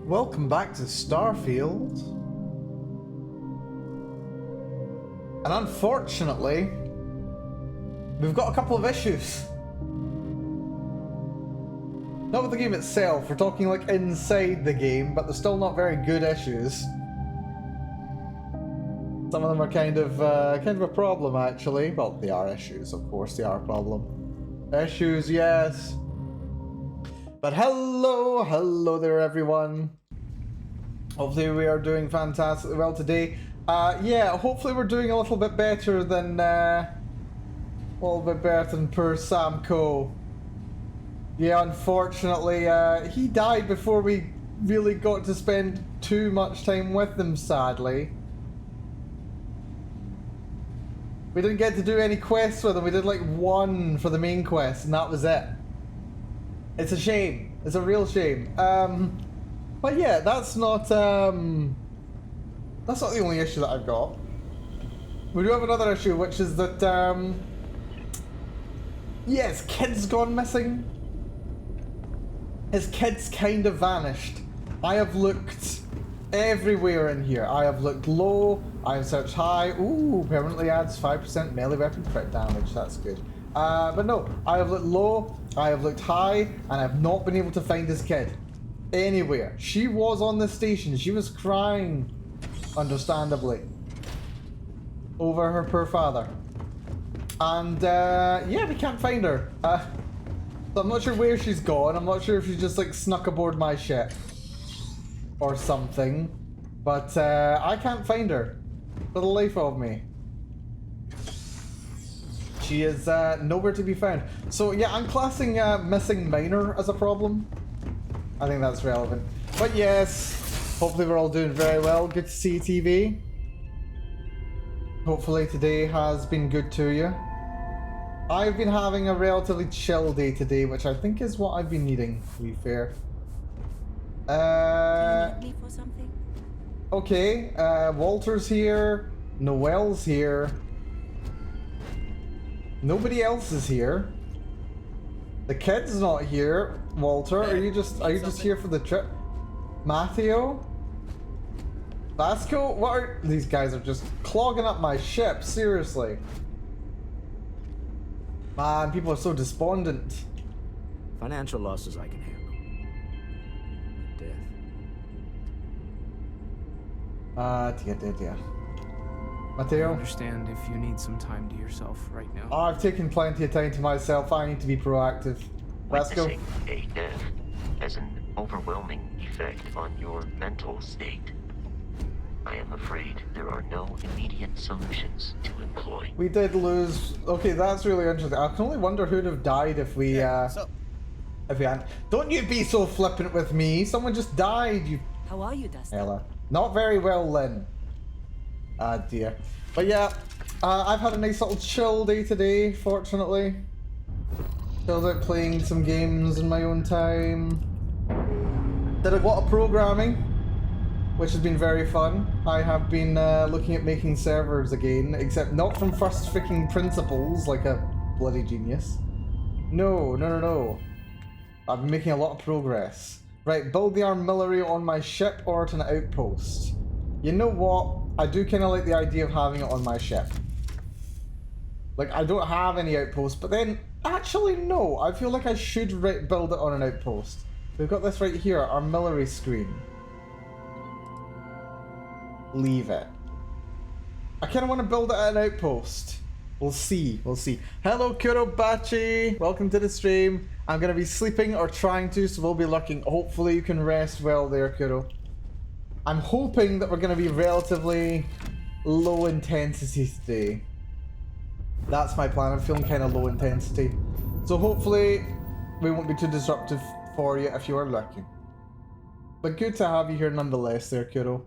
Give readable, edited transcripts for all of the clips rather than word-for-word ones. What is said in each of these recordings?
Welcome back to Starfield. And unfortunately, we've got a couple of issues. Not with the game itself, we're talking like inside the game, but they're still not very good issues. Some of them are kind of a problem actually. Well, they are issues, of course, they are a problem. Issues, yes. But hello there everyone. Hopefully we are doing fantastically well today. Yeah, hopefully we're doing a little bit better than poor Sam Coe. Yeah, unfortunately, he died before we really got to spend too much time with him, sadly. We didn't get to do any quests with him. We did like one for the main quest, and that was it. It's a shame. It's a real shame. But yeah, that's not the only issue that I've got. We do have another issue, which is that yeah, his kid's gone missing. His kid's kind of vanished. I have looked everywhere in here. I have looked low, I have searched high. Ooh, permanently adds 5% melee weapon crit damage. That's good. But no, I have looked low, I have looked high, and I have not been able to find his kid anywhere. She was on the station. She was crying, understandably, over her poor father. And yeah, we can't find her. So I'm not sure where she's gone. I'm not sure if she just like snuck aboard my ship or something. But I can't find her for the life of me. She is nowhere to be found. So yeah, I'm classing missing minor as a problem. I think that's relevant. But yes, hopefully we're all doing very well. Good to see you, TV. Hopefully today has been good to you. I've been having a relatively chill day today, which I think is what I've been needing, to be fair. Do you need me for something? Okay, Walter's here, Noelle's here. Nobody else is here. The kid's not here. Walter, are you just here for the trip? Matteo? Vasco? What are these guys are just clogging up my ship, seriously. Man, people are so despondent. Financial losses I can handle. Death. Yeah. I Matteo? understand if you need some time to yourself right now. I've taken plenty of time to myself. I need to be proactive. Vasco? Witnessing a death has an overwhelming effect on your mental state. I am afraid there are no immediate solutions to employ. We did lose. Okay, that's really interesting. I can only wonder who'd have died if we if we hadn't. Don't you be so flippant with me. Someone just died, you How are you, Dustin? Ella. Not very well, Lynn. Ah, dear. But yeah, I've had a nice little chill day today, fortunately. Chilled out playing some games in my own time. Did a lot of programming, which has been very fun. I have been looking at making servers again, except not from first freaking principles like a bloody genius. No. I've been making a lot of progress. Right, build the artillery on my ship or at an outpost. You know what? I do kind of like the idea of having it on my ship. Like, I don't have any outposts, but then, actually no. I feel like I should build it on an outpost. We've got this right here, artillery screen. Leave it. I kind of want to build it at an outpost. We'll see. Hello, Kurobachi. Welcome to the stream. I'm going to be sleeping or trying to, so we'll be lurking. Hopefully you can rest well there, Kuro. I'm hoping that we're going to be relatively low intensity today. That's my plan. I'm feeling kind of low intensity. So hopefully we won't be too disruptive for you if you are lurking. But good to have you here nonetheless there, Kuro.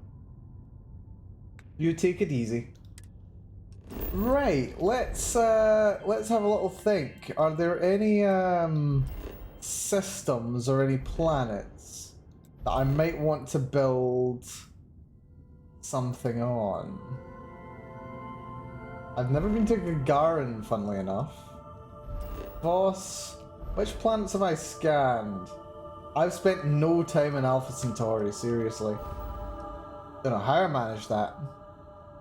You take it easy. Right, let's have a little think. Are there any systems or any planets that I might want to build something on? I've never been to Gagarin, funnily enough. Boss, which planets have I scanned? I've spent no time in Alpha Centauri, seriously. Don't know how I managed that.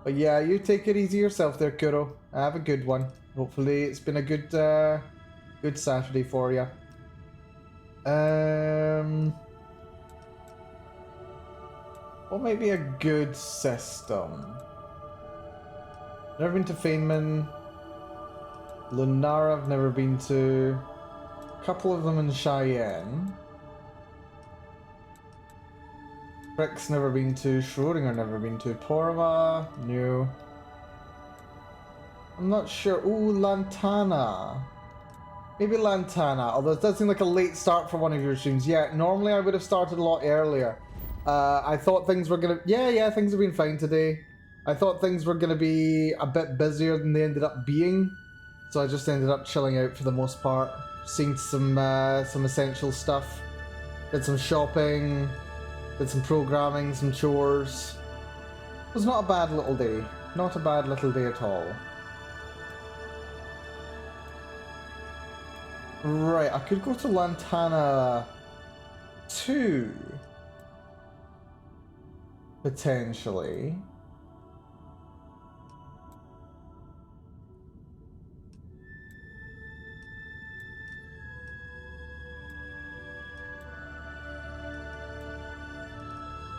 But yeah, you take it easy yourself there, Kuro. Have a good one. Hopefully it's been a good good Saturday for you. What might be a good system? Never been to Feynman. Lunara I've never been to. A couple of them in Cheyenne. Rick's never been to. Schrodinger never been to. Porma, no. I'm not sure. Ooh, Lantana. Maybe Lantana, although it does seem like a late start for one of your streams. Yeah, normally I would have started a lot earlier. I thought things were gonna... Yeah, things have been fine today. I thought things were gonna be a bit busier than they ended up being. So I just ended up chilling out for the most part. Seeing some essential stuff. Did some shopping. Did some programming, some chores. It was not a bad little day. Not a bad little day at all. Right, I could go to Lantana 2. Potentially.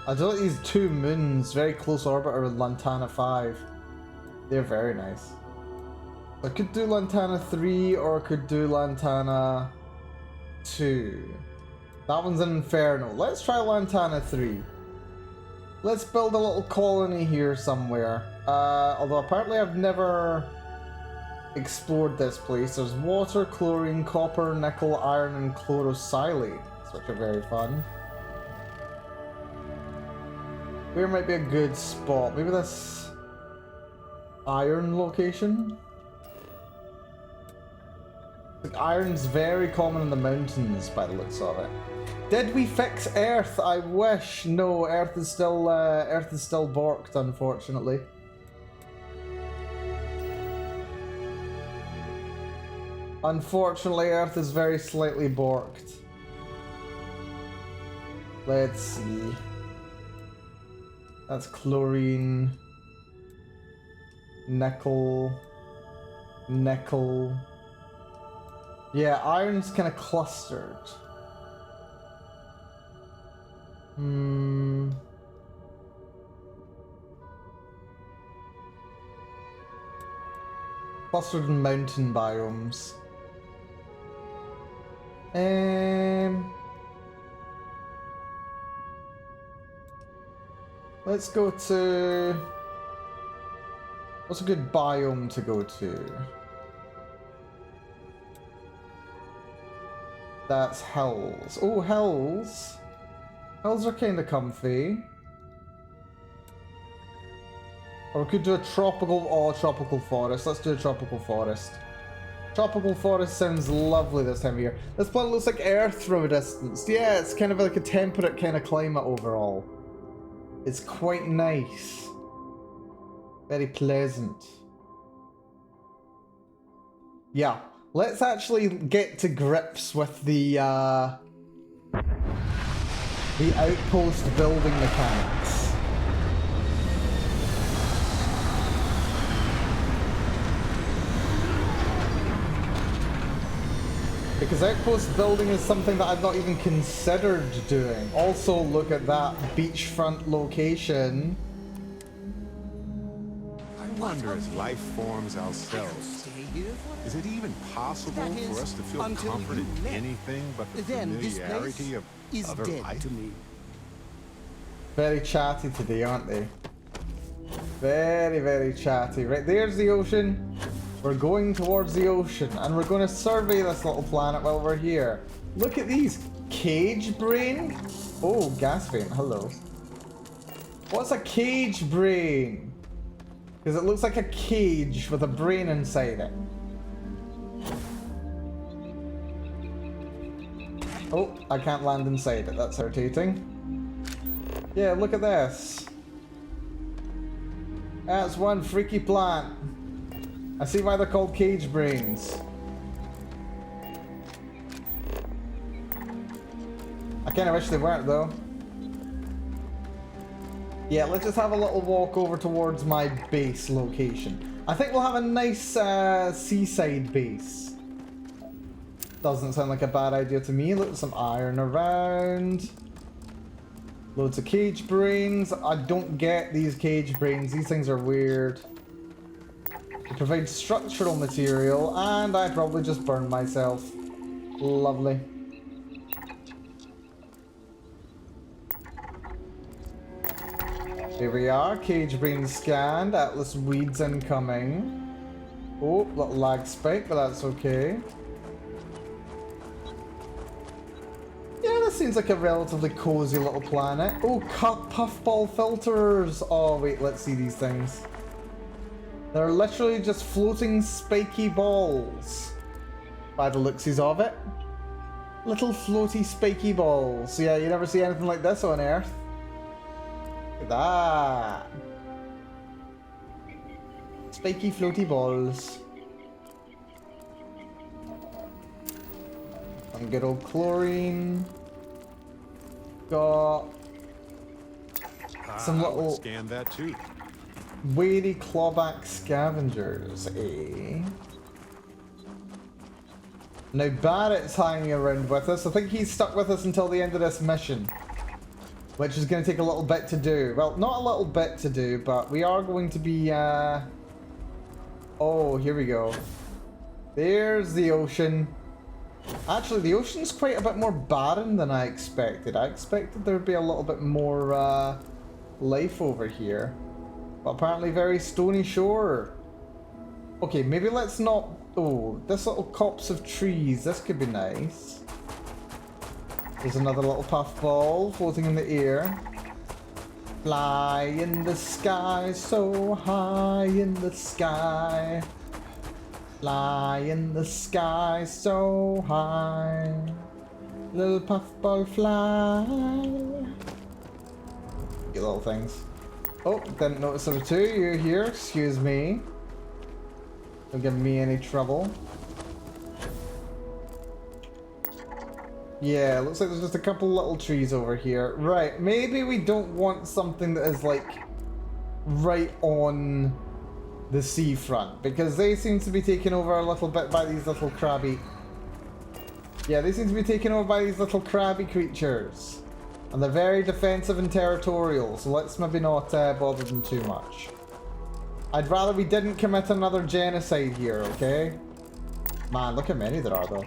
I do like these two moons, very close orbit with Lantana 5. They're very nice. I could do Lantana 3 or I could do Lantana 2. That one's an Inferno. Let's try Lantana 3. Let's build a little colony here somewhere. Although apparently I've never explored this place. There's water, chlorine, copper, nickel, iron, and chlorosylates, which are very fun. Where might be a good spot? Maybe this iron location? Like, iron's very common in the mountains by the looks of it. Did we fix Earth? I wish. No, Earth is still borked, unfortunately. Unfortunately, Earth is very slightly borked. Let's see. That's chlorine. Nickel. Nickel. Yeah, iron's kind of clustered. Clustered in mountain biomes. Let's go to... What's a good biome to go to? That's hills. Oh, hills. Hills are kind of comfy. Or we could do a tropical... Oh, tropical forest. Let's do a tropical forest. Tropical forest sounds lovely this time of year. This planet looks like Earth from a distance. Yeah, it's kind of like a temperate kind of climate overall. It's quite nice. Very pleasant. Yeah. Let's actually get to grips with the outpost building mechanics. Because outpost building is something that I've not even considered doing. Also, look at that beachfront location. I wonder, as life forms ourselves, is it even possible for us to feel comfort in anything but the familiarity of other life? Very chatty today, aren't they? Very, very chatty. Right, there's the ocean. We're going towards the ocean, and we're going to survey this little planet while we're here. Look at these. Cage brain? Oh, gas vein. Hello. What's a cage brain? Because it looks like a cage with a brain inside it. Oh, I can't land inside it. That's irritating. Yeah, look at this. That's one freaky plant. I see why they're called cage brains. I Kinda wish they weren't though. Yeah, let's just have a little walk over towards my base location. I think we'll have a nice seaside base. Doesn't sound like a bad idea to me. Look, some iron around. Loads of cage brains. I don't get these cage brains. These things are weird. They provide structural material, and I probably just burned myself. Lovely. Here we are, cage brain scanned, Atlas weeds incoming. Oh, little lag spike, but that's okay. Yeah, this seems like a relatively cozy little planet. Oh, puffball filters! Oh wait, let's see these things. They're literally just floating spiky balls. By the looksies of it. Little floaty spiky balls. Yeah, you never see anything like this on Earth. Look at that. Spiky floaty balls. Some good old chlorine. Got some little scan that too. weighty clawback scavengers, eh? Now Barrett's hanging around with us. I think he's stuck with us until the end of this mission, which is going to take a little bit to do. Well, not a little bit to do, but we are going to be, oh, here we go. There's the ocean. Actually, the ocean's quite a bit more barren than I expected. I expected there would be a little bit more, life over here. But apparently very stony shore. Okay, maybe let's not... Oh, this little copse of trees. This could be nice. There's another little puffball floating in the air. Fly in the sky, so high in the sky. Fly in the sky, so high. Little puffball fly. You little things. Oh, didn't notice there were two. You're here, excuse me. Don't give me any trouble. Yeah, looks like there's just a couple little trees over here. Right, maybe we don't want something that is like right on the seafront, because they seem to be taken over a little bit by these little crabby... Yeah, they seem to be taken over by these little crabby creatures. And they're very defensive and territorial, so let's maybe not bother them too much. I'd rather we didn't commit another genocide here, okay? Man, look how many there are, though.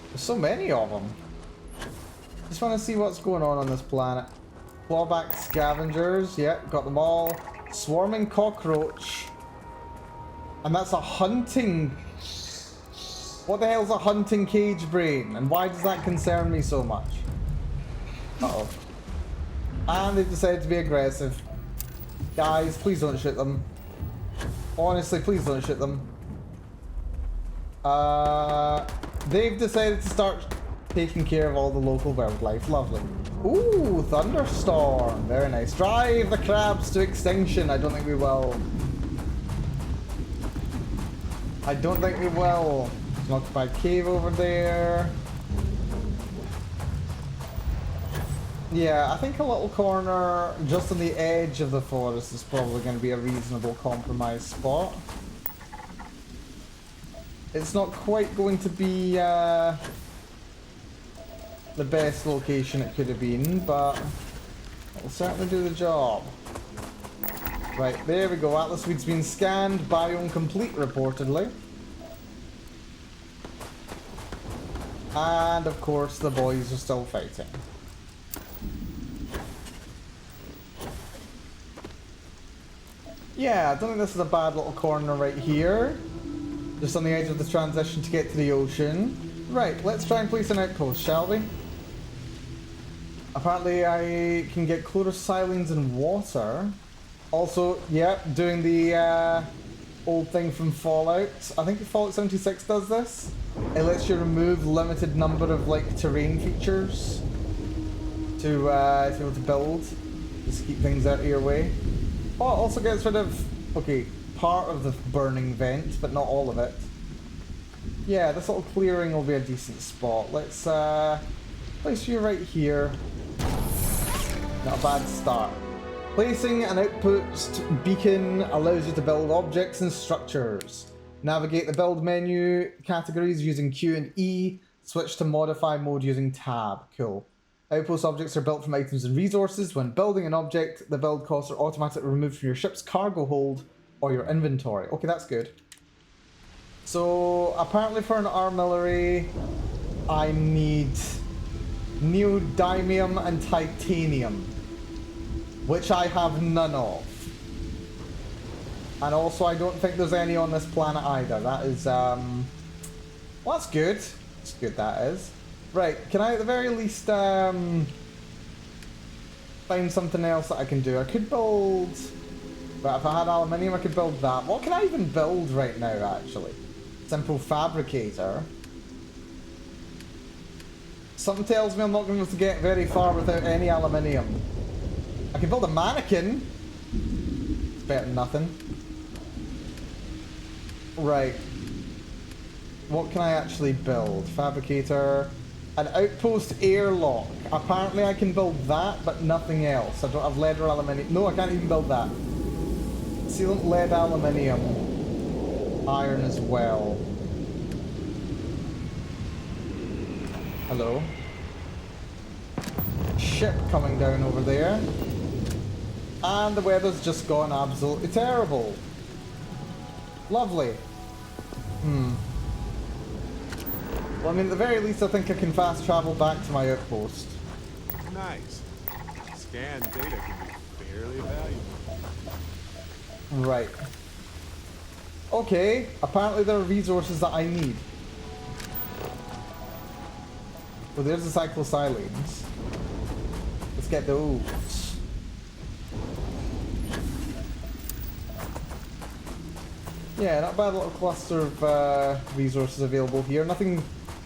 There's so many of them. Just want to see what's going on this planet. Clawback scavengers, yep, got them all. Swarming cockroach. And that's a hunting... What the hell's a hunting cage brain? And why does that concern me so much? Uh-oh. And they've decided to be aggressive. Guys, please don't shoot them. Honestly, please don't shoot them. They've decided to start taking care of all the local wildlife. Lovely. Ooh, thunderstorm. Very nice. Drive the crabs to extinction. I don't think we will. I don't think we will. There's an occupied cave over there. Yeah, I think a little corner just on the edge of the forest is probably going to be a reasonable compromise spot. It's not quite going to be the best location it could have been, but it'll certainly do the job. Right, there we go. Atlas Weed's been scanned. Biome complete, reportedly. And, of course, the boys are still fighting. Yeah, I don't think this is a bad little corner right here. Just on the edge of the transition to get to the ocean. Right, let's try and place an outpost, shall we? Apparently I can get chlorosilines and water. Also, yeah, doing the old thing from Fallout. I think Fallout 76 does this. It lets you remove limited number of like terrain features to be able to build. Just keep things out of your way. Oh, it also gets rid of, okay, part of the burning vent, but not all of it. Yeah, this little clearing will be a decent spot. Let's place you right here. Not a bad start. Placing an outpost beacon allows you to build objects and structures. Navigate the build menu categories using Q and E. Switch to modify mode using tab. Cool. Outpost objects are built from items and resources. When building an object, the build costs are automatically removed from your ship's cargo hold or your inventory. Okay, that's good. So, apparently for an armillary, I need neodymium and titanium, which I have none of. And also, I don't think there's any on this planet either. That is, well, that's good. That's good, that is. Right, can I at the very least, find something else that I can do? I could build... Right, if I had aluminium, I could build that. What can I even build right now, actually? Simple fabricator. Something tells me I'm not going to be able to get very far without any aluminium. I can build a mannequin. It's better than nothing. Right. What can I actually build? Fabricator. An outpost airlock. Apparently I can build that, but nothing else. I don't have lead or aluminium. No, I can't even build that. Sealant, lead, aluminium. Iron as well. Hello. Ship coming down over there. And the weather's just gone absolutely terrible. Lovely. Well, I mean, at the very least, I think I can fast travel back to my outpost. Nice. Scan data can be fairly valuable. Right. Okay, apparently there are resources that I need. So there's the cyclosilines. Let's get those. Yeah, not a bad little cluster of resources available here. Nothing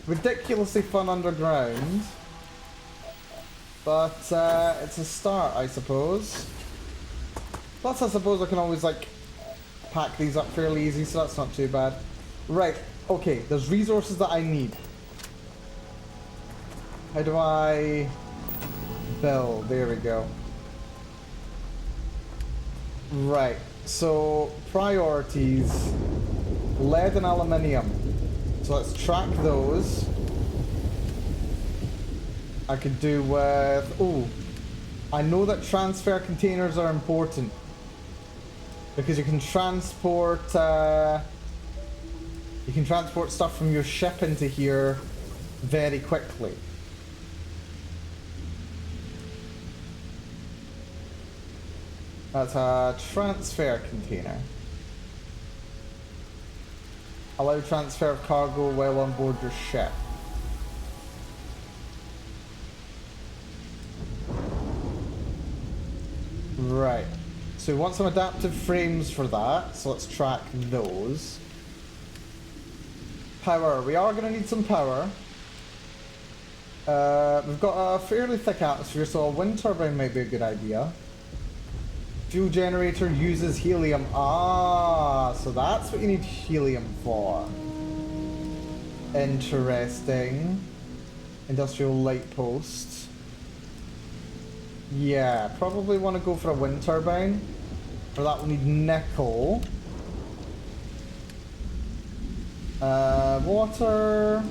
ridiculously fun underground. But it's a start, I suppose. Plus, I suppose I can always, like, pack these up fairly easy, so that's not too bad. Right, okay, there's resources that I need. How do I build? There we go. Right, so priorities, lead and aluminium. So let's track those. I could do with, oh, I know that transfer containers are important because you can transport stuff from your ship into here very quickly. That's a transfer container. Allow transfer of cargo while on board your ship. Right. So we want some adaptive frames for that, so let's track those. Power. We are going to need some power. We've got a fairly thick atmosphere, so a wind turbine might be a good idea. Fuel generator uses helium. Ah, so that's what you need helium for. Interesting. Industrial light post. Yeah, probably want to go for a wind turbine. For that we'll need nickel. Water.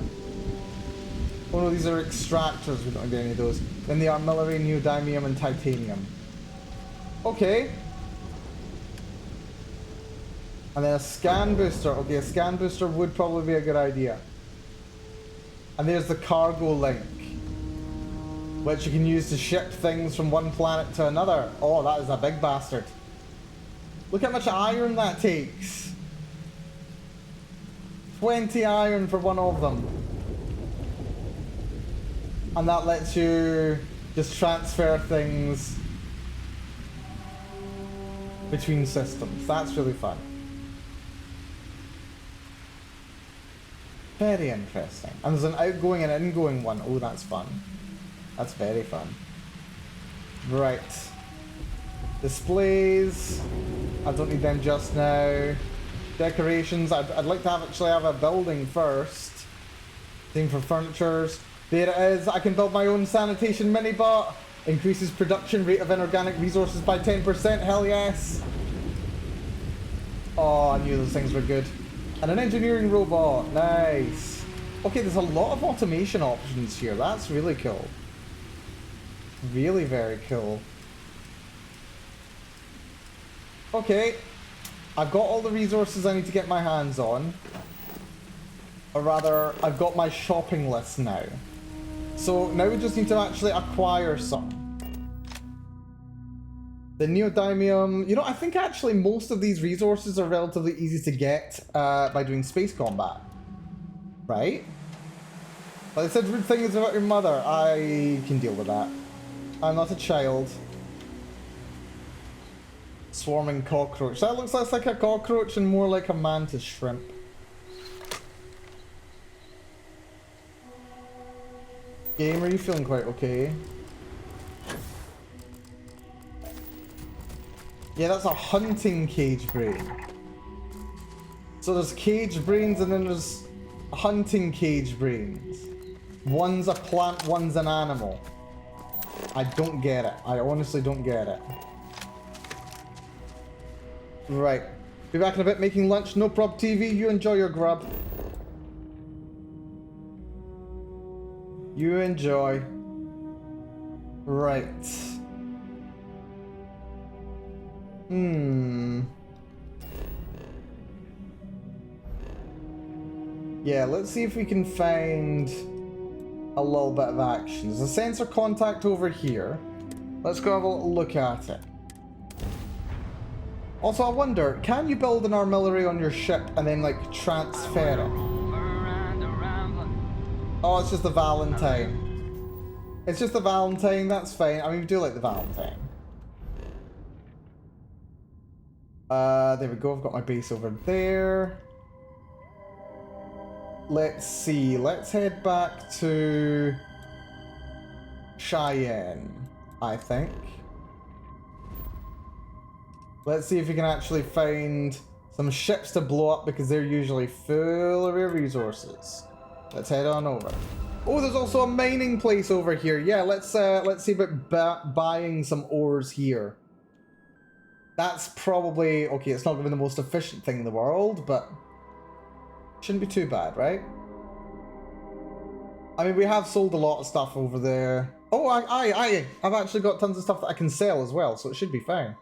Oh no, these are extractors. We don't get any of those. Then the armillary, neodymium, and titanium. Okay. And then a scan booster. Okay, a scan booster would probably be a good idea. And there's the cargo link, which you can use to ship things from one planet to another. Oh, that is a big bastard. Look how much iron that takes. 20 iron for one of them. And that lets you just transfer things between systems. That's really fun. Very interesting. And there's an outgoing and ingoing one. Oh, that's fun. That's very fun. Right. Displays. I don't need them just now. decorations. I'd like to actually have a building first. Same for furnitures. There it is. I can build my own sanitation mini-bot. Increases production rate of inorganic resources by 10%. Hell yes. Oh, I knew those things were good. And an engineering robot. Nice. Okay, there's a lot of automation options here. That's really cool. Really very cool. Okay. I've got all the resources I need to get my hands on. Or rather, I've got my shopping list now. So now we just need to actually acquire some. The neodymium, you know, I think actually most of these resources are relatively easy to get by doing space combat. Right? But I said rude things about your mother. I can deal with that. I'm not a child. Swarming cockroach. That looks less like a cockroach and more like a mantis shrimp. Game, are you feeling quite okay? Yeah, that's a hunting cage brain. So there's cage brains and then there's hunting cage brains. One's a plant, one's an animal. I don't get it. I honestly don't get it. Right. Be back in a bit making lunch. No prob TV. You enjoy your grub. You enjoy. Right. Yeah, let's see if we can find a little bit of action. There's a sensor contact over here. Let's go have a little look at it. Also, I wonder, can you build an artillery on your ship and then, like, transfer it? Oh, it's just a Valentine. It's just a Valentine, that's fine. I mean, we do like the Valentine. There we go, I've got my base over there. Let's see, let's head back to Cheyenne, I think. Let's see if we can actually find some ships to blow up because they're usually full of rare resources. Let's head on over. Oh, there's also a mining place over here. Yeah, let's see about buying some ores here. That's probably okay. It's not going to be the most efficient thing in the world, but shouldn't be too bad, right? I mean, we have sold a lot of stuff over there. Oh, I've actually got tons of stuff that I can sell as well, so it should be fine.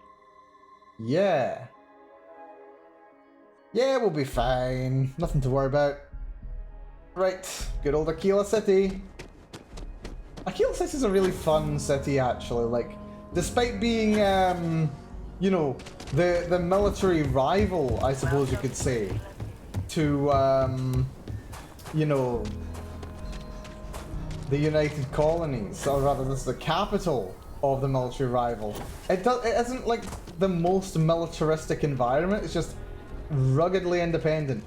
Yeah. Yeah, we'll be fine. Nothing to worry about. Right, good old Aquila City. Aquila City is a really fun city, actually. Like, despite being, you know, the military rival, I suppose you could say, to, you know, the United Colonies, or rather, this is the capital of the military rival. It isn't like the most militaristic environment. It's just ruggedly independent,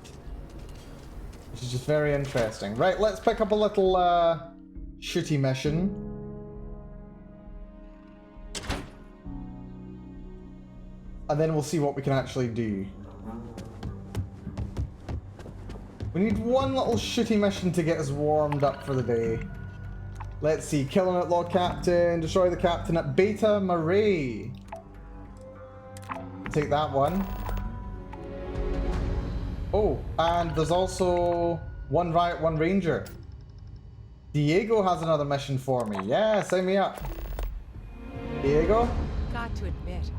which is just very interesting. Right, let's pick up a little shooty mission. And then we'll see what we can actually do. We need one little shooty mission to get us warmed up for the day. Let's see, kill an outlaw captain, destroy the captain at Beta Marais. Take that one. Oh, and there's also one riot, one ranger. Diego has another mission for me. Yeah, sign me up. Diego? Got to admit,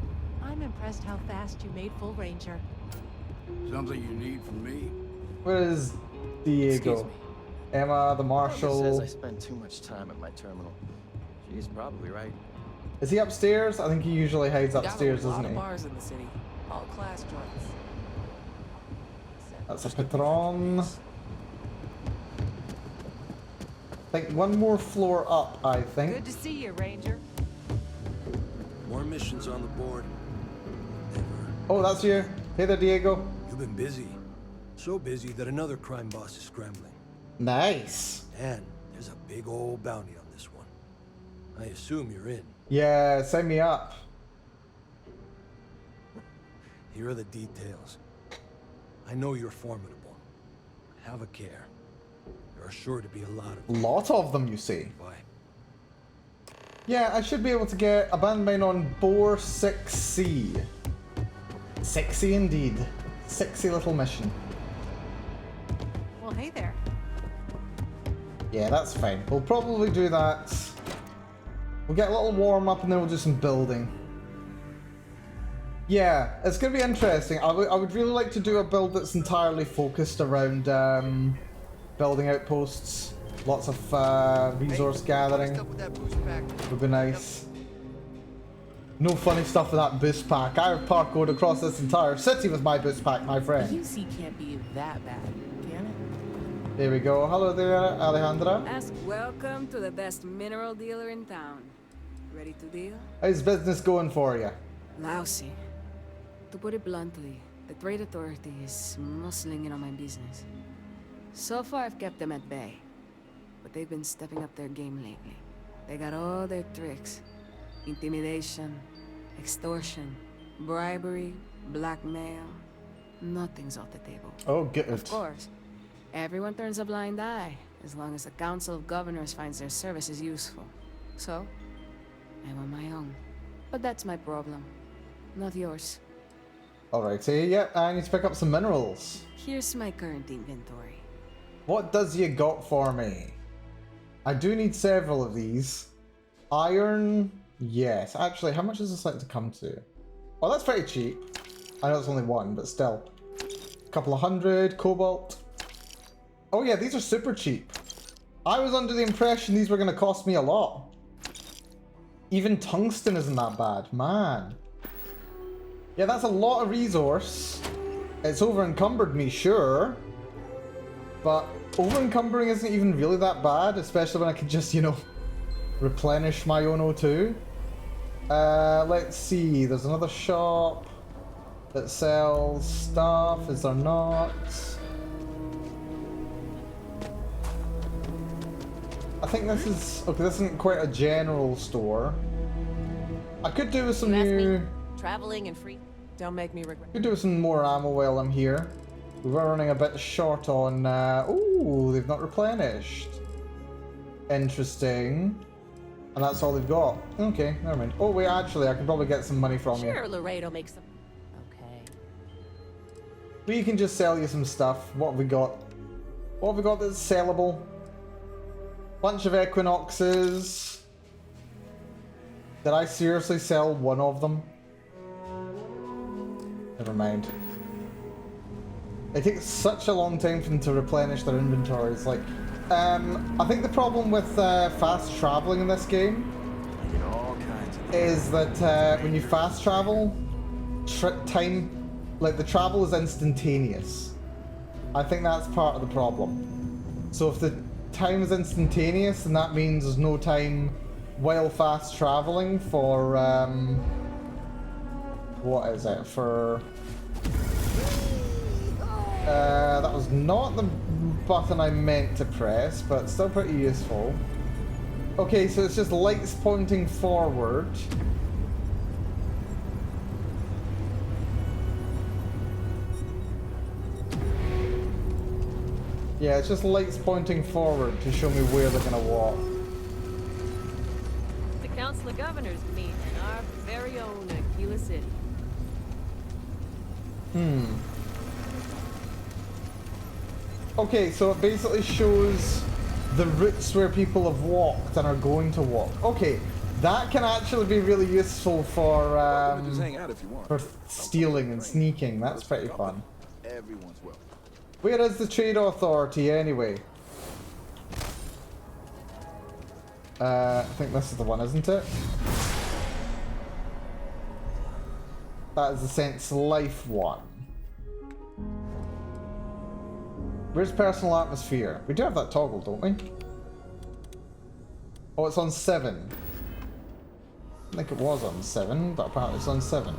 I'm impressed how fast you made full ranger. Something you need from me? Where is Diego? Emma, the marshal. Says I spend too much time at my terminal. She's probably right. Is he upstairs? I think he usually hides upstairs, doesn't he? Bars in the city, all class joints. That's a patron. I think one more floor up, I think. Good to see you, Ranger. More missions on the board. Never. Oh, that's you. Hey there, Diego. You've been busy. So busy that another crime boss is scrambling. Nice. And there's a big old bounty on this one. I assume you're in. Yeah, sign me up. Here are the details. I know you're formidable. Have a care. There are sure to be a lot of Lot of them, you say? Why? Yeah, I should be able to get abandoned mine on Bore 6C. Sexy indeed. Sexy little mission. Well, hey there. Yeah, that's fine. We'll probably do that. We'll get a little warm up and then we'll do some building. Yeah, it's going to be interesting. I would really like to do a build that's entirely focused around building outposts. Lots of resource gathering. Would be nice. No funny stuff with that boost pack. I have parkoured across this entire city with my boost pack, my friend. UC can't be that bad, can it? There we go. Hello there, Alejandra. Welcome to the best mineral dealer in town. Ready to deal? How's business going for you? Lousy. To put it bluntly, the trade authority is muscling in on my business. So far, I've kept them at bay. But they've been stepping up their game lately. They got all their tricks. Intimidation, extortion, bribery, blackmail. Nothing's off the table. Oh, good. Of course, everyone turns a blind eye as long as the Council of Governors finds their services useful. So, I'm on my own. But that's my problem, not yours. Alrighty, yep, I need to pick up some minerals. Here's my current inventory. What does you got for me? I do need several of these. Iron, yes. Actually, how much is this like to come to? Oh, that's pretty cheap. I know it's only one, but still. A couple of hundred, cobalt. Oh yeah, these are super cheap. I was under the impression these were going to cost me a lot. Even tungsten isn't that bad, man. Yeah, that's a lot of resource. It's over encumbered me, sure. But over encumbering isn't even really that bad, especially when I can just, you know, replenish my own O2. Let's see, there's another shop that sells stuff, is there not? I think this is, okay, this isn't quite a general store. I could do with some new... Traveling and free. Don't make me regret. Could do with some more ammo while I'm here. We were running a bit short on, ooh, they've not replenished. Interesting. And that's all they've got. Okay, never mind. Oh wait, actually, I could probably get some money from you. Sure, Laredo makes some. Okay. We can just sell you some stuff. What have we got? What have we got that's sellable? Bunch of Equinoxes. Did I seriously sell one of them? Never mind. It takes such a long time for them to replenish their inventories. Like, I think the problem with fast traveling in this game is that when you fast travel, time, like the travel is instantaneous. I think that's part of the problem. So if the time is instantaneous, then that means there's no time while fast traveling for, what is it, for... that was not the button I meant to press, but still pretty useful. Okay, so it's just lights pointing forward. Yeah, it's just lights pointing forward to show me where they're gonna walk. The Council of Governors meet in our very own Aquila City. Okay, so it basically shows the routes where people have walked and are going to walk. Okay, that can actually be really useful for stealing and sneaking. That's pretty fun. Everyone's welcome. Where is the trade authority anyway? I think this is the one, isn't it? That is the Sense Life one. Where's personal atmosphere? We do have that toggle, don't we? Oh, it's on 7. I think it was on 7, but apparently it's on 7.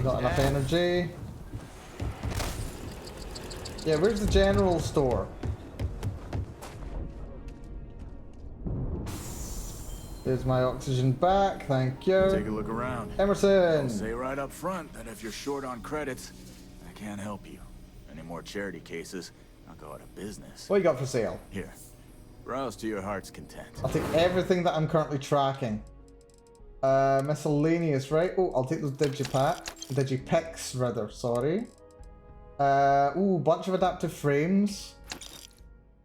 Not enough energy. Yeah, where's the general store? There's my oxygen back, thank you. Take a look around. Emerson! I'll say right up front that if you're short on credits, I can't help you. Any more charity cases, I'll go out of business. What you got for sale? Here, browse to your heart's content. I'll take everything that I'm currently tracking. Miscellaneous, right? Oh, I'll take those Digipex rather, sorry. Ooh, bunch of adaptive frames.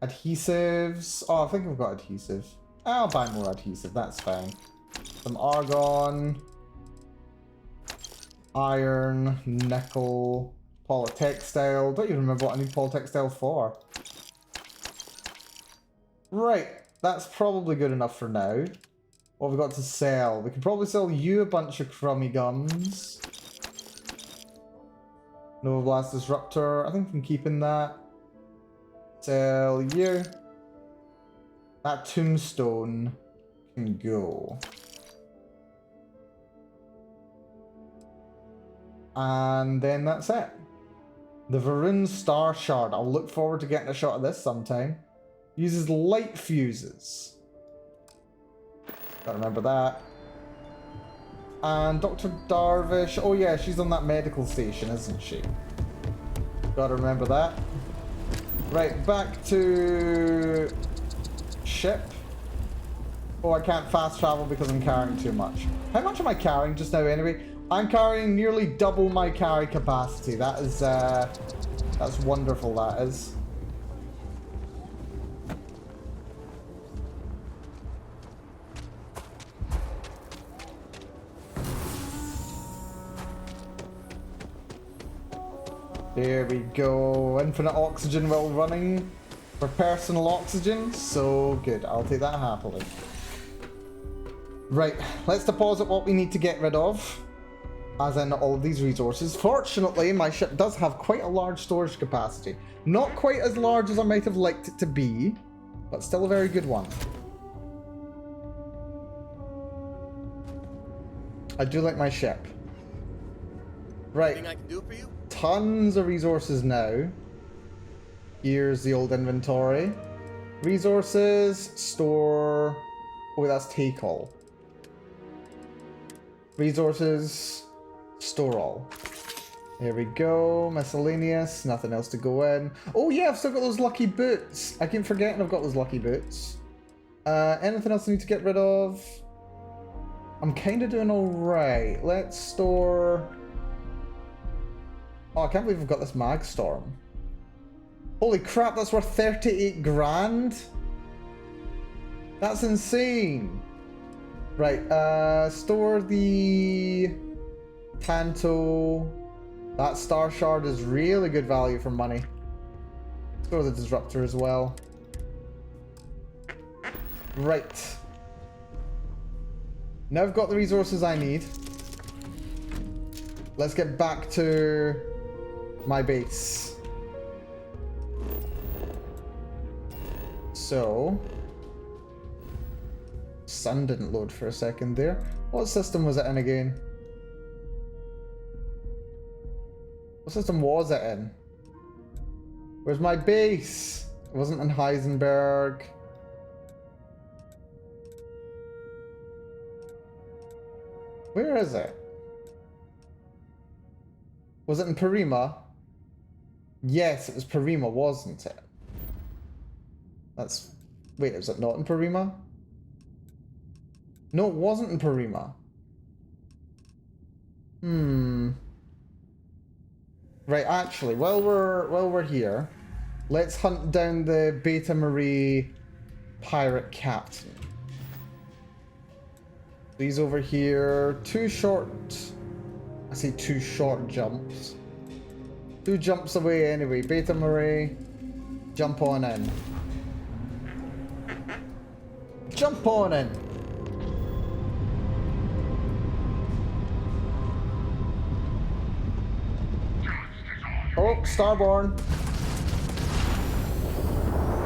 Adhesives. Oh, I think I've got adhesive. I'll buy more adhesive, that's fine. Some argon. Iron, nickel, polytextile. Don't even remember what I need polytextile for. Right, that's probably good enough for now. What have we got to sell? We can probably sell you a bunch of crummy gums. Nova Blast Disruptor. I think I'm keeping that. Sell you. That tombstone can go. And then that's it. The Varun Star Shard. I'll look forward to getting a shot of this sometime. Uses light fuses. Gotta remember that. And Dr. Darvish. Oh yeah, she's on that medical station, isn't she? Gotta remember that. Right, back to ship. Oh, I can't fast travel because I'm carrying too much. How much am I carrying just now anyway? I'm carrying nearly double my carry capacity. That is, that's wonderful, that is. There we go. Infinite oxygen while running for personal oxygen. So good. I'll take that happily. Right, let's deposit what we need to get rid of. As in all of these resources. Fortunately, my ship does have quite a large storage capacity. Not quite as large as I might have liked it to be, but still a very good one. I do like my ship. Right. Anything I can do for you? Tons of resources now. Here's the old inventory. Resources, store. Oh, that's take all. Resources, store all. There we go. Miscellaneous. Nothing else to go in. Oh yeah, I've still got those lucky boots. I keep forgetting I've got those lucky boots. Anything else I need to get rid of? I'm kind of doing alright. Let's store... Oh, I can't believe I've got this mag storm. Holy crap, that's worth 38 grand? That's insane. Right, store the Tanto. That Star Shard is really good value for money. Store the Disruptor as well. Right. Now I've got the resources I need. Let's get back to my base. So... Sun didn't load for a second there. What system was it in again? What system was it in? Where's my base? It wasn't in Heisenberg. Where is it? Was it in Parima? Yes, it was Parima, wasn't it? That's... Wait, is it not in Parima? No, it wasn't in Parima. Right, actually, while we're here, let's hunt down the Beta Marie pirate captain. These over here, two short jumps. 2 jumps away anyway. Beta Marie, jump on in. Jump on in. Oh, Starborn.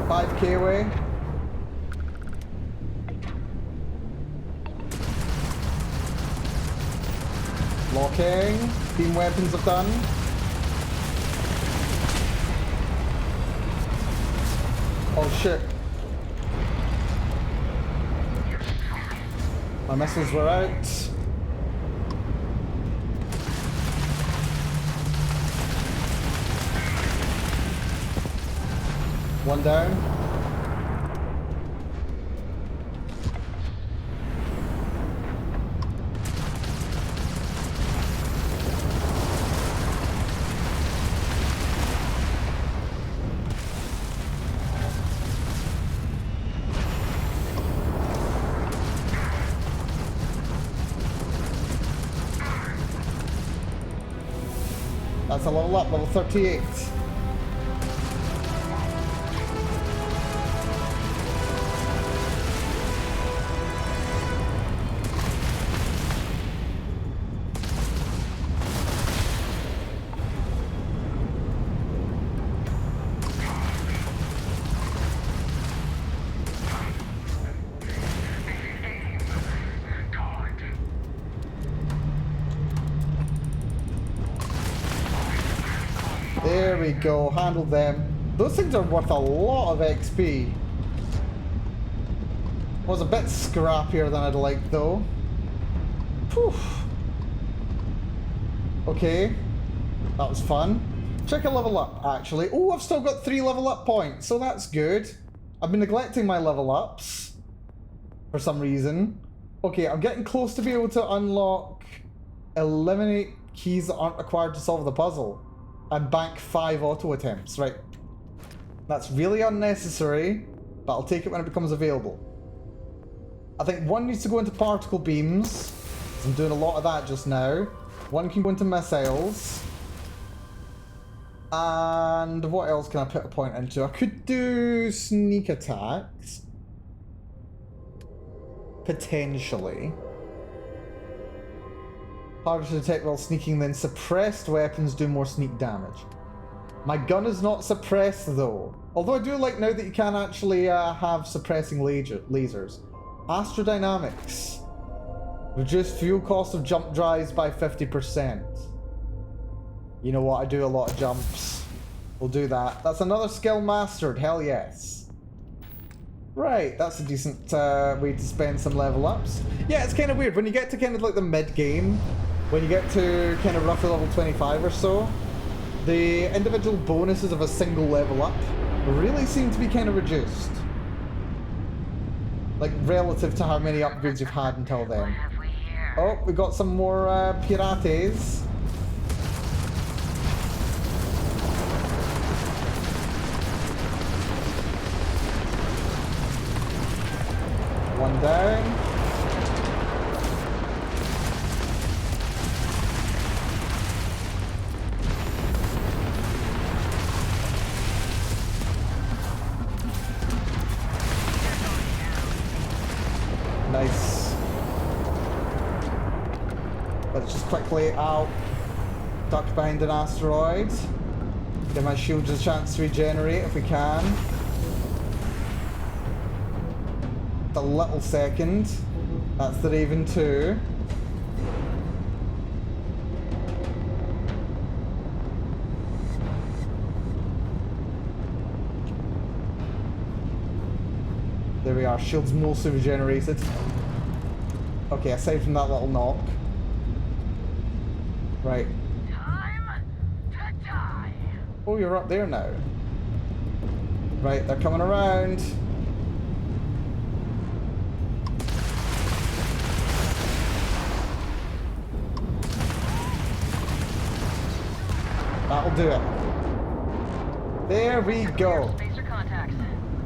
5k away. Locking. Beam weapons have done. Oh shit. My missiles were out. One down. That's a level up, level 38. There we go, handle them. Those things are worth a lot of XP. Was a bit scrappier than I'd like though. Whew. Okay, that was fun. Check a level up actually. Oh, I've still got 3 level up points, so that's good. I've been neglecting my level ups for some reason. Okay, I'm getting close to be able to unlock eliminate keys that aren't required to solve the puzzle. And bank 5 auto attempts, right. That's really unnecessary, but I'll take it when it becomes available. I think one needs to go into particle beams. I'm doing a lot of that just now. One can go into missiles. And what else can I put a point into? I could do sneak attacks. Potentially. Harder to detect while sneaking, then suppressed weapons do more sneak damage. My gun is not suppressed though. Although I do like now that you can actually have suppressing lasers. Astrodynamics. Reduce fuel cost of jump drives by 50%. You know what, I do a lot of jumps. We'll do that. That's another skill mastered, hell yes. Right, that's a decent way to spend some level ups. Yeah, it's kind of weird. When you get to kind of like the mid-game, when you get to kind of roughly level 25 or so, the individual bonuses of a single level up really seem to be kind of reduced. Like, relative to how many upgrades you've had until then. Oh, we got some more pirates. One down. Nice. Let's just quickly out, duck behind an asteroid. Give my shields a chance to regenerate if we can. A little second. That's the Raven 2. There we are, shields mostly regenerated. Okay, aside from that little knock. Right. Time to die. Oh, you're up there now. Right, they're coming around. That'll do it. There we go. Spacer contacts.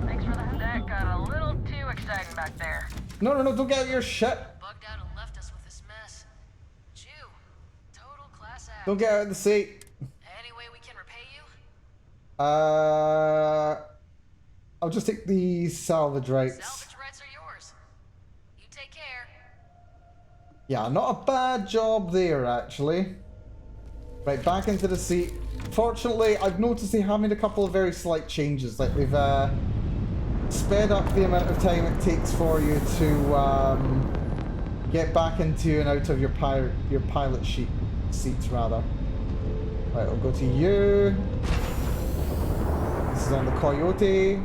Thanks for that. That got a little too exciting back there. No, don't get out your shit. Bugged out and left us with this mess. Jew, total class act. Don't get out of the seat. Any way we can repay you? I'll just take the salvage rights. Salvage rights are yours. You take care. Yeah, not a bad job there, actually. Right, back into the seat. Fortunately, I've noticed they have made a couple of very slight changes. Like, they've sped up the amount of time it takes for you to get back into and out of your pilot seats, rather. Right, I'll go to you. This is on the Coyote.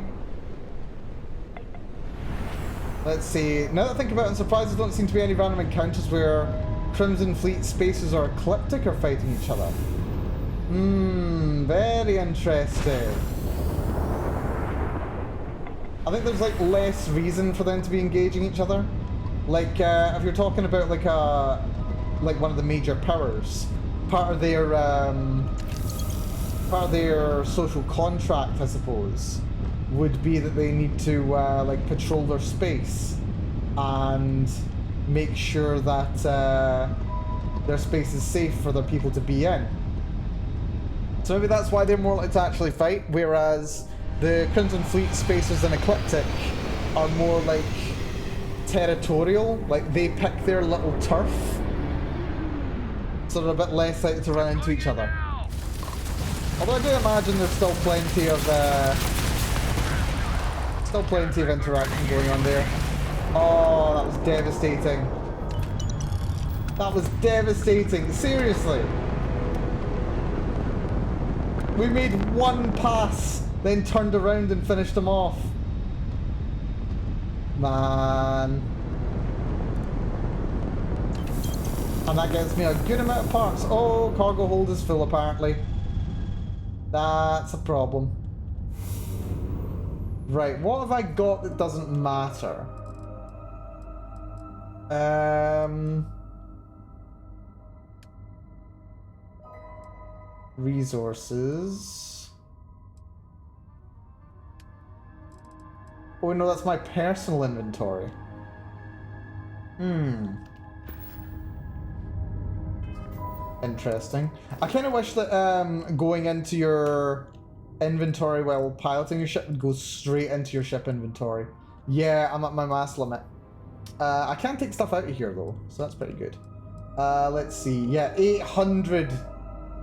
Let's see. Now that I think about it, I'm surprised there don't seem to be any random encounters where Crimson Fleet spacers or Ecliptic are fighting each other. Very interesting. I think there's like less reason for them to be engaging each other. Like if you're talking about like one of the major powers, part of their social contract, I suppose, would be that they need to like patrol their space and make sure that their space is safe for their people to be in. So maybe that's why they're more likely to actually fight, whereas the Crimson Fleet spacers and Ecliptic are more like territorial, like they pick their little turf, so they're a bit less likely to run into each other. Although I do imagine there's still plenty of interaction going on there. Oh, that was devastating. That was devastating. Seriously. We made one pass, then turned around and finished them off. Man. And that gets me a good amount of parts. Oh, cargo hold is full apparently. That's a problem. Right, what have I got that doesn't matter? Resources. Oh no, that's my personal inventory. Interesting. I kind of wish that going into your inventory while piloting your ship would go straight into your ship inventory. Yeah, I'm at my mass limit. I can't take stuff out of here though, so that's pretty good. Let's see. Yeah, 800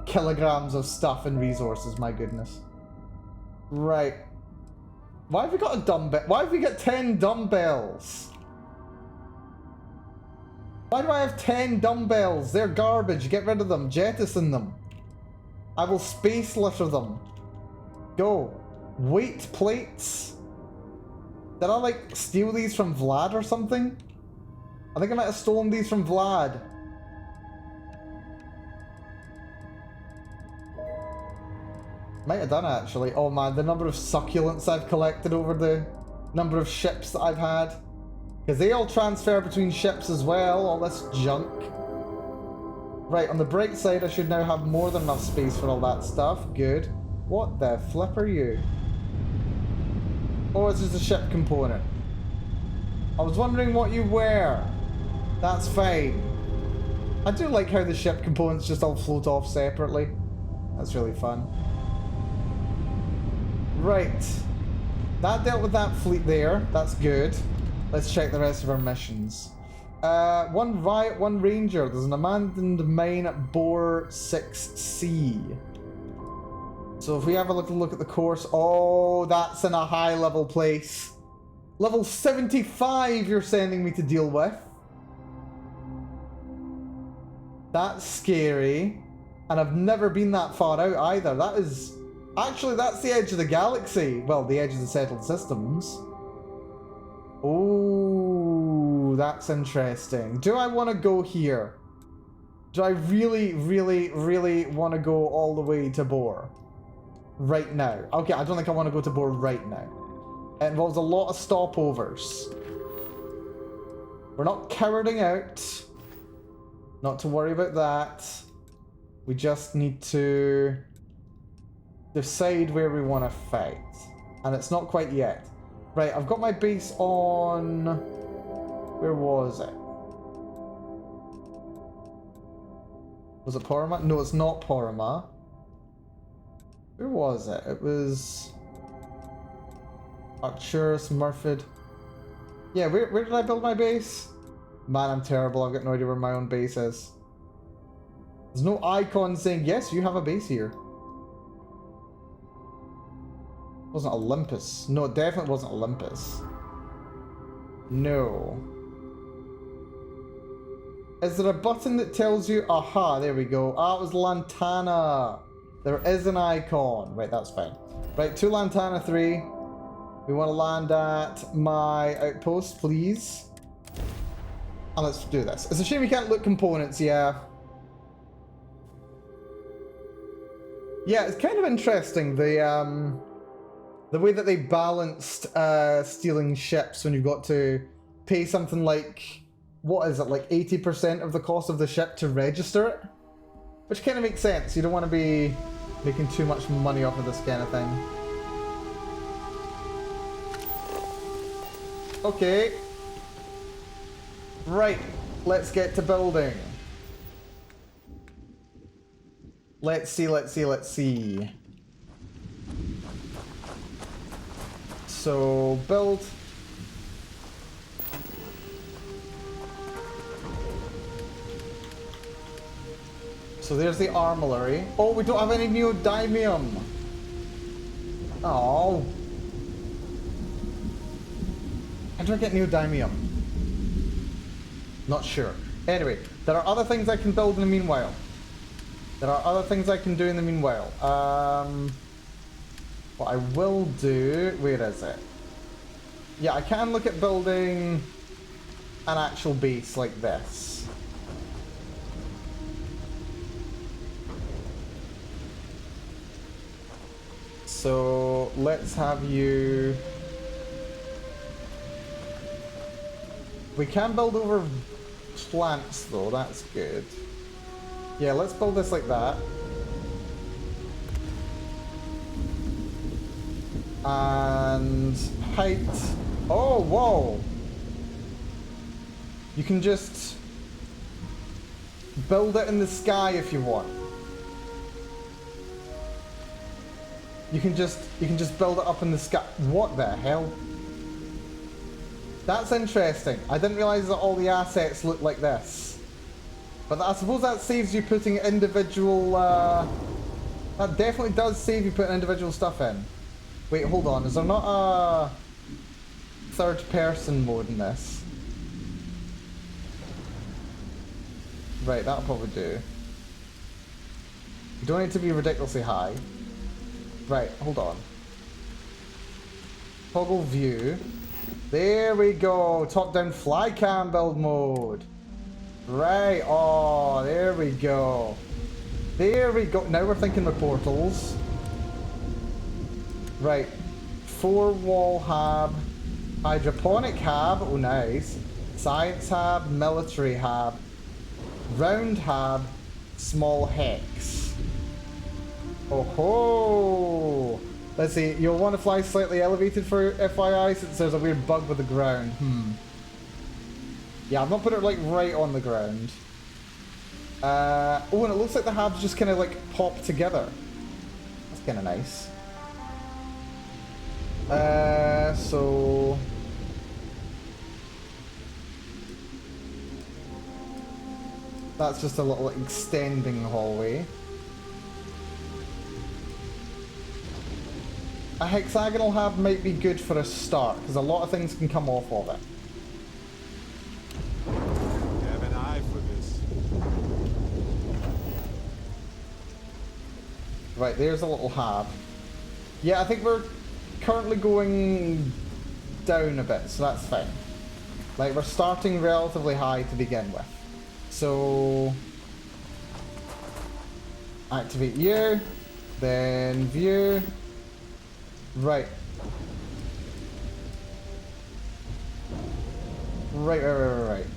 kilograms of stuff and resources, my goodness. Right. Why have we got a dumbbell? Why have we got 10 dumbbells? Why do I have 10 dumbbells? They're garbage. Get rid of them. Jettison them. I will space litter them. Go. Weight plates. Did I like steal these from Vlad or something? I think I might have stolen these from Vlad. Might have done actually. Oh man, the number of succulents I've collected over the number of ships that I've had. Because they all transfer between ships as well, all this junk. Right, on the bright side, I should now have more than enough space for all that stuff. Good. What the flip are you? Oh, it's just a ship component. I was wondering what you were. That's fine. I do like how the ship components just all float off separately. That's really fun. Right. That dealt with that fleet there. That's good. Let's check the rest of our missions. One riot, one ranger. There's an abandoned mine at Bore 6C. So if we have a little look at the course, oh, that's in a high level place. Level 75 you're sending me to deal with. That's scary. And I've never been that far out either. That is... Actually, that's the edge of the galaxy. Well, the edge of the settled systems. Oh, that's interesting. Do I want to go here? Do I really, really, really want to go all the way to Bore? Right now. Okay, I don't think I want to go to Bore right now. It involves a lot of stopovers. We're not cowarding out. Not to worry about that. We just need to decide where we want to fight. And it's not quite yet. Right, I've got my base on... Where was it? Was it Porama? No, it's not Porama. Where was it? It was... Arcturus, Murford. Yeah, where did I build my base? Man, I'm terrible. I've got no idea where my own base is. There's no icon saying, yes, you have a base here. It wasn't Olympus. No, it definitely wasn't Olympus. No. Is there a button that tells you? Aha, there we go. Ah, it was Lantana. There is an icon. Right, that's fine. Right, to Lantana 3. We want to land at my outpost, please. And let's do this. It's a shame we can't look components, yeah. Yeah, it's kind of interesting, the way that they balanced stealing ships when you've got to pay something like, what is it, like 80% of the cost of the ship to register it? Which kind of makes sense. You don't want to be making too much money off of this kind of thing. Okay. Right, let's get to building. Let's see. So, build. So there's the armory. Oh, we don't have any neodymium. Oh. How do I get neodymium? Not sure. Anyway, there are other things I can build in the meanwhile. There are other things I can do in the meanwhile. What I will do... Where is it? Yeah, I can look at building an actual base like this. So, let's have you... We can build over plants though, that's good. Yeah, let's build this like that. And height. Oh, whoa! You can just build it in the sky if you want. You can just build it up in the sky. What the hell? That's interesting. I didn't realize that all the assets look like this. But I suppose that saves you putting individual... that definitely does save you putting individual stuff in. Wait, hold on. Is there not a third-person mode in this? Right, that'll probably do. You don't need to be ridiculously high. Right, hold on. Toggle view. There we go. Top-down fly cam build mode. Right. Oh, there we go. There we go. Now we're thinking the portals. Right. 4-wall hab. Hydroponic hab. Oh, nice. Science hab. Military hab. Round hab. Small hex. Oh ho! Let's see, you'll want to fly slightly elevated for FYI since there's a weird bug with the ground. Yeah, I've not put it like right on the ground. Oh, and it looks like the habs just kind of like pop together. That's kind of nice. So... That's just a little extending hallway. A hexagonal hab might be good for a start, because a lot of things can come off of it. Have an eye for this. Right, there's a little hab. Yeah, I think we're currently going down a bit, so that's fine. Like, we're starting relatively high to begin with. So... Activate you, then view... Right. Right.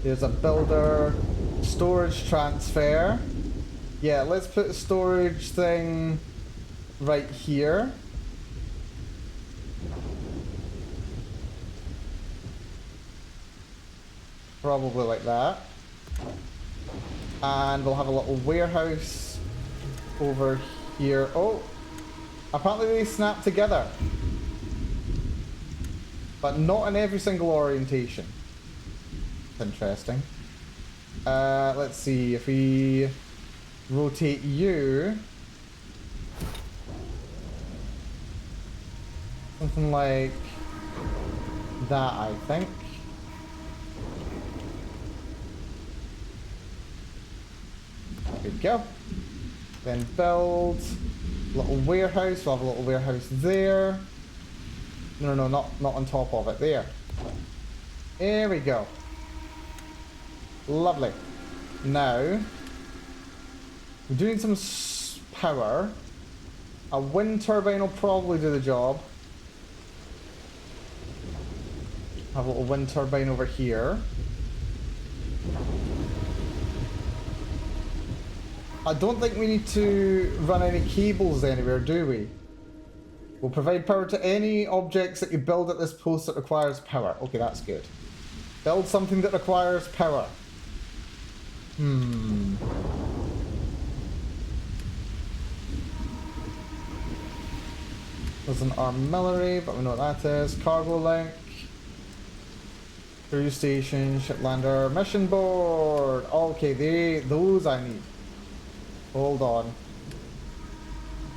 There's a builder. Storage transfer. Yeah, let's put a storage thing right here. Probably like that. And we'll have a little warehouse over here. Oh! Apparently they snap together. But not in every single orientation. Interesting. Let's see, if we rotate you... Something like that, I think. There we go. Then build a little warehouse. We'll have a little warehouse there. No, not on top of it. There. There we go. Lovely. Now, we're doing some power. A wind turbine will probably do the job. Have a little wind turbine over here. I don't think we need to run any cables anywhere, do we? We'll provide power to any objects that you build at this post that requires power. Okay, that's good. Build something that requires power. There's an artillery, but we know what that is. Cargo link. Crew station, shiplander, mission board. Okay, those I need. Hold on.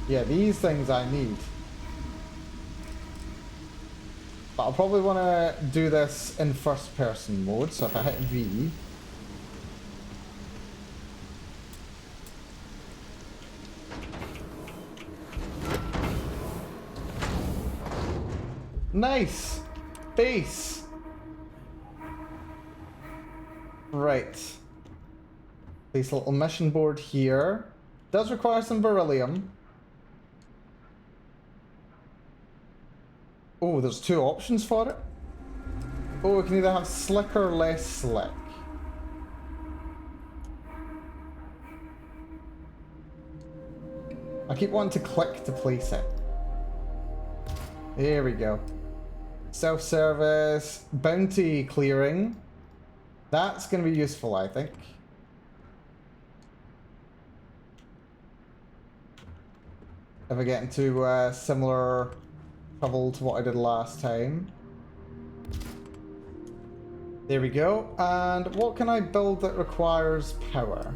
Yeah, these things I need. But I'll probably want to do this in first person mode, so if I hit V. Nice! Base! Right. Place a little mission board here. Does require some beryllium. Oh, there's two options for it. Oh, we can either have slick or less slick. I keep wanting to click to place it. There we go. Self-service, bounty clearing. That's going to be useful, I think. If I get into similar trouble to what I did last time. There we go. And what can I build that requires power?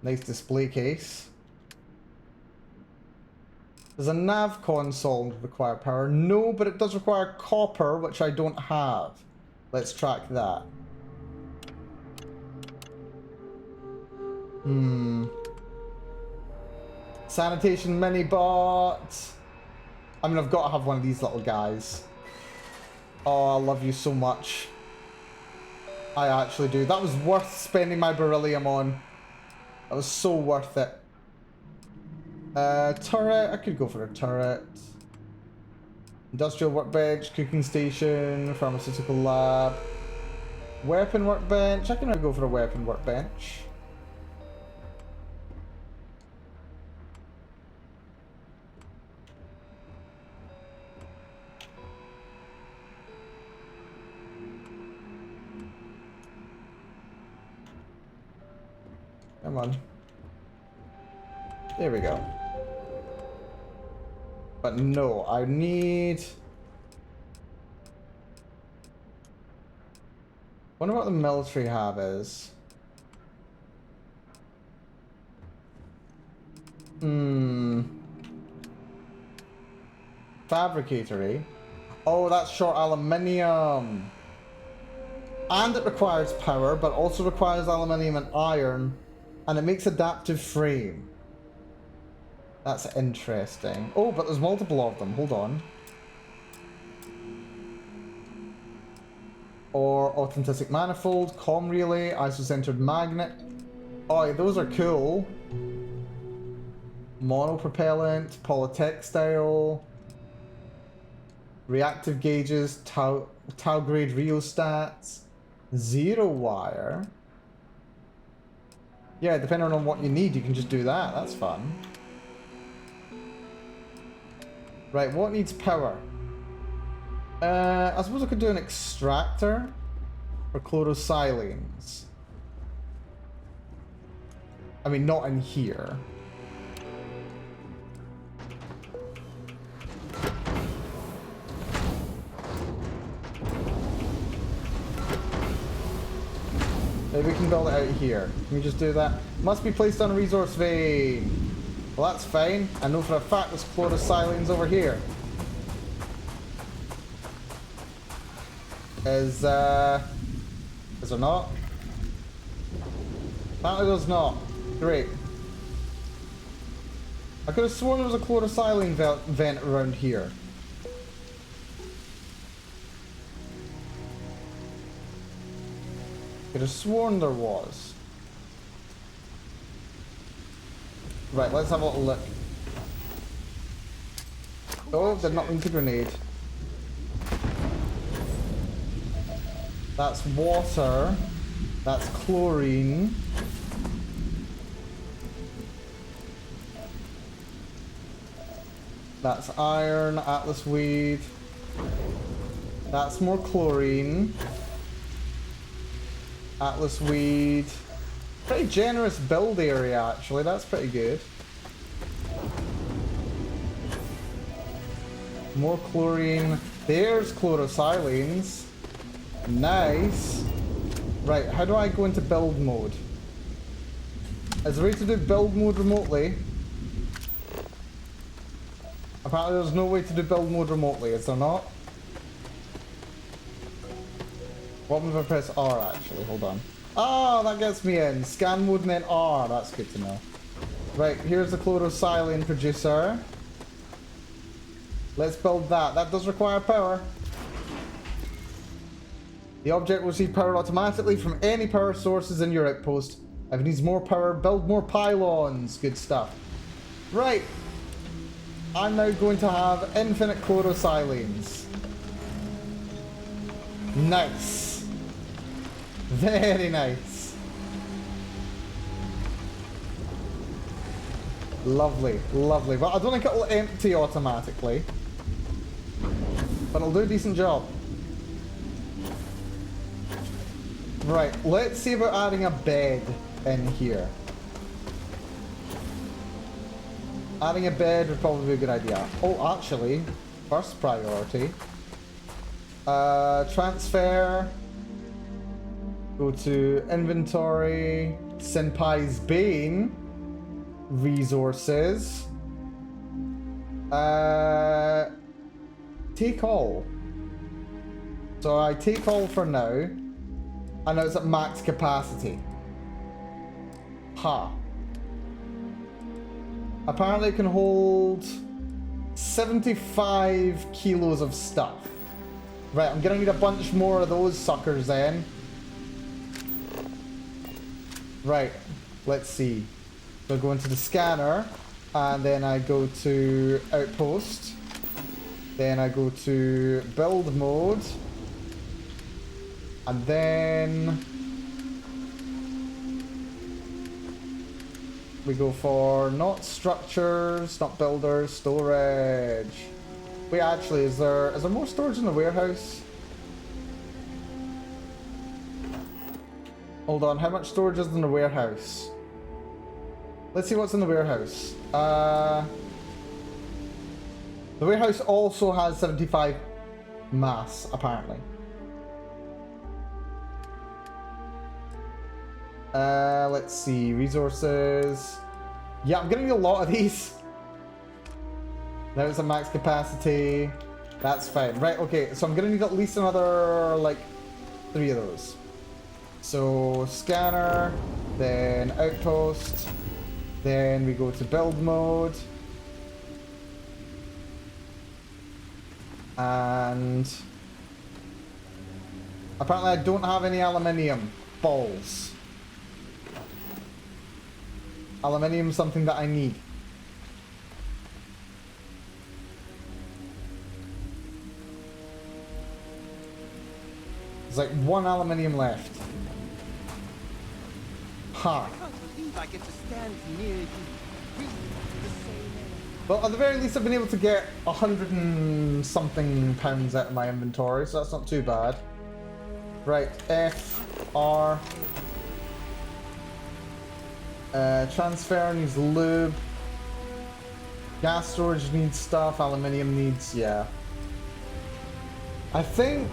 Nice display case. Does a nav console require power? No, but it does require copper, which I don't have. Let's track that. Sanitation mini bot. I mean, I've got to have one of these little guys. Oh, I love you so much. I actually do. That was worth spending my beryllium on. That was so worth it. Turret. I could go for a turret. Industrial workbench, cooking station, pharmaceutical lab. Weapon workbench. I can go for a weapon workbench. Come on. There we go. But no, I need... Wonder what the military hab is. Fabricatory. Oh, that's short aluminium. And it requires power, but also requires aluminium and iron. And it makes adaptive frame. That's interesting. Oh, but there's multiple of them. Hold on. Or authentic manifold, comm relay, isocentered magnet. Oh, yeah, those are cool. Monopropellant, polytextile. Reactive gauges, tau grade rheostats. Zero wire. Yeah, depending on what you need, you can just do that. That's fun. Right, what needs power? I suppose I could do an extractor for chlorosilines. I mean, not in here. Maybe we can build it out here. Can we just do that? Must be placed on a resource vein. Well, that's fine. I know for a fact there's chlorosilines over here. Is there not? Apparently there's not. Great. I could have sworn there was a chlorosilane vent around here. Could have sworn there was. Right, let's have a little look. Oh, did not mean to grenade. That's water. That's chlorine. That's iron, atlas weed. That's more chlorine. Atlas weed. Pretty generous build area, actually. That's pretty good. More chlorine. There's chlorosilanes. Nice. Right, how do I go into build mode? Is there a way to do build mode remotely? Apparently there's no way to do build mode remotely, is there not? What if I press R actually? Hold on. Oh, that gets me in. Scan mode and then R. That's good to know. Right, here's the chlorosilane producer. Let's build that. That does require power. The object will receive power automatically from any power sources in your outpost. If it needs more power, build more pylons. Good stuff. Right. I'm now going to have infinite chlorosilanes. Nice. Very nice. Lovely, lovely. But I don't think it'll empty automatically. But it'll do a decent job. Right, let's see about adding a bed in here. Adding a bed would probably be a good idea. Oh, actually, first priority. Transfer. Go to inventory. Senpai's Bane. Resources. Take all. So I take all for now. I know it's at max capacity. Ha. Apparently it can hold 75 kilos of stuff. Right, I'm gonna need a bunch more of those suckers then. Right, let's see. So I go into the scanner, and then I go to outpost. Then I go to build mode. And then we go for not structures, not builders, storage. Wait, actually, is there more storage in the warehouse? Hold on, how much storage is in the warehouse? Let's see what's in the warehouse. The warehouse also has 75 mass, apparently. Let's see, resources. Yeah, I'm gonna need a lot of these. Now it's a max capacity. That's fine. Right, okay, so I'm gonna need at least another, like, 3 of those. So, scanner, then outpost, then we go to build mode. And apparently I don't have any aluminium balls. Aluminium is something that I need. There's like 1 aluminium left. Ha. I can't believe I get to stand near you. Breathe the same air. Well, at the very least I've been able to get 100 and something pounds out of my inventory, so that's not too bad. Right, F, R. Transfer needs lube. Gas storage needs stuff. Aluminium needs, yeah. I think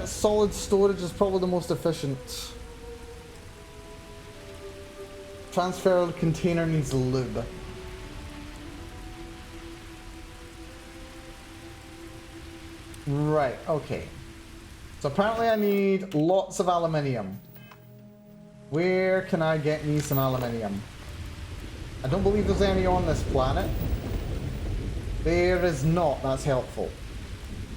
solid storage is probably the most efficient. Transfer container needs lube. Right, okay. So apparently I need lots of aluminium. Where can I get me some aluminium? I don't believe there's any on this planet. There is not. That's helpful.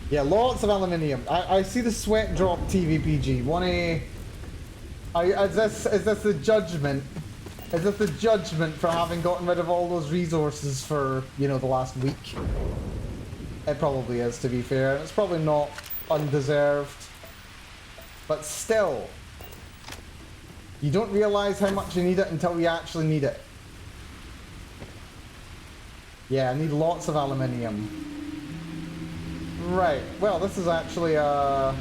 Yeah, lots of aluminium. I see the sweat drop TVPG. Is this the judgment? Is this the judgment for having gotten rid of all those resources for, you know, the last week? It probably is, to be fair. It's probably not undeserved. But still, you don't realize how much you need it until you actually need it. Yeah, I need lots of aluminium. Right, well, this is actually a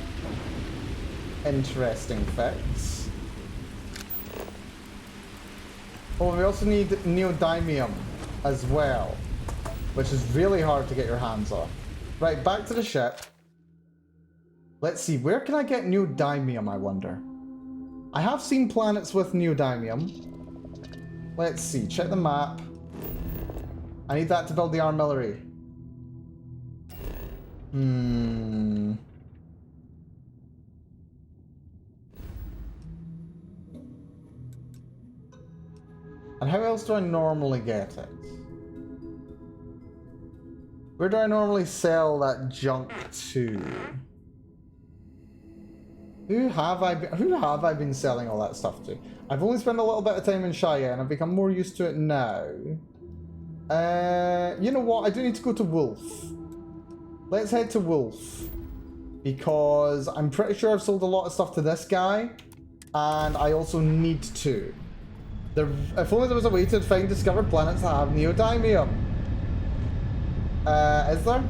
interesting fix. Oh, we also need neodymium as well, which is really hard to get your hands on. Right, back to the ship. Let's see, where can I get neodymium, I wonder? I have seen planets with neodymium. Let's see, check the map. I need that to build the artillery. And how else do I normally get it? Where do I normally sell that junk to? Who have I been selling all that stuff to? I've only spent a little bit of time in Shia and I've become more used to it now. You know what? I do need to go to Wolf. Let's head to Wolf. Because I'm pretty sure I've sold a lot of stuff to this guy. And I also need to. If only there was a way to find discovered planets that have neodymium. Is there?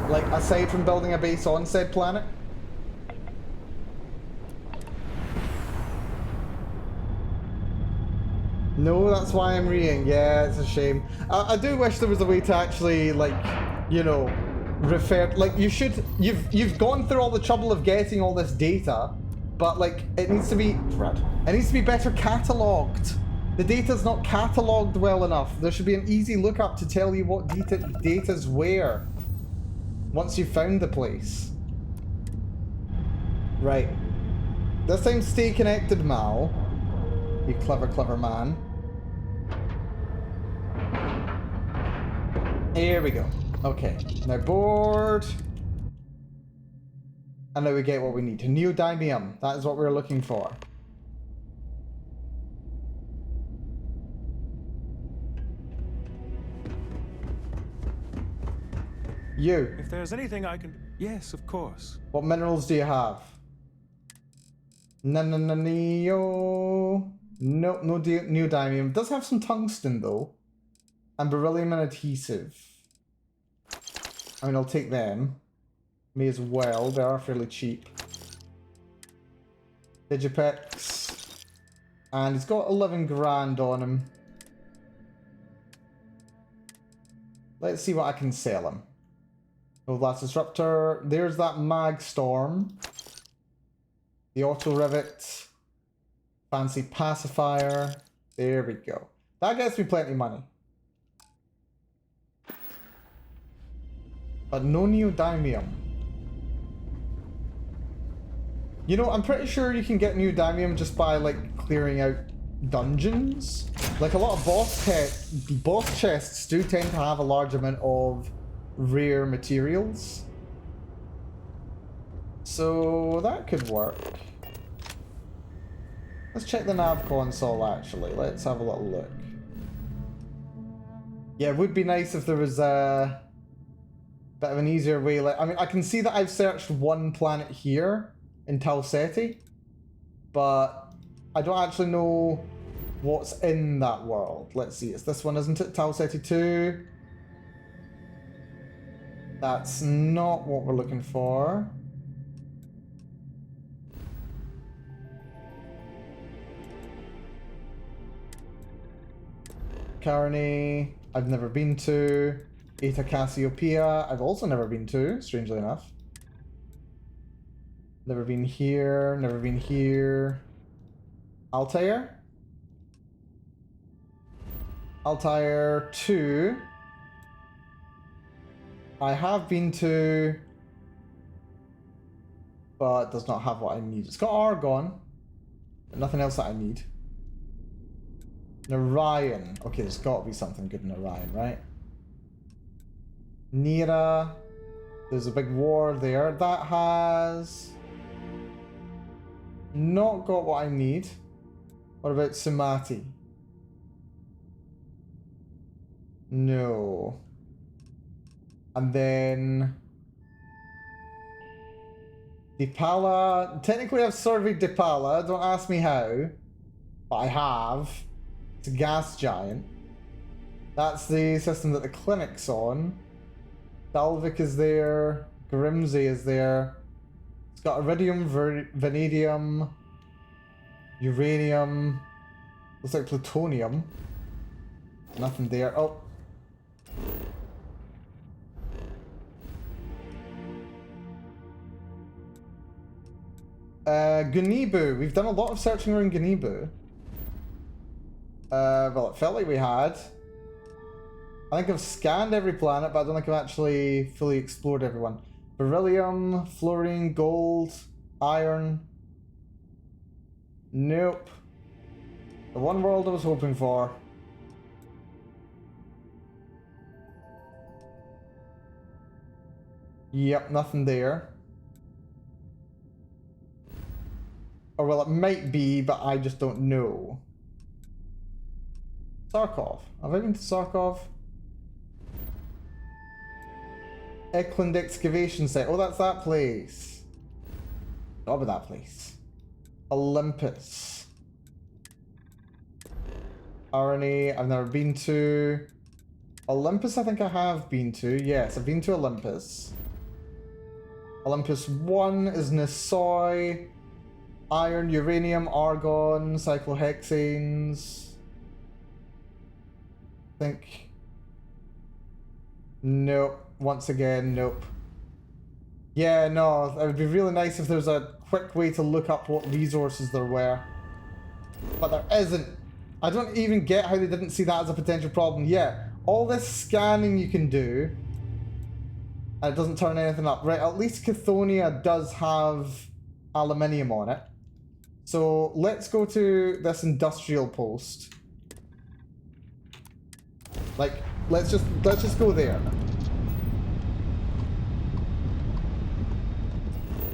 Like, aside from building a base on said planet? No, that's why I'm reading. Yeah, it's a shame. I do wish there was a way to actually, like, you know, refer. Like, you've gone through all the trouble of getting all this data, but like, it needs to be better catalogued. The data's not catalogued well enough. There should be an easy lookup to tell you what data's where. Once you've found the place. Right. This time, stay connected, Mal. You clever, clever man. Here we go. Okay, now board. And now we get what we need. Neodymium. That is what we're looking for. You. If there's anything I can... Yes, of course. What minerals do you have? Neo. No neodymium. It does have some tungsten though. And beryllium and adhesive. I mean, I'll take them. May as well. They are fairly cheap. Digipix. And he's got 11 grand on him. Let's see what I can sell him. Oh, that's disruptor. There's that mag storm. The auto rivet. Fancy pacifier. There we go. That gets me plenty of money. But no neodymium. You know, I'm pretty sure you can get neodymium just by, like, clearing out dungeons. Like, a lot of boss chests do tend to have a large amount of rare materials. So, that could work. Let's check the nav console, actually. Let's have a little look. Yeah, it would be nice if there was a bit of an easier way. Like, I mean, I can see that I've searched one planet here in Talseti, but I don't actually know what's in that world. Let's see, it's this one, isn't it? Talseti 2. That's not what we're looking for. Carney, I've never been to. Eta Cassiopeia, I've also never been to, strangely enough. Never been here, never been here. Altair? Altair 2. I have been to but it does not have what I need. It's got argon, but nothing else that I need. Orion. Okay, there's got to be something good in Orion, right? Nira. There's a big war there. That has not got what I need. What about Sumati? No. And then Dipala. Technically I've surveyed Dipala. Don't ask me how. But I have. It's a gas giant. That's the system that the clinic's on. Dalvik is there. Grimsey is there. It's got iridium, vanadium, uranium. Looks like plutonium. Nothing there. Oh. Gunibu. We've done a lot of searching around Gunibu. Well, it felt like we had. I think I've scanned every planet, but I don't think I've actually fully explored everyone. Beryllium, fluorine, gold, iron. Nope. The one world I was hoping for. Yep, nothing there. Or well, it might be, but I just don't know. Sarkov. Have I been to Sarkov? Eklund excavation site. Oh, that's that place. What about that place? Olympus. RNA, I've never been to. Olympus, I think I have been to. Yes, I've been to Olympus. Olympus 1 is Nisoy. Iron, uranium, argon, cyclohexanes. I think. Nope. Once again, nope. Yeah, no, it would be really nice if there was a quick way to look up what resources there were. But there isn't. I don't even get how they didn't see that as a potential problem. Yeah, all this scanning you can do, and it doesn't turn anything up. Right, at least Chthoniya does have aluminium on it. So let's go to this industrial post. Like, let's just go there.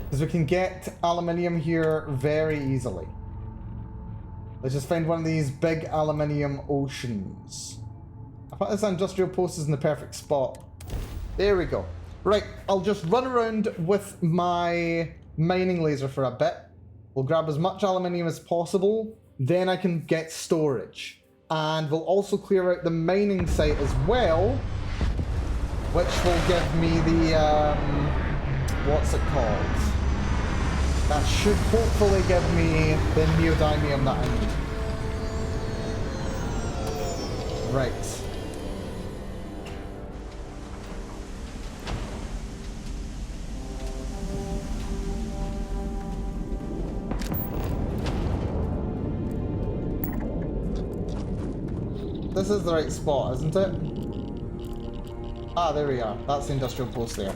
Because we can get aluminium here very easily. Let's just find one of these big aluminium oceans. I thought this industrial post is in the perfect spot. There we go. Right, I'll just run around with my mining laser for a bit. We'll grab as much aluminium as possible. Then I can get storage. And we'll also clear out the mining site as well. Which will give me the, what's it called? That should hopefully give me the neodymium that I need. Right. This is the right spot, isn't it? Ah, there we are. That's the industrial post there.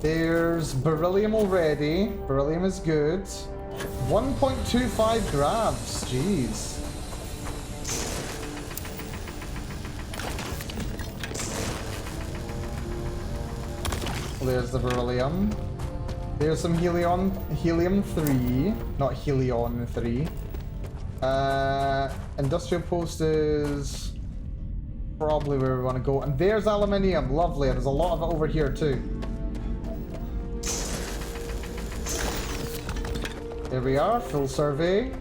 There's beryllium already. Beryllium is good. 1.25 grams. Jeez. There's the beryllium. There's some helium 3. Not helion 3. Industrial post is probably where we want to go. And there's aluminium. Lovely. There's a lot of it over here too. There we are, full survey.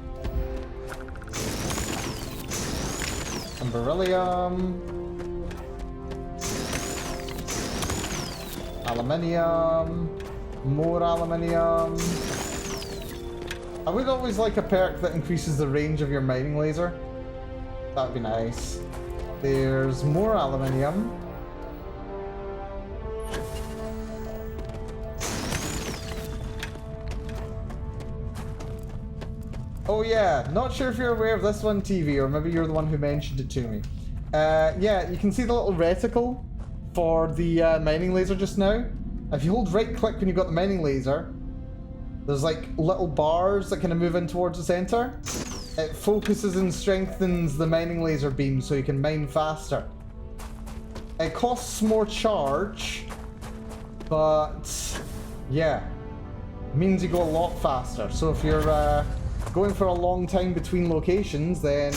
Some beryllium. Aluminium. More aluminium. I would always like a perk that increases the range of your mining laser. That'd be nice. There's more aluminium. Oh yeah, not sure if you're aware of this one, TV, or maybe you're the one who mentioned it to me. Yeah, you can see the little reticle for the mining laser just now. If you hold right click when you've got the mining laser, there's like little bars that kind of move in towards the center. It focuses and strengthens the mining laser beam so you can mine faster. It costs more charge, but yeah, it means you go a lot faster. So if you're going for a long time between locations, then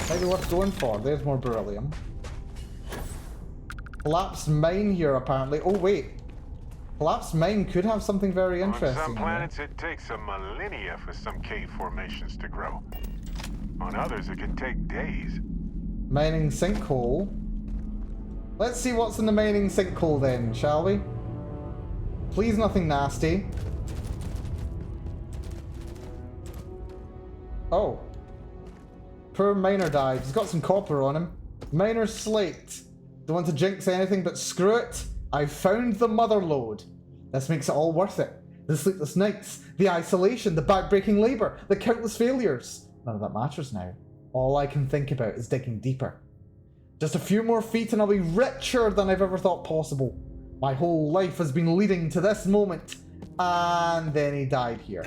maybe worth going for. There's more beryllium. Collapsed mine here apparently. Oh wait. Collapsed mine could have something very interesting. On some planets, it takes a millennia for some cave formations to grow. On others, it can take days. Mining sinkhole. Let's see what's in the mining sinkhole then, shall we? Please nothing nasty. Oh. Poor miner died. He's got some copper on him. Miner slate. Don't want to jinx anything, but screw it. I found the mother lode. This makes it all worth it. The sleepless nights, the isolation, the backbreaking labor, the countless failures. None of that matters now. All I can think about is digging deeper. Just a few more feet and I'll be richer than I've ever thought possible. My whole life has been leading to this moment. And then he died here.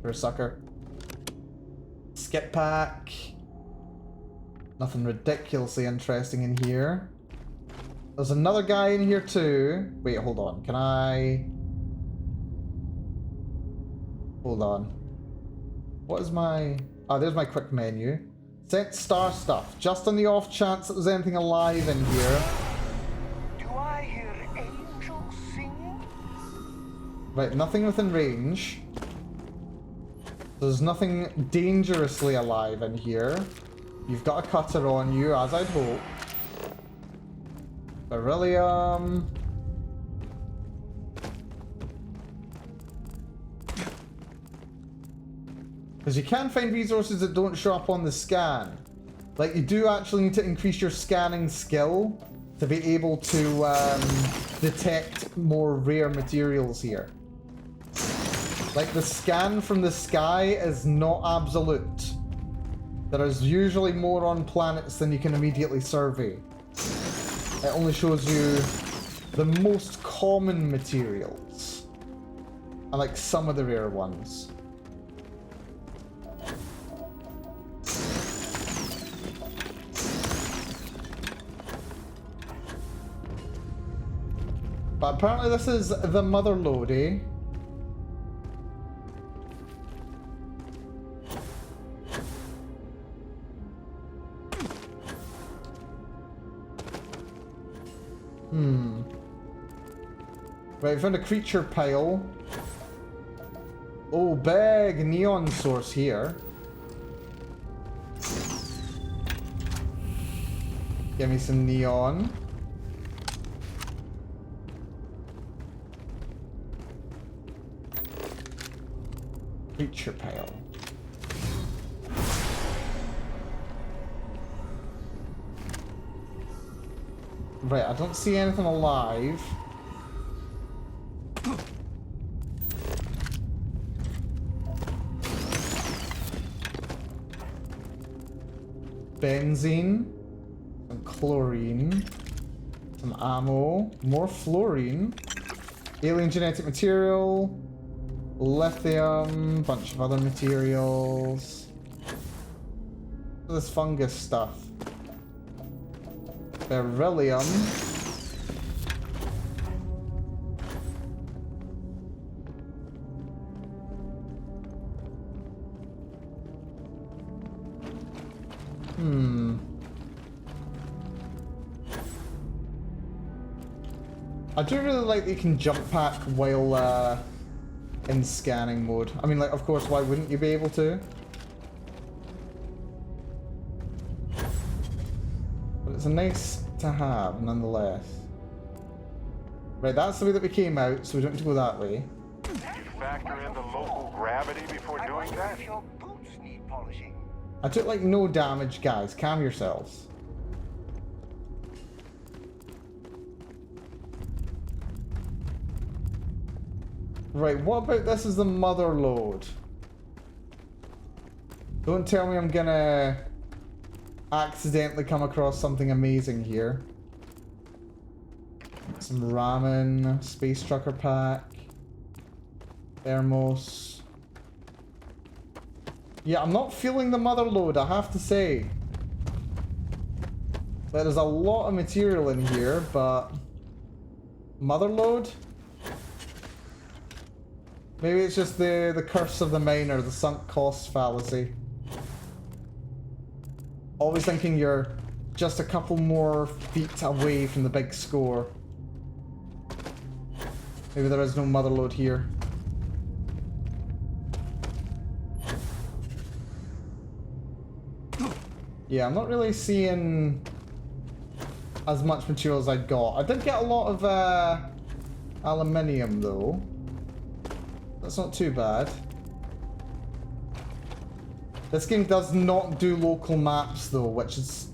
Poor sucker. Skip pack. Nothing ridiculously interesting in here. There's another guy in here too. Wait, hold on. Can I... Hold on. What is my... Oh, there's my quick menu. Set star stuff. Just on the off chance that there's anything alive in here. Do I hear angels singing? Right, nothing within range. There's nothing dangerously alive in here. You've got a cutter on you, as I'd hope. Beryllium. Because you can find resources that don't show up on the scan. Like, you do actually need to increase your scanning skill to be able to detect more rare materials here. Like, the scan from the sky is not absolute. There is usually more on planets than you can immediately survey. It only shows you the most common materials. And like some of the rare ones. But apparently this is the mother lode, eh? Right, found a creature pile. Oh, big neon source here. Give me some neon. Creature pile. Right, I don't see anything alive. Benzene, some chlorine, some ammo, more fluorine, alien genetic material, lithium, bunch of other materials. This fungus stuff. Beryllium. I do really like that you can jump pack while in scanning mode. I mean, like, of course, why wouldn't you be able to? But it's a nice to have, nonetheless. Right, that's the way that we came out, so we don't need to go that way. Factor in the local gravity before doing that? Your boots need polishing. I took, like, no damage, guys. Calm yourselves. Right, what about this is the mother lode? Don't tell me I'm gonna accidentally come across something amazing here. Some ramen, space trucker pack, thermos. Yeah, I'm not feeling the mother load, I have to say. There is a lot of material in here, but mother load? Maybe it's just the curse of the miner, the sunk cost fallacy. Always thinking you're just a couple more feet away from the big score. Maybe there is no mother load here. Yeah, I'm not really seeing as much material as I got. I did get a lot of aluminium though. That's not too bad. This game does not do local maps though, which is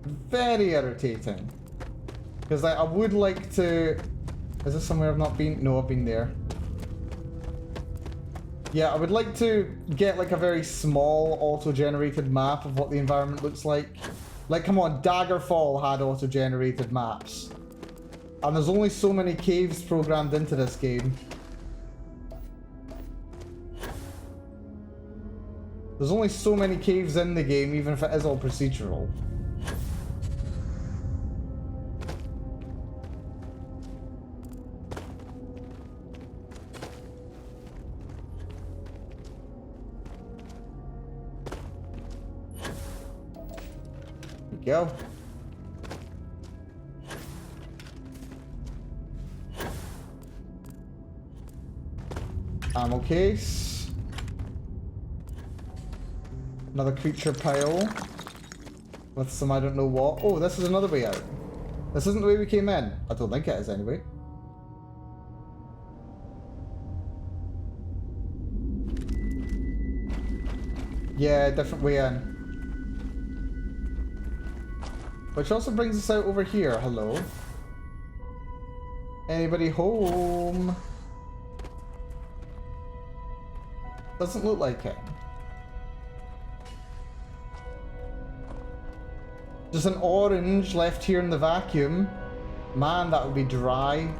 very irritating. Because I would like to... Is this somewhere I've not been? No, I've been there. Yeah, I would like to get like a very small auto-generated map of what the environment looks like. Like, come on, Daggerfall had auto-generated maps. And there's only so many caves programmed into this game. There's only so many caves in the game, even if it is all procedural. Go. Ammo case. Another creature pile. With some I don't know what. Oh, this is another way out. This isn't the way we came in. I don't think it is anyway. Yeah, different way in. Which also brings us out over here. Hello. Anybody home? Doesn't look like it. Just an orange left here in the vacuum. Man, that would be dry.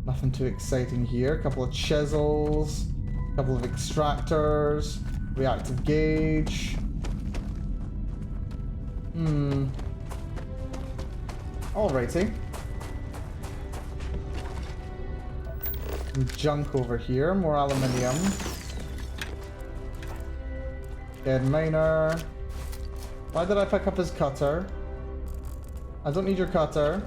Nothing too exciting here. A couple of chisels. A couple of extractors. Reactive gauge. Alrighty. Some junk over here. More aluminium. Dead miner. Why did I pick up his cutter? I don't need your cutter.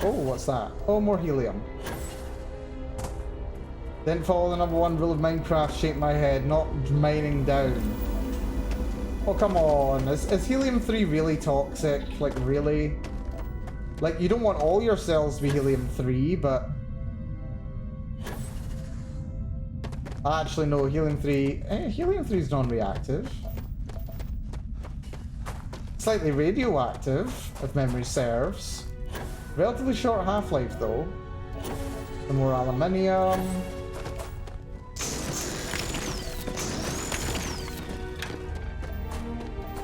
Oh, what's that? Oh, more helium. Didn't follow the #1 rule of Minecraft, shake my head, not mining down. Oh, come on. Is helium-3 really toxic? Like, really? Like, you don't want all your cells to be helium-3, but... Actually, no, helium-3... helium-3 is non-reactive. Slightly radioactive, if memory serves. Relatively short half-life, though. Some more aluminium.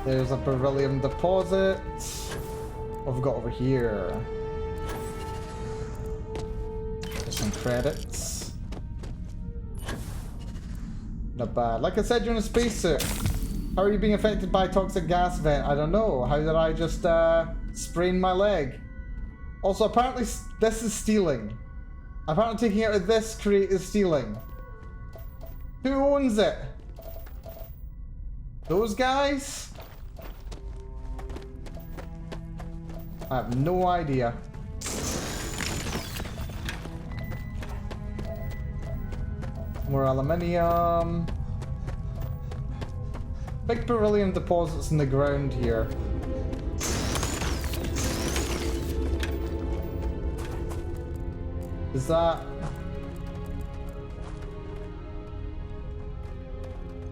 There's a beryllium deposit. What have we got over here? There's some credits. Not bad. Like I said, you're in a spacesuit. How are you being affected by a toxic gas vent? I don't know. How did I just sprain my leg? Also, apparently this is stealing. Apparently taking out of this crate is stealing. Who owns it? Those guys? I have no idea. More aluminium. Big beryllium deposits in the ground here. Is that...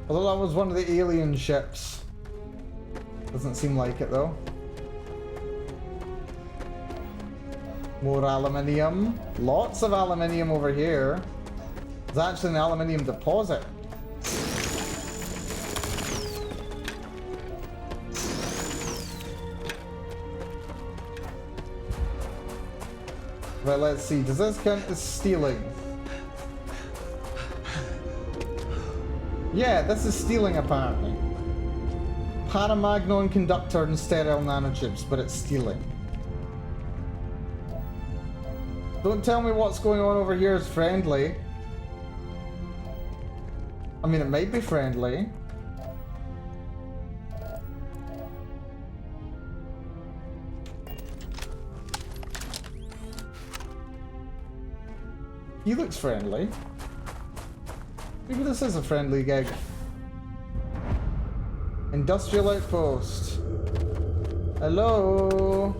Although that was one of the alien ships. Doesn't seem like it though. More aluminium. Lots of aluminium over here. There's actually an aluminium deposit. Right, let's see. Does this count as stealing? Yeah, this is stealing apparently. Paramagnon conductor and sterile nanochips, but it's stealing. Don't tell me what's going on over here is friendly. I mean, it might be friendly. He looks friendly. Maybe this is a friendly gig. Industrial outpost. Hello?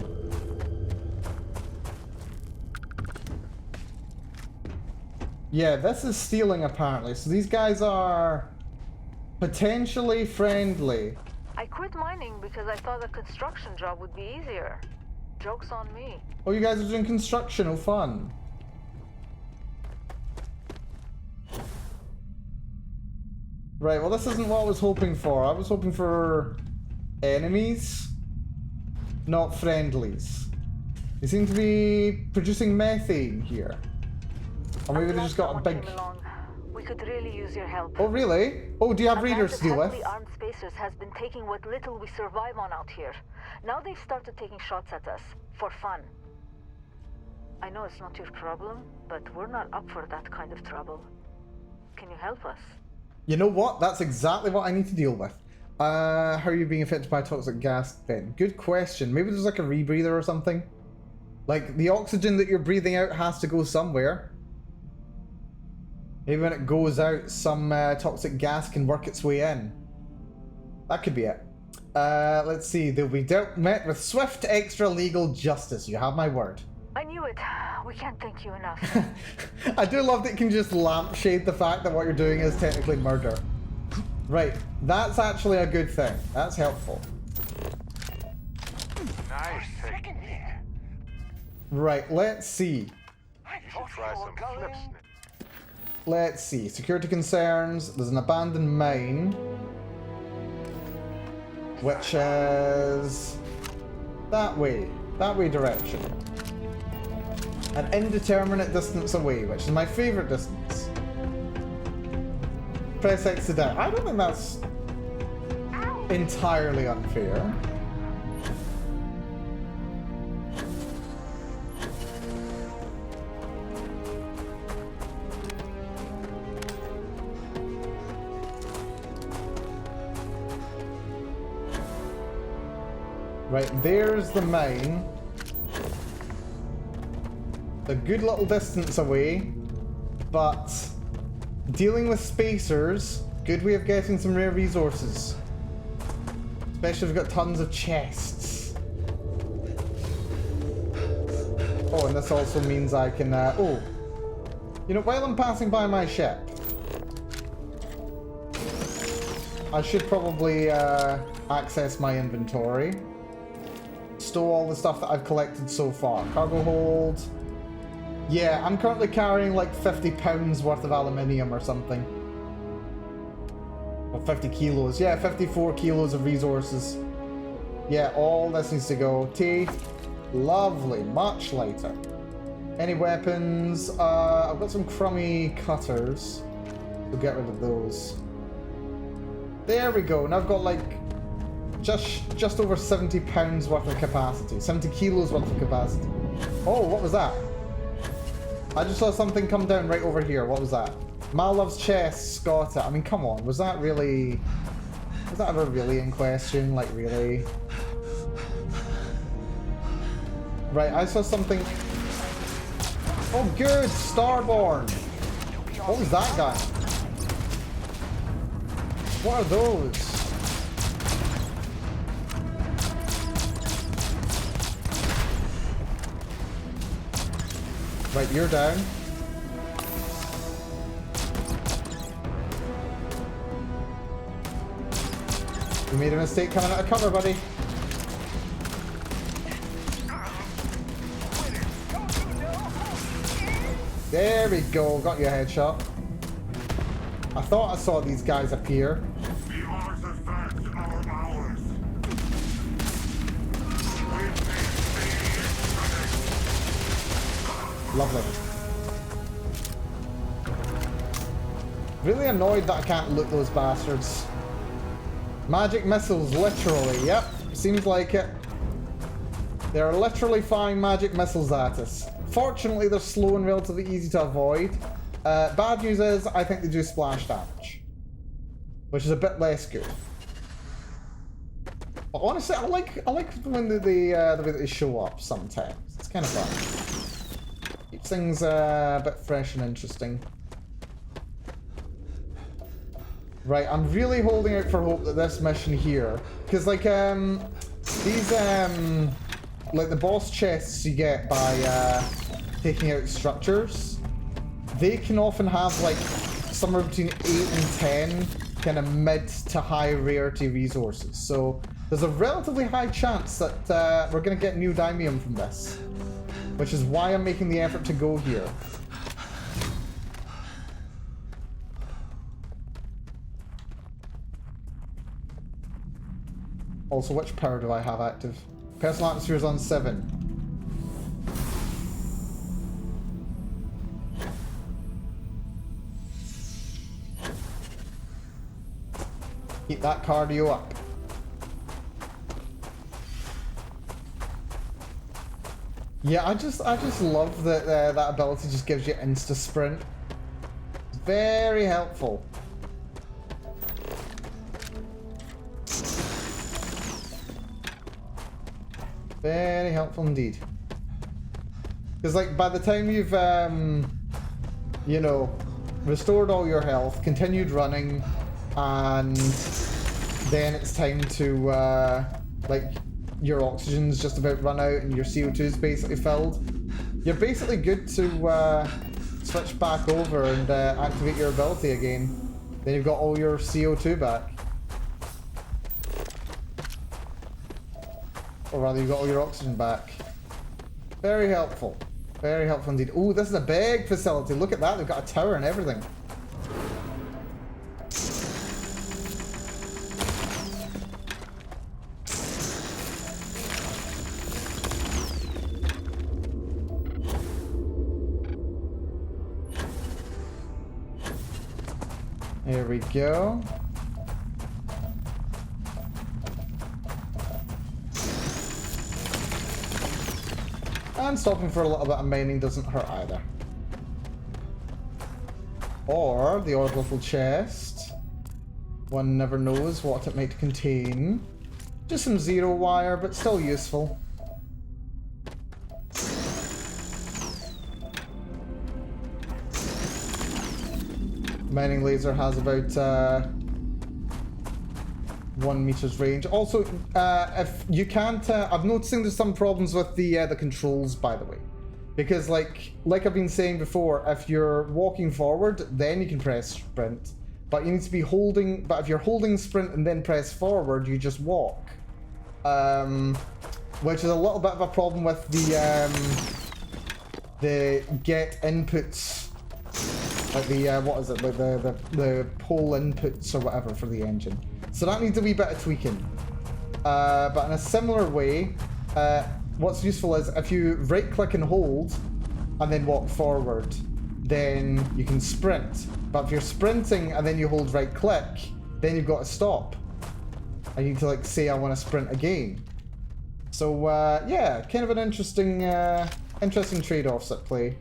Yeah, this is stealing apparently. So these guys are potentially friendly. I quit mining because I thought a construction job would be easier. Joke's on me. Oh, you guys are doing construction. Oh, fun. Right, well this isn't what I was hoping for. I was hoping for enemies, not friendlies. They seem to be producing methane here. Or maybe they just got a big... We could really use your help. Oh really? Oh, do you have readers to deal with? Heavily armed spacers has been taking what little we survive on out here. Now they've started taking shots at us, for fun. I know it's not your problem, but we're not up for that kind of trouble. Can you help us? You know what? That's exactly what I need to deal with. How are you being affected by toxic gas, Ben? Good question. Maybe there's like a rebreather or something? Like, the oxygen that you're breathing out has to go somewhere. Maybe when it goes out, some toxic gas can work its way in. That could be it. Let's see. They'll be met with swift extra-legal justice. You have my word. I knew it. We can't thank you enough. I do love that you can just lampshade the fact that what you're doing is technically murder. Right, that's actually a good thing. That's helpful. Nice technique. Right, let's see. You should try some flips. Let's see. Security concerns. There's an abandoned mine. Which is... that way. That way direction. An indeterminate distance away, which is my favorite distance. Press X to down. I don't think that's entirely unfair. Right, there's the mine. A good little distance away, but dealing with spacers, good way of getting some rare resources. Especially if we've got tons of chests. Oh, and this also means I can, oh. You know, while I'm passing by my ship, I should probably access my inventory. Stow all the stuff that I've collected so far. Cargo hold. Yeah, I'm currently carrying like 50 pounds worth of aluminium or something. Or 50 kilos. Yeah, 54 kilos of resources. Yeah, all this needs to go. Tea. Lovely. Much lighter. Any weapons? I've got some crummy cutters. We'll get rid of those. There we go. And I've got like just over 70 pounds worth of capacity. 70 kilos worth of capacity. Oh, what was that? I just saw something come down right over here. What was that? Mal loves chess, got it. I mean, come on. Was that really... was that ever really in question? Like, really? Right, I saw something... oh, good! Starborn! What was that guy? What are those? Right, you're down. You made a mistake coming out of cover, buddy. There we go, got your headshot. I thought I saw these guys appear. Lovely. Really annoyed that I can't loot those bastards. Magic missiles, literally. Yep, seems like it. They're literally firing magic missiles at us. Fortunately, they're slow and relatively easy to avoid. Bad news is, I think they do splash damage, which is a bit less good. But honestly, I like when the way that they show up sometimes. It's kind of fun. Keeps things a bit fresh and interesting. Right, I'm really holding out for hope that this mission here, because like these like the boss chests you get by taking out structures, they can often have like somewhere between 8 and 10 kind of mid to high rarity resources. So there's a relatively high chance that we're going to get new Daimium from this, which is why I'm making the effort to go here. Also, which power do I have active? Personal atmosphere is on 7. Keep that cardio up. Yeah, I just love that that ability just gives you insta sprint. It's very helpful. Very helpful indeed. Because like by the time you've you know, restored all your health, continued running, and then it's time to like your oxygen's just about run out and your CO2 is basically filled, you're basically good to switch back over and activate your ability again. Then you've got all your CO2 back. Or rather, you've got all your oxygen back. Very helpful. Very helpful indeed. Ooh, this is a big facility. Look at that. They've got a tower and everything. Here we go. And stopping for a little bit of mining doesn't hurt either. Or the odd little chest. One never knows what it might contain. Just some zero wire, but still useful. Mining laser has about 1 meter's range. Also, if you can't, I'm noticing there's some problems with the controls, by the way, because like I've been saying before, if you're walking forward, then you can press sprint, but you need to be holding. But if you're holding sprint and then press forward, you just walk, which is a little bit of a problem with the get inputs, like the what is it, like the pole inputs or whatever for the engine. So that needs a wee bit of tweaking. But in a similar way, what's useful is if you right click and hold and then walk forward, then you can sprint. But if you're sprinting and then you hold right click, then you've got to stop. I need to like say I want to sprint again. So yeah, kind of an interesting interesting trade-offs at play.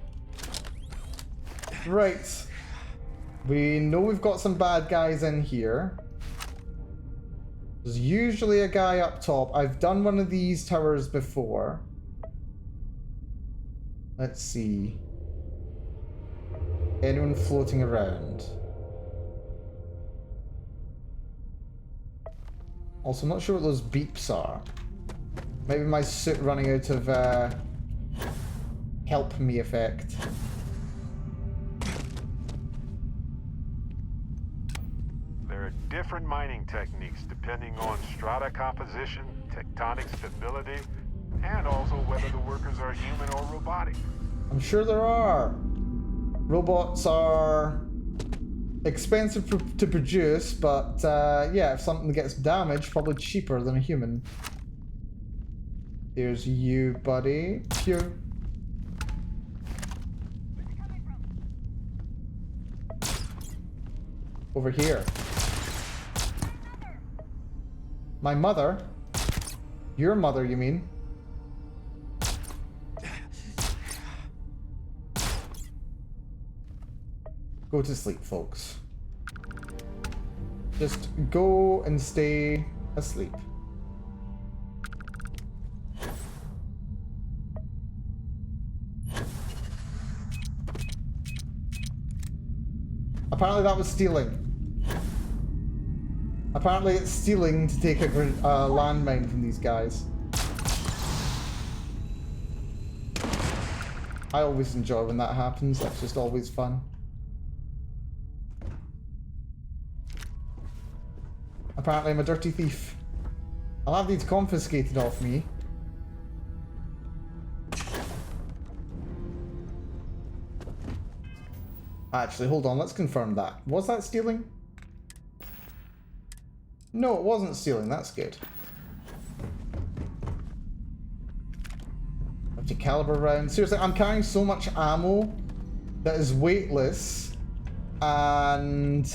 Right. We know we've got some bad guys in here. There's usually a guy up top. I've done one of these towers before. Let's see. Anyone floating around? Also, I'm not sure what those beeps are. Maybe my suit running out of help me effect. Different mining techniques depending on strata composition, tectonic stability, and also whether the workers are human or robotic. I'm sure there are. Robots are expensive to produce, but yeah, if something gets damaged, probably cheaper than a human. Here's you, buddy. Phew. Over here. My mother? Your mother, you mean? Go to sleep, folks. Just go and stay asleep. Apparently that was stealing. Apparently it's stealing to take a landmine from these guys. I always enjoy when that happens. That's just always fun. Apparently I'm a dirty thief. I'll have these confiscated off me. Actually, hold on, let's confirm that. Was that stealing? No, it wasn't stealing, that's good. Multi-caliber round. Seriously, I'm carrying so much ammo that is weightless and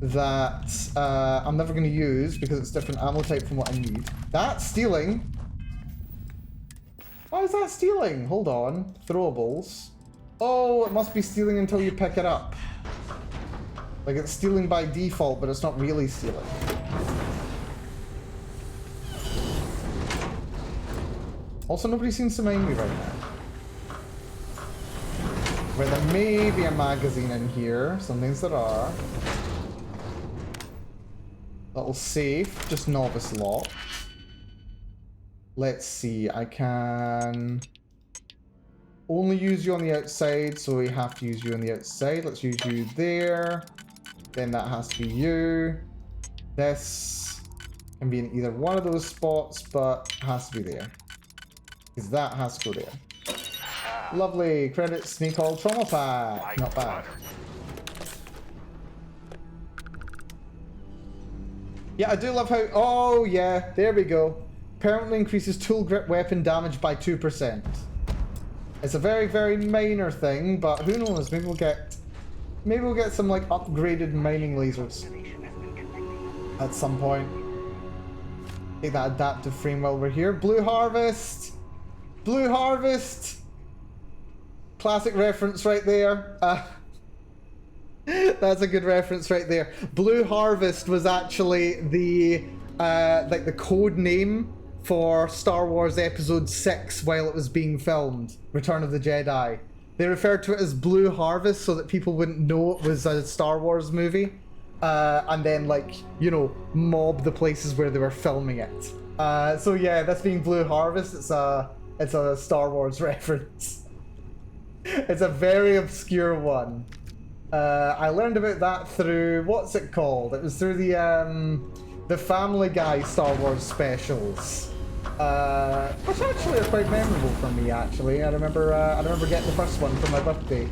that I'm never going to use because it's different ammo type from what I need. That's stealing. Why is that stealing? Hold on. Throwables. Oh, it must be stealing until you pick it up. Like it's stealing by default, but it's not really stealing. Also, nobody seems to mind me right now. Where there may be a magazine in here. Some things there are. Little safe, just novice lock. Let's see, I can only use you on the outside, so we have to use you on the outside. Let's use you there. Then that has to be you. This can be in either one of those spots, but has to be there. Because that has to go there. Lovely. Credit sneak all trauma pack. Not bad. Yeah, I do love how... Oh, yeah. There we go. Permanently increases tool grip weapon damage by 2%. It's a very, very minor thing, but who knows? Maybe we'll get some like upgraded mining lasers at some point. Take that adaptive frame while we're here. Blue Harvest! Blue Harvest! Classic reference right there. That's a good reference right there. Blue Harvest was actually the like the code name for Star Wars Episode 6 while it was being filmed, Return of the Jedi. They referred to it as Blue Harvest so that people wouldn't know it was a Star Wars movie, and then like, you know, mob the places where they were filming it. So yeah, that's being Blue Harvest. It's a Star Wars reference. It's a very obscure one. I learned about that through, what's it called? It was through the Family Guy Star Wars specials, which actually are quite memorable for me. Actually, I remember getting the first one for my birthday,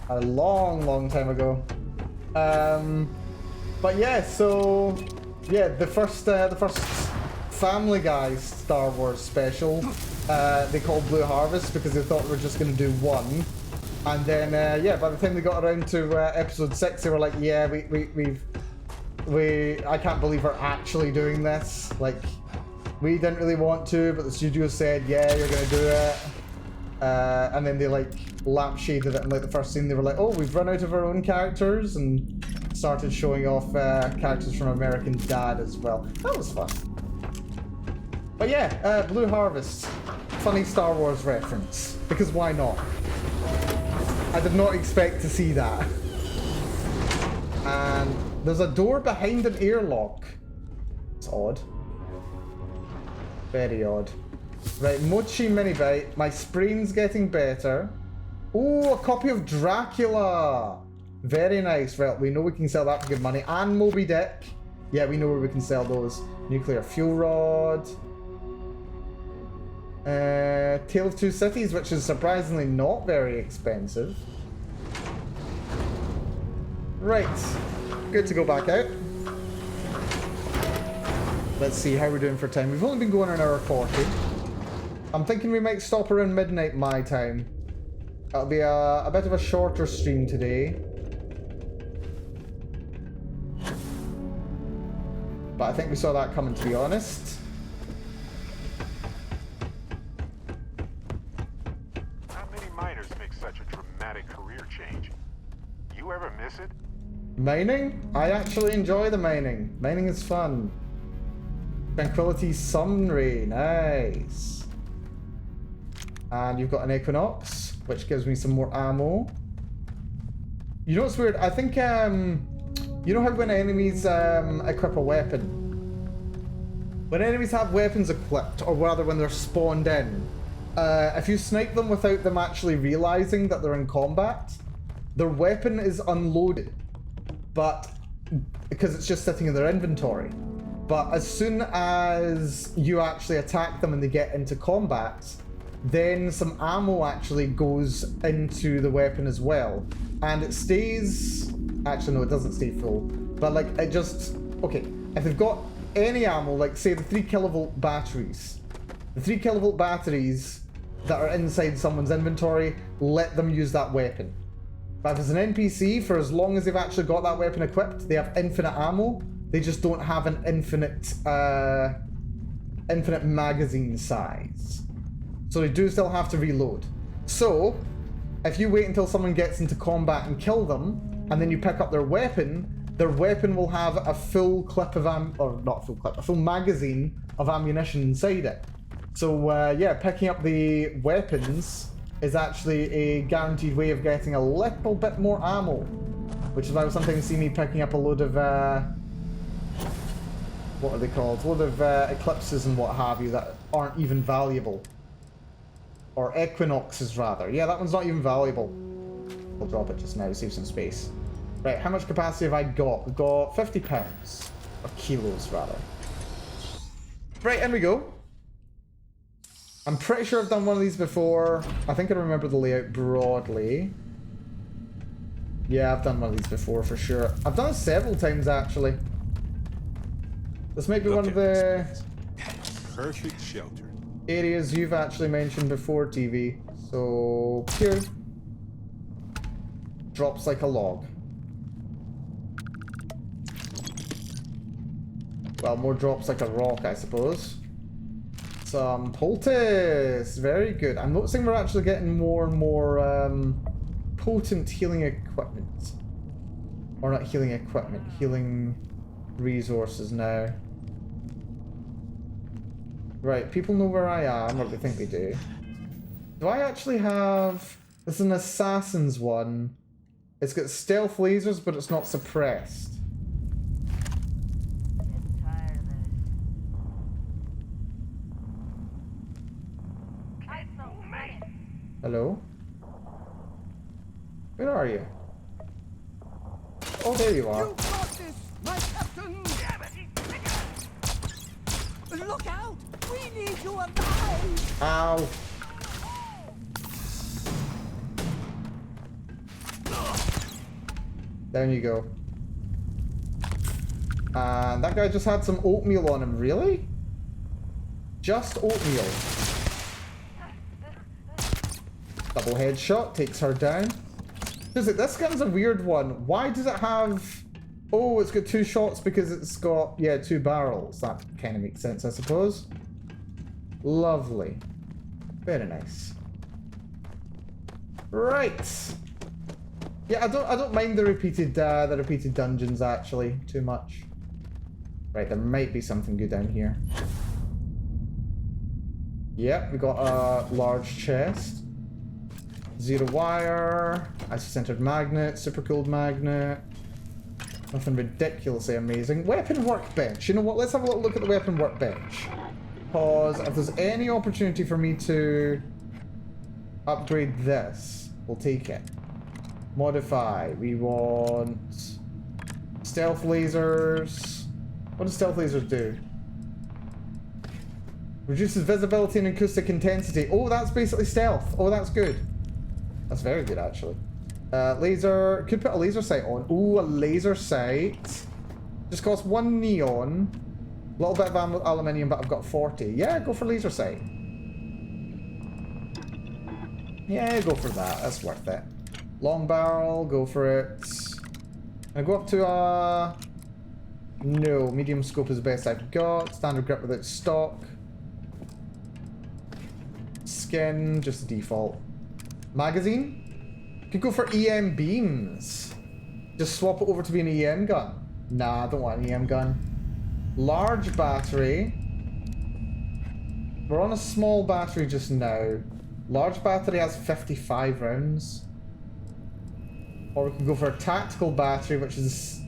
a long time ago. But yeah, so yeah, the first Family Guy Star Wars special, they called Blue Harvest because they thought they were just going to do one. And then, yeah, by the time they got around to episode 6, they were like, yeah, I can't believe we're actually doing this. Like, we didn't really want to, but the studio said, yeah, you're going to do it. And then they, like, lampshaded it in, like, the first scene. They were like, oh, we've run out of our own characters, and started showing off characters from American Dad as well. That was fun. But yeah, Blue Harvest. Funny Star Wars reference. Because why not? I did not expect to see that. And there's a door behind an airlock. It's odd. Very odd. Right, Mochi Mini Bite. My sprain's getting better. Oh, a copy of Dracula. Very nice. Well, we know we can sell that for good money. And Moby Dick. Yeah, we know where we can sell those. Nuclear fuel rod. Tale of Two Cities, which is surprisingly not very expensive. Right, good to go back out. Let's see how we're doing for time. We've only been going an hour 40. I'm thinking we might stop around midnight my time. It'll be a bit of a shorter stream today. But I think we saw that coming, to be honest. Not many miners make such a dramatic career change. You ever miss it? Mining? I actually enjoy the mining. Mining is fun. Tranquility Sunray, nice. And you've got an Equinox, which gives me some more ammo. You know what's weird? I think, you know how when enemies equip a weapon? When enemies have weapons equipped, or rather when they're spawned in, if you snipe them without them actually realizing that they're in combat, their weapon is unloaded. But because it's just sitting in their inventory. But as soon as you actually attack them and they get into combat, then some ammo actually goes into the weapon as well. And it stays... Actually, no, it doesn't stay full. But, like, it just... Okay, if they've got any ammo, like, say, the 3 kilovolt batteries. The 3 kilovolt batteries that are inside someone's inventory, let them use that weapon. But if it's an NPC, for as long as they've actually got that weapon equipped, they have infinite ammo. They just don't have an infinite magazine size. So they do still have to reload. So, if you wait until someone gets into combat and kill them, and then you pick up their weapon will have a full clip of a full magazine of ammunition inside it. So yeah, picking up the weapons is actually a guaranteed way of getting a little bit more ammo, which is why you sometimes see me picking up a load of what are they called? A load of eclipses and what have you that aren't even valuable. Or equinoxes rather. Yeah, that one's not even valuable. We'll drop it just now to save some space. Right, how much capacity have I got? We've got 50 pounds. Or kilos rather. Right, in we go. I'm pretty sure I've done one of these before. I think I remember the layout broadly. Yeah, I've done one of these before for sure. I've done it several times actually. This might be one of the perfect shelter areas you've actually mentioned before, TV. So here, drops like a log. Well, more drops like a rock, I suppose. Some poultice, very good. I'm noticing we're actually getting more and more potent healing equipment. Or not healing equipment, healing resources now. Right, people know where I am, or they think they do. Do I actually have... This is an assassin's one. It's got stealth lasers, but it's not suppressed. Hello? Where are you? Oh, there you are. You got this, my captain! Look out! We need you alive! Ow. Down you go. And that guy just had some oatmeal on him, really? Just oatmeal. Double headshot, takes her down. This gun's a weird one. Why does it have... Oh, it's got 2 shots because it's got, yeah, 2 barrels. That kind of makes sense, I suppose. Lovely. Very nice. Right. Yeah, I don't mind the repeated dungeons actually too much. Right, there might be something good down here. Yep, we got a large chest. 0 wire, isocentered magnet, super cooled magnet. Nothing ridiculously amazing. Weapon workbench. You know what? Let's have a little look at the weapon workbench. Because if there's any opportunity for me to upgrade this, we'll take it. Modify. We want stealth lasers. What do stealth lasers do? Reduces visibility and acoustic intensity. Oh, that's basically stealth. Oh, that's good. That's very good, actually. Laser. Could put a laser sight on. Ooh, a laser sight. Just costs 1 neon. A little bit of aluminium, but I've got 40. Yeah, go for laser sight. Yeah, go for that. That's worth it. Long barrel, go for it. I go up to no, medium scope is the best I've got. Standard grip without stock. Skin, just default. Magazine? Could go for EM beams. Just swap it over to be an EM gun. Nah, I don't want an EM gun. Large battery. We're on a small battery just now. Large battery has 55 rounds. Or we can go for a tactical battery, which is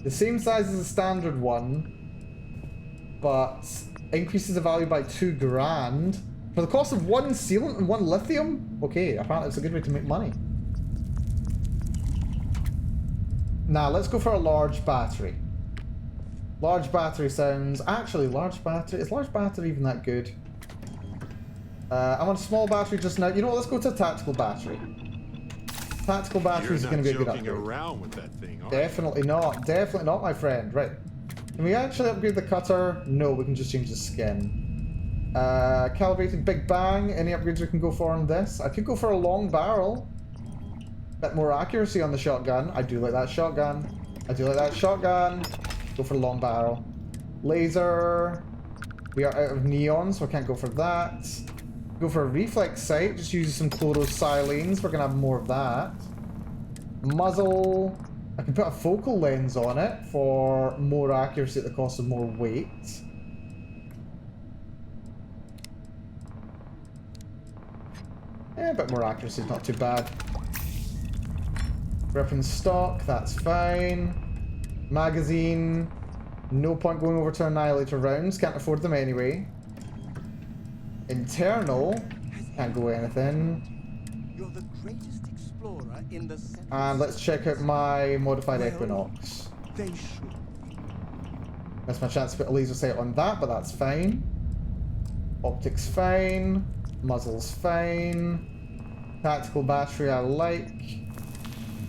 the same size as the standard one, but increases the value by 2 grand. For the cost of 1 sealant and 1 lithium? Okay, apparently it's a good way to make money. Now, let's go for a large battery. Large battery sounds... Actually, large battery... Is large battery even that good? I'm on a small battery just now. You know what? Let's go to a tactical battery. Tactical battery is going to be a good upgrade. Around with that thing, Definitely not. Definitely not, my friend. Right. Can we actually upgrade the cutter? No, we can just change the skin. Calibrated Big Bang. Any upgrades we can go for on this? I could go for a long barrel. Bit more accuracy on the shotgun. I do like that shotgun. I do like that shotgun. Go for a long barrel. Laser. We are out of neon, so I can't go for that. Go for a reflex sight. Just use some chlorosilines. We're going to have more of that. Muzzle. I can put a focal lens on it for more accuracy at the cost of more weight. Yeah, a bit more accuracy is not too bad. Weapon stock, that's fine. Magazine. No point going over to Annihilator rounds. Can't afford them anyway. Internal. Can't go anything. You're the greatest explorer in the And let's check out my modified Equinox. They should. That's my chance to put a laser sight on that, but that's fine. Optics fine. Muzzle's fine. Tactical battery I like.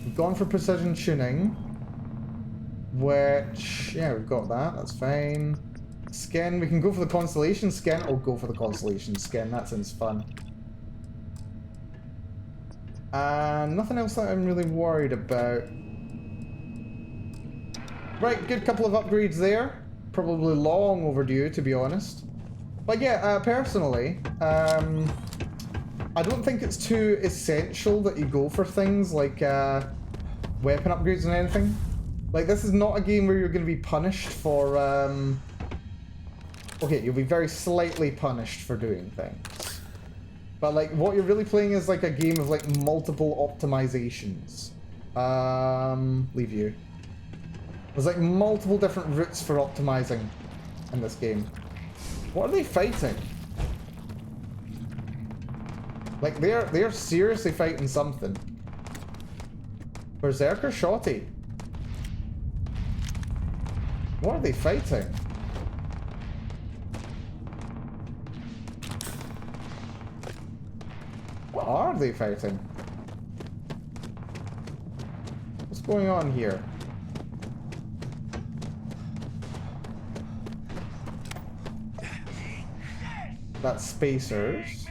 We've gone for precision tuning. Which, yeah, we've got that. That's fine. Skin, we can go for the Constellation skin. Or go for the Constellation skin. That sounds fun. And nothing else that I'm really worried about. Right, good couple of upgrades there. Probably long overdue, to be honest. But yeah, personally, I don't think it's too essential that you go for things like weapon upgrades and anything. Like, this is not a game where you're going to be punished for... Okay, you'll be very slightly punished for doing things. But, like, what you're really playing is, like, a game of, like, multiple optimizations. Leave you. There's, like, multiple different routes for optimizing in this game. What are they fighting? Like, they're seriously fighting something. Berserker Shotty. What are they fighting? What are they fighting? What's going on here? That's spacers.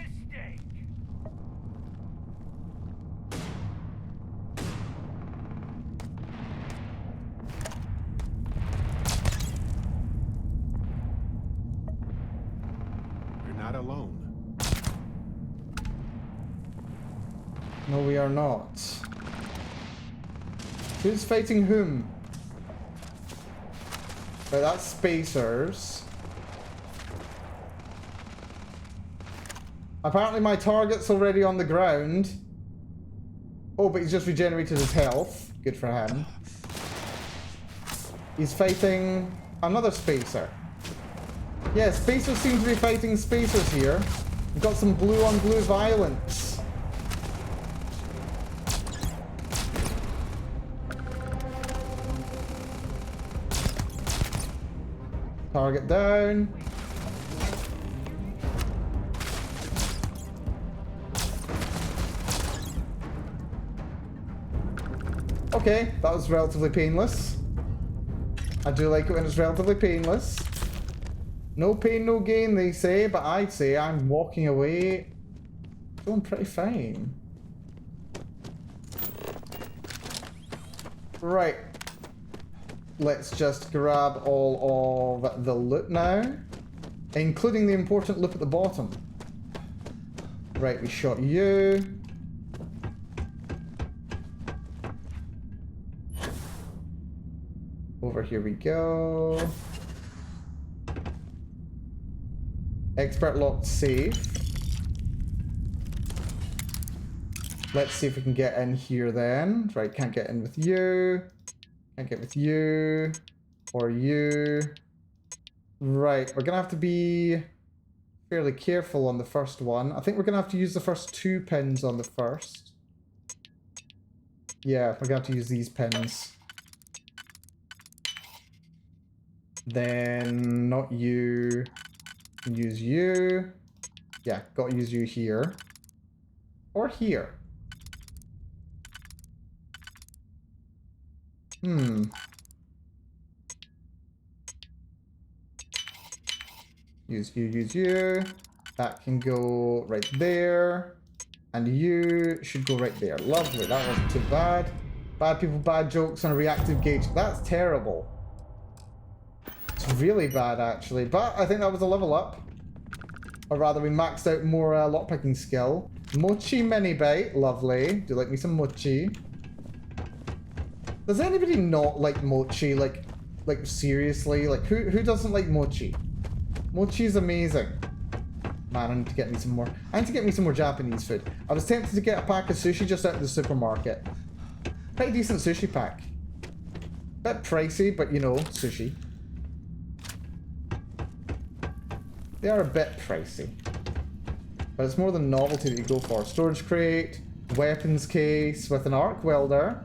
You're not alone. No, we are not. Who's fighting whom? Right, that's spacers. Apparently my target's already on the ground. Oh, but he's just regenerated his health. Good for him. He's fighting another spacer. Yeah, spacers seem to be fighting spacers here. We've got some blue on blue violence. Target down. Okay, that was relatively painless. I do like it when it's relatively painless. No pain, no gain, they say, but I'd say I'm walking away Doing pretty fine. Right. Let's just grab all of the loot now, including the important loot at the bottom. Right, we shot you. Over here we go. Expert locked safe. Let's see if we can get in here then. Right, can't get in with you. Can't get with you. Or you. Right, we're gonna have to be fairly careful on the first one. I think we're gonna have to use the first 2 pins on the first. Yeah, we're gonna have to use these pins. Then not you. Use you. Yeah, gotta use you here. Or here. Use you, use you. That can go right there. And you should go right there. Lovely, that wasn't too bad. Bad people, bad jokes on a reactive gauge. That's terrible. It's really bad, actually. But I think that was a level up. Or rather, we maxed out more lockpicking skill. Mochi mini bite. Lovely. Do you like me some mochi? Does anybody not like mochi? Like seriously? Like, who doesn't like mochi? Mochi is amazing. Man, I need to get me some more. I need to get me some more Japanese food. I was tempted to get a pack of sushi just out of the supermarket. Pretty decent sushi pack. Bit pricey, but you know, sushi. They are a bit pricey. But it's more the novelty that you go for. Storage crate, weapons case with an arc welder.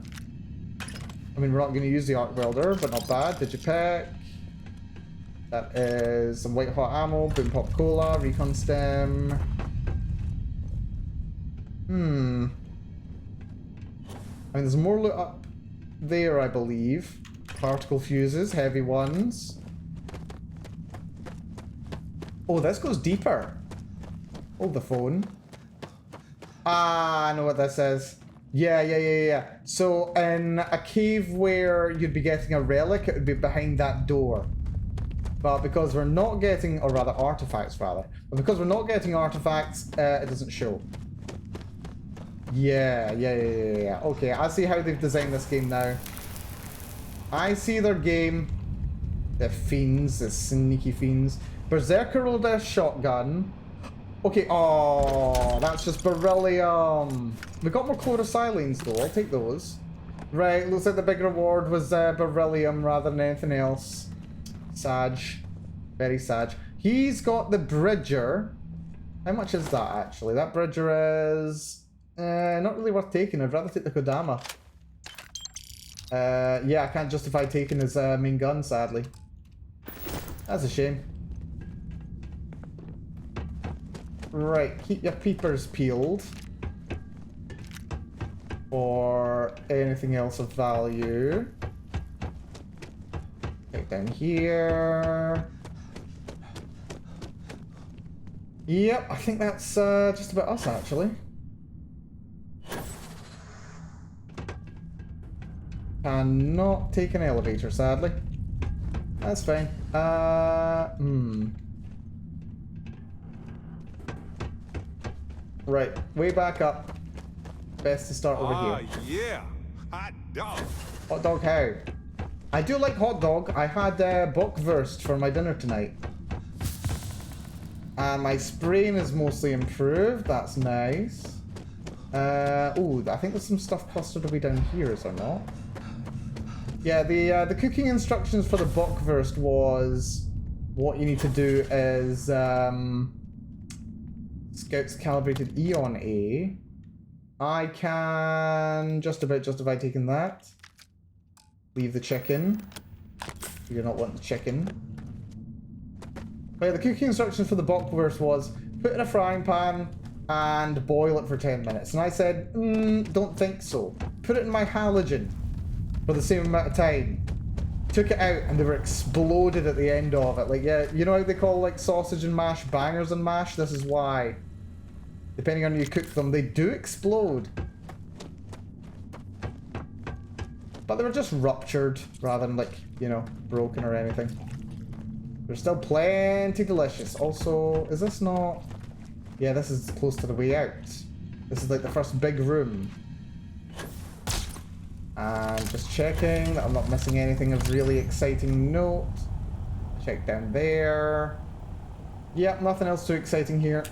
I mean, we're not going to use the arc welder, but not bad. Digipack. That is some white hot ammo, boom pop cola, recon stem. I mean, there's more loot up there, I believe. Particle fuses, heavy ones. Oh, this goes deeper. Hold the phone. Ah, I know what this is. Yeah. So in a cave where you'd be getting a relic, it would be behind that door. But because we're not getting, or rather artifacts rather, but because we're not getting artifacts, it doesn't show. Yeah. Okay, I see how they've designed this game now. I see their game. The fiends, the sneaky fiends. Berserker rolled a shotgun. Okay, oh, that's just beryllium. We got more chlorosilines though, I'll take those. Right, looks like the big reward was beryllium rather than anything else. Sag. Very sag. He's got the Bridger. How much is that actually? That Bridger is not really worth taking. I'd rather take the Kodama. Yeah, I can't justify taking his main gun, sadly. That's a shame. Right, keep your peepers peeled. Or anything else of value. Okay, down here. Yep, I think that's just about us, actually. Cannot take an elevator, sadly. That's fine. Right, way back up. Best to start over here. Yeah, hot dog. Hot dog how? I do like hot dog. I had bockwurst for my dinner tonight. And my spraying is mostly improved. That's nice. Oh, I think there's some stuff clustered away down here, is there not? Yeah, the cooking instructions for the bockwurst was what you need to do is Scout's calibrated Eon A. I can just about justify taking that. Leave the chicken. You're not wanting the chicken. But yeah, the cooking instructions for the bockwurst was put in a frying pan and boil it for 10 minutes. And I said, don't think so. Put it in my halogen for the same amount of time. Took it out and they were exploded at the end of it. Like, yeah, you know how they call like sausage and mash bangers and mash? This is why. Depending on how you cook them, they do explode. But they were just ruptured rather than, like, you know, broken or anything. They're still plenty delicious. Also, is this not... Yeah, this is close to the way out. This is like the first big room. And just checking that I'm not missing anything of really exciting note. Check down there. Yep, nothing else too exciting here.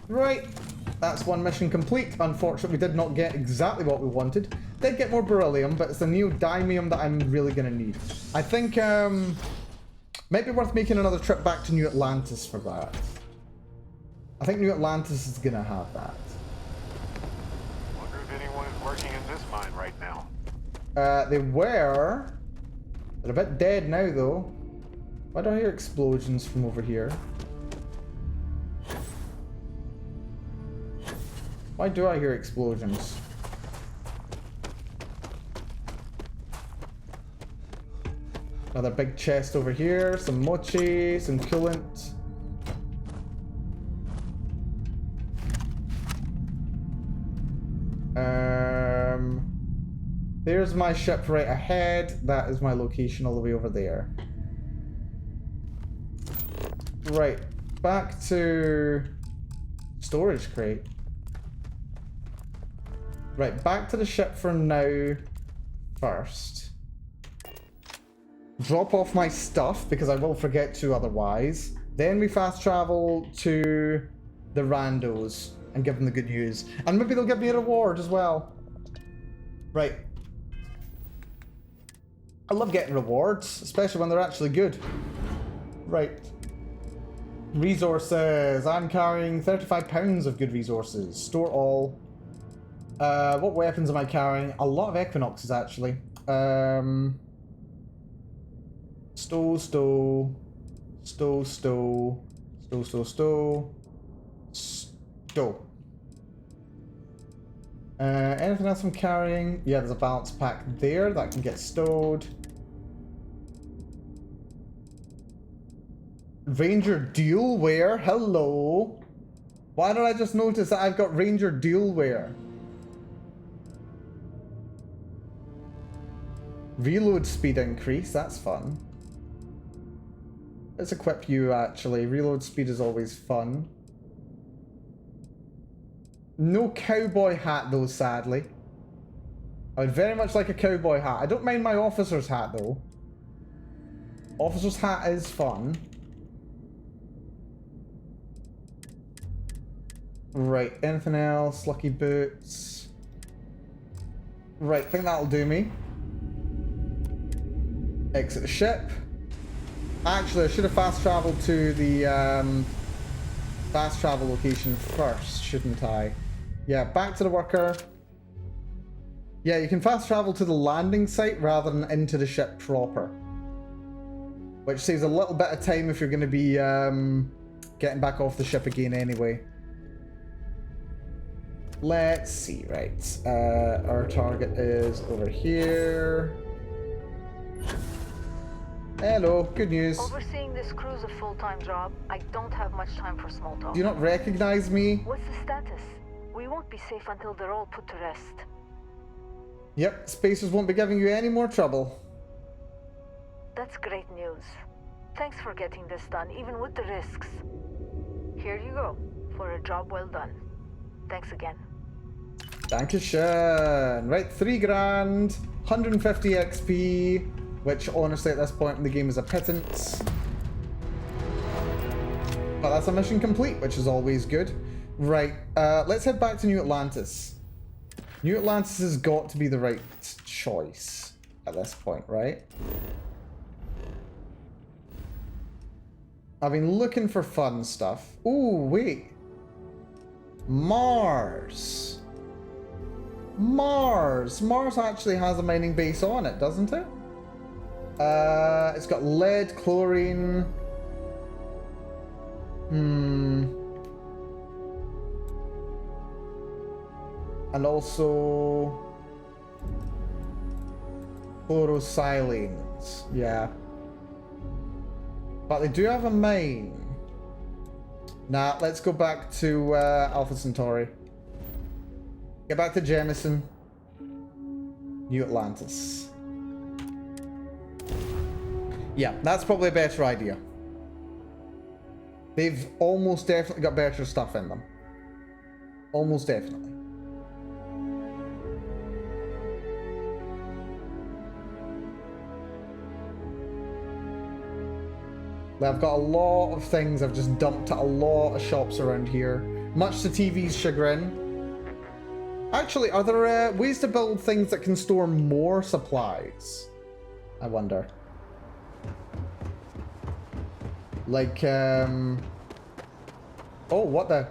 Right, that's one mission complete. Unfortunately, we did not get exactly what we wanted. Did get more beryllium, but it's the neodymium that I'm really gonna need. I think, might be worth making another trip back to New Atlantis for that. I think New Atlantis is gonna have that. Wonder if anyone is working in this mine right now. They were. They're a bit dead now, though. Why do I hear explosions from over here? Why do I hear explosions? Another big chest over here, some mochi, some coolant. There's my ship right ahead. That is my location all the way over there. Right, back to storage crate. Right, back to the ship for now first. Drop off my stuff because I will forget to otherwise. Then we fast travel to the randos and give them the good news. And maybe they'll give me a reward as well. Right. I love getting rewards, especially when they're actually good. Right. Resources. I'm carrying 35 pounds of good resources. Store all. What weapons am I carrying? A lot of Equinoxes, actually. Stow. Anything else I'm carrying? Yeah, there's a balance pack there that can get stowed. Ranger dual wear? Hello. Why did I just notice that I've got Ranger dual wear? Reload speed increase, that's fun. Let's equip you, actually. Reload speed is always fun. No cowboy hat, though, sadly. I would very much like a cowboy hat. I don't mind my officer's hat, though. Officer's hat is fun. Right, anything else? Lucky boots. Right, I think that'll do me. Exit the ship. Actually, I should have fast traveled to the fast travel location first, shouldn't I? Yeah, back to the worker. Yeah, you can fast travel to the landing site rather than into the ship proper. Which saves a little bit of time if you're going to be getting back off the ship again anyway. Let's see, right. Our target is over here. Hello, good news. Overseeing this crew's a full-time job. I don't have much time for small talk. Do you not recognize me? What's the status? We won't be safe until they're all put to rest. Yep, Spacers won't be giving you any more trouble. That's great news. Thanks for getting this done, even with the risks. Here you go, for a job well done. Thanks again. Dankeschön. Right, 3 grand, 150 XP, which honestly at this point in the game is a pittance. But that's a mission complete, which is always good. Right, let's head back to New Atlantis. New Atlantis has got to be the right choice at this point, right? I've been looking for fun stuff. Ooh, wait. Mars. Mars actually has a mining base on it, doesn't it? It's got lead, chlorine. And also chlorosilines. Yeah. But they do have a mine. Nah, let's go back to Alpha Centauri. Get back to Jemison. New Atlantis. Yeah, that's probably a better idea. They've almost definitely got better stuff in them. Almost definitely. I've got a lot of things I've just dumped at a lot of shops around here. Much to TV's chagrin. Actually, are there ways to build things that can store more supplies? I wonder. Like, oh, what the?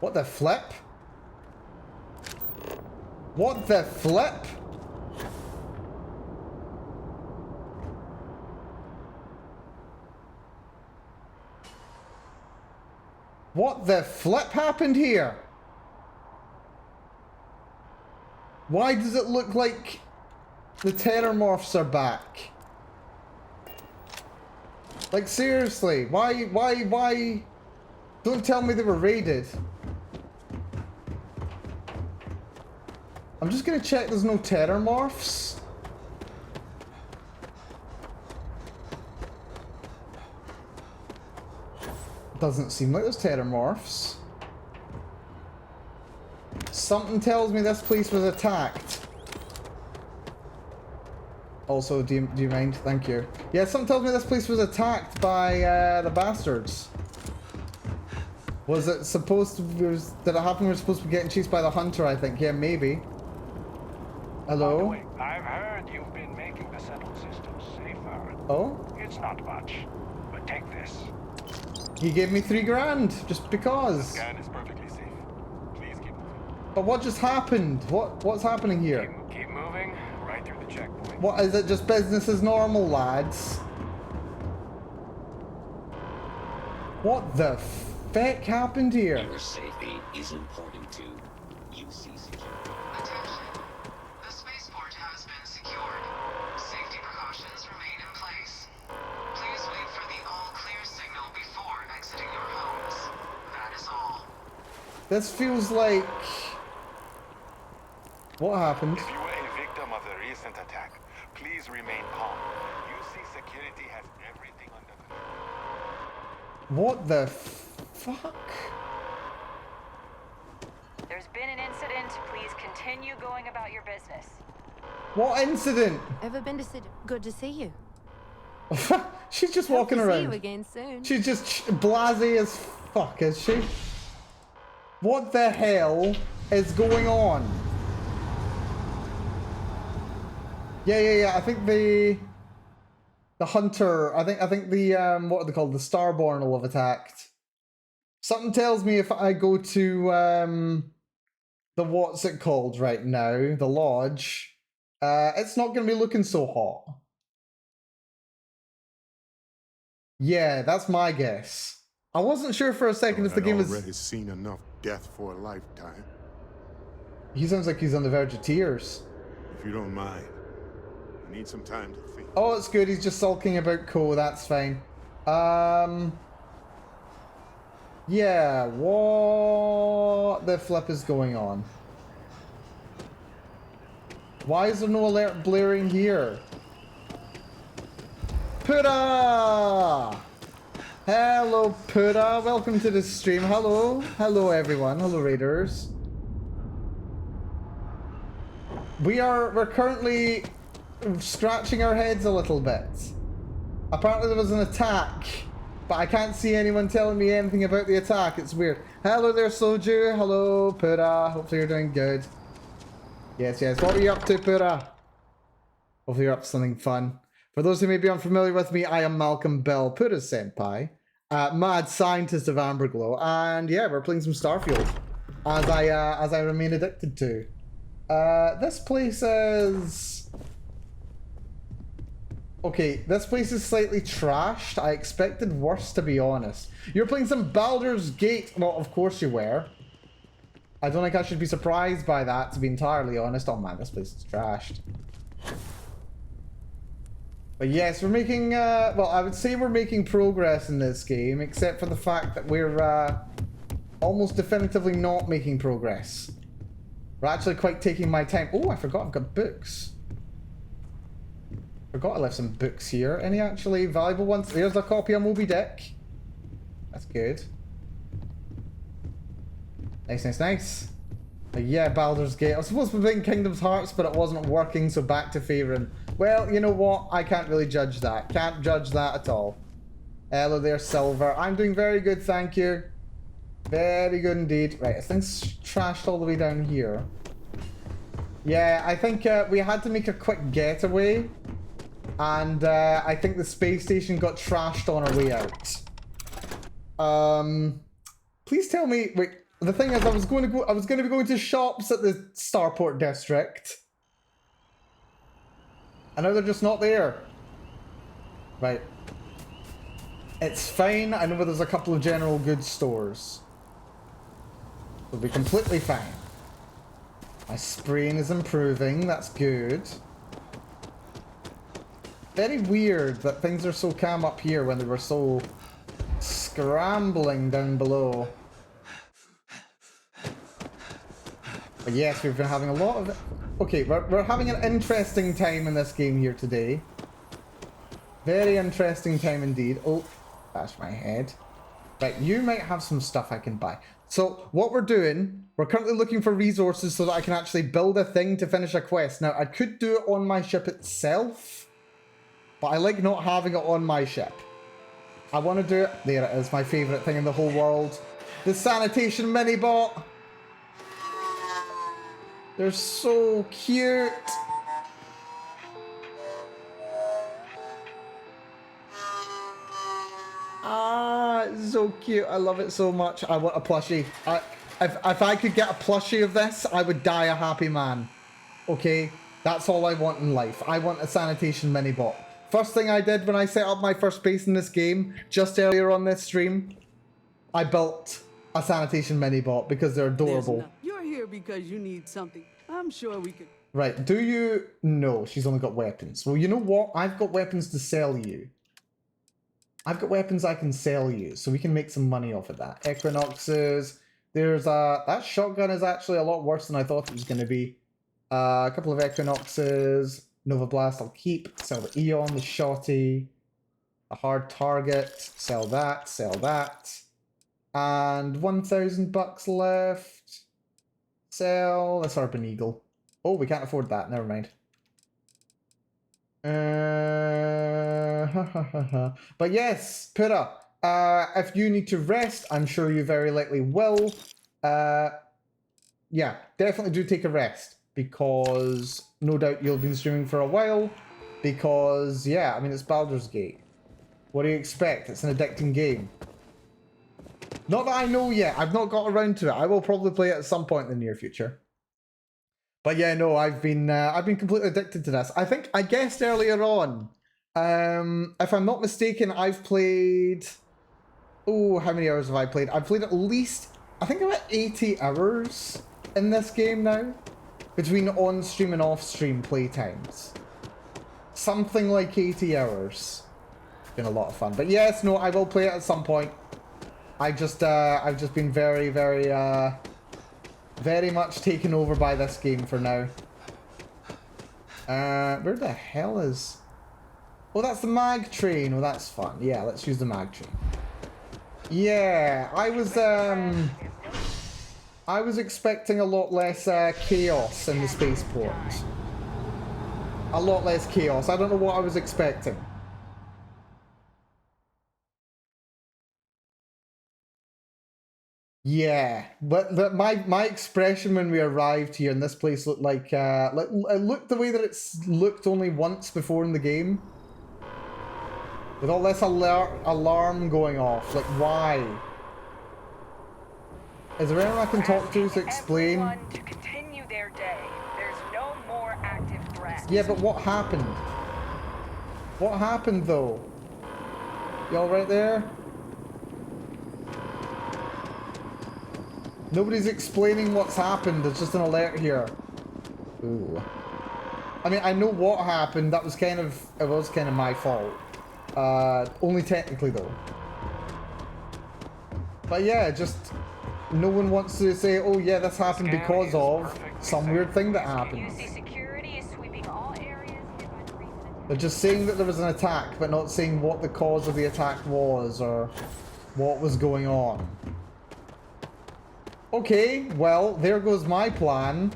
What the flip? What the flip? What the flip happened here? Why does it look like the Terramorphs are back? Like, seriously, why? Don't tell me they were raided. I'm just gonna check there's no Terramorphs. Doesn't seem like there's Terramorphs. Something tells me this place was attacked. Also, do you mind? Thank you. Yeah, something tells me this place was attacked by the bastards. Was it supposed to be, did it happen we were supposed to be getting chased by the hunter, I think? Yeah, maybe. Hello? By the way, I've heard you've been making the settled systems safer. Oh? It's not much, but take this. He gave me $3 grand, just because. The scan is perfectly safe. Please keep moving. But what just happened? What's happening here? Keep moving, right through the checkpoint. What, is it just business as normal, lads? What the feck happened here? Your safety is important to UC security. Attention. The spaceport has been secured. Safety precautions remain in place. Please wait for the all clear signal before exiting your homes. That is all. This feels like... What happened? If you were a victim of the recent attack, please remain calm. UC security has everything under control. What the fuck? There's been an incident. Please continue going about your business. What incident? Ever been to Sid? Good to see you. She's just Hope walking to around. See you again soon. She's just blasé as fuck, is she? What the hell is going on? Yeah. I think the hunter. I think the what are they called? The Starborn will have attacked. Something tells me if I go to the what's it called right now, the lodge, it's not going to be looking so hot. Yeah, that's my guess. I wasn't sure for a second if the game was... I've already seen enough death for a lifetime. He sounds like he's on the verge of tears. If you don't mind, I need some time to think. Oh, it's good. He's just sulking about coal. That's fine. Yeah, what the flip is going on? Why is there no alert blaring here? Pura! Hello, Pura. Welcome to the stream. Hello. Hello, everyone. Hello, Raiders. We're currently scratching our heads a little bit. Apparently there was an attack, but I can't see anyone telling me anything about the attack. It's weird. Hello there, Soju. Hello, Pura. Hopefully you're doing good. Yes. What were you up to, Pura? Hopefully you're up to something fun. For those who may be unfamiliar with me, I am Malcolm Bell, Pura's senpai, mad scientist of Amberglow, and yeah, we're playing some Starfield, as I remain addicted to. This place is... Okay, this place is slightly trashed. I expected worse, to be honest. You're playing some Baldur's Gate. Well, of course you were. I don't think I should be surprised by that, to be entirely honest. Oh man, this place is trashed. But yes, we're making, well, I would say we're making progress in this game, except for the fact that we're almost definitively not making progress. We're actually quite taking my time. Oh, I forgot I've got books. Forgot I left some books here. Any actually valuable ones? There's a copy of Moby Dick. That's good. Nice, nice, nice. Yeah, Baldur's Gate. I was supposed to be playing Kingdom's Hearts, but it wasn't working, so back to Faerun. Well, you know what? I can't really judge that. Can't judge that at all. Hello there, Silver. I'm doing very good, thank you. Very good indeed. Right, this thing's trashed all the way down here. Yeah, I think we had to make a quick getaway. And I think the space station got trashed on our way out. Please tell me... Wait. The thing is, I was going to be going to shops at the Starport district. And now they're just not there. Right. It's fine. I know where there's a couple of general goods stores. It'll be completely fine. My spraying is improving. That's good. Very weird that things are so calm up here when they were so scrambling down below. But yes, we've been having a lot of... Okay, we're having an interesting time in this game here today. Very interesting time indeed. Oh, that's my head. Right, you might have some stuff I can buy. So, what we're doing, we're currently looking for resources so that I can actually build a thing to finish a quest. Now, I could do it on my ship itself, but I like not having it on my ship. I want to do it... There it is, my favourite thing in the whole world. The sanitation mini-bot. They're so cute. Ah, it's so cute. I love it so much. I want a plushie. If I could get a plushie of this, I would die a happy man. Okay? That's all I want in life. I want a sanitation mini-bot. First thing I did when I set up my first base in this game, just earlier on this stream, I built a sanitation mini-bot because they're adorable. You're here because you need something. I'm sure we could... Right, do you... No, she's only got weapons. Well, you know what? I've got weapons to sell you. I've got weapons I can sell you, so we can make some money off of that. Equinoxes. There's a... That shotgun is actually a lot worse than I thought it was going to be. A couple of Equinoxes. Nova Blast I'll keep. Sell the Eon, the Shotty. A hard target. Sell that, sell that. And 1,000 bucks left. Sell this Urban Eagle. Oh, we can't afford that. Never mind. But yes, Pura, if you need to rest, I'm sure you very likely will. Yeah, definitely do take a rest. Because no doubt you'll be streaming for a while. Because, yeah, I mean, it's Baldur's Gate. What do you expect? It's an addicting game. Not that I know yet. I've not got around to it. I will probably play it at some point in the near future. But yeah, no, I've been completely addicted to this. I guessed earlier on. If I'm not mistaken, I've played... Oh, how many hours have I played? I've played at least, I think about 80 hours in this game now. Between on-stream and off-stream playtimes. Something like 80 hours. It's been a lot of fun. But yes, no, I will play it at some point. I've just been very, very, very much taken over by this game for now. Where the hell is... Oh, that's the mag train. Oh, that's fun. Yeah, let's use the mag train. Yeah, I was expecting a lot less chaos in the spaceport. A lot less chaos. I don't know what I was expecting. Yeah, but my expression when we arrived here and this place looked like it looked the way that it's looked only once before in the game. With all this alarm going off, like why? Is there anyone I can talk to explain? To continue their day. There's no more active threat. Yeah, but what happened? What happened though? Y'all right there? Nobody's explaining what's happened. There's just an alert here. Ooh. I mean, I know what happened. That was kind of, it was kind of my fault. Only technically though. But yeah, just no one wants to say, oh yeah, this happened because of some weird thing that happened. Security is sweeping all areas hit by the recent attack. They're just saying that there was an attack, but not saying what the cause of the attack was or what was going on. Okay, well, there goes my plan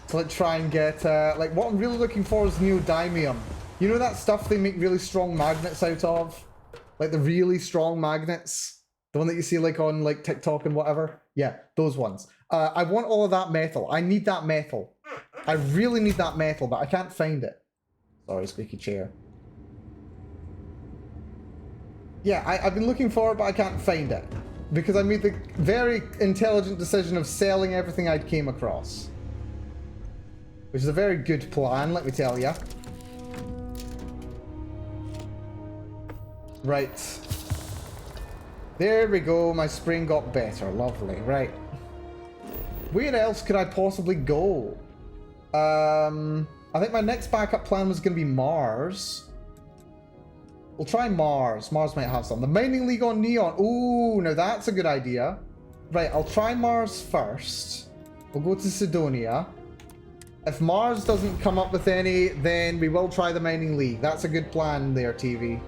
to like try and get, like what I'm really looking for is neodymium. You know that stuff they make really strong magnets out of? Like the really strong magnets? The one that you see like on like TikTok and whatever? Yeah, those ones. I want all of that metal. I need that metal. I really need that metal, but I can't find it. Sorry, squeaky chair. Yeah, I've been looking for it, but I can't find it. Because I made the very intelligent decision of selling everything I came across. Which is a very good plan, let me tell ya. Right. There we go, my spring got better, lovely, right. Where else could I possibly go? I think my next backup plan was going to be Mars. We'll try Mars. Mars might have some. The Mining League on Neon. Ooh, now that's a good idea. Right, I'll try Mars first. We'll go to Sidonia. If Mars doesn't come up with any, then we will try the Mining League. That's a good plan there, TV.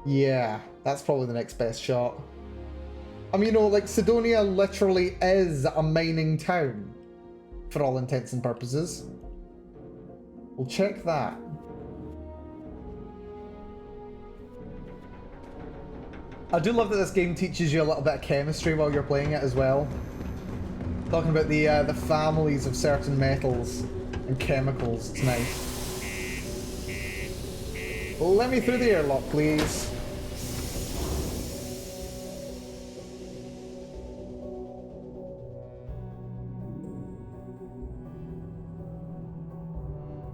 Yeah, that's probably the next best shot. I mean, you know, like, Sidonia literally is a mining town. For all intents and purposes. We'll check that. I do love that this game teaches you a little bit of chemistry while you're playing it as well. Talking about the families of certain metals and chemicals. It's nice. Let me through the airlock, please.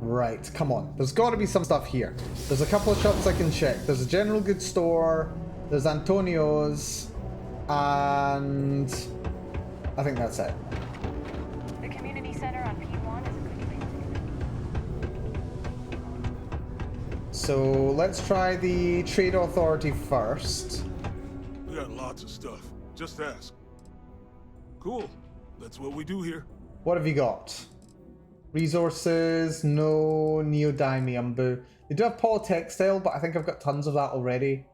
Right, come on. There's got to be some stuff here. There's a couple of shops I can check. There's a general goods store. There's Antonio's. And I think that's it. The community center on P1 is a good place. So let's try the Trade Authority first. We got lots of stuff. Just ask. Cool. That's what we do here. What have you got? Resources, no neodymium, boo. They do have polystextile, but I think I've got tons of that already.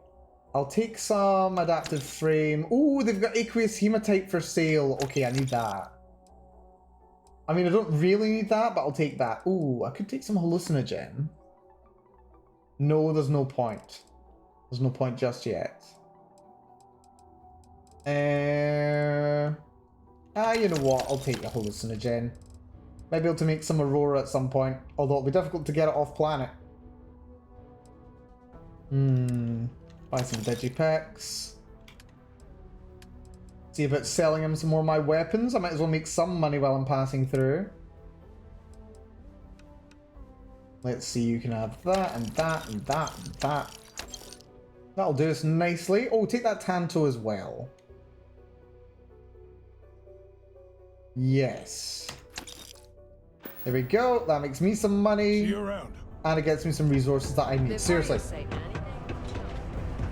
I'll take some adaptive frame. Ooh, they've got aqueous hematite for sale. Okay, I need that. I mean, I don't really need that, but I'll take that. Ooh, I could take some hallucinogen. No, there's no point. There's no point just yet. You know what? I'll take the hallucinogen. Might be able to make some Aurora at some point, although it'll be difficult to get it off planet. Buy some digipacks. See about selling him some more of my weapons. I might as well make some money while I'm passing through. Let's see, you can have that and that and that and that. That'll do us nicely. Oh, take that Tanto as well. Yes. There we go. That makes me some money. See you around. And it gets me some resources that I need. Seriously.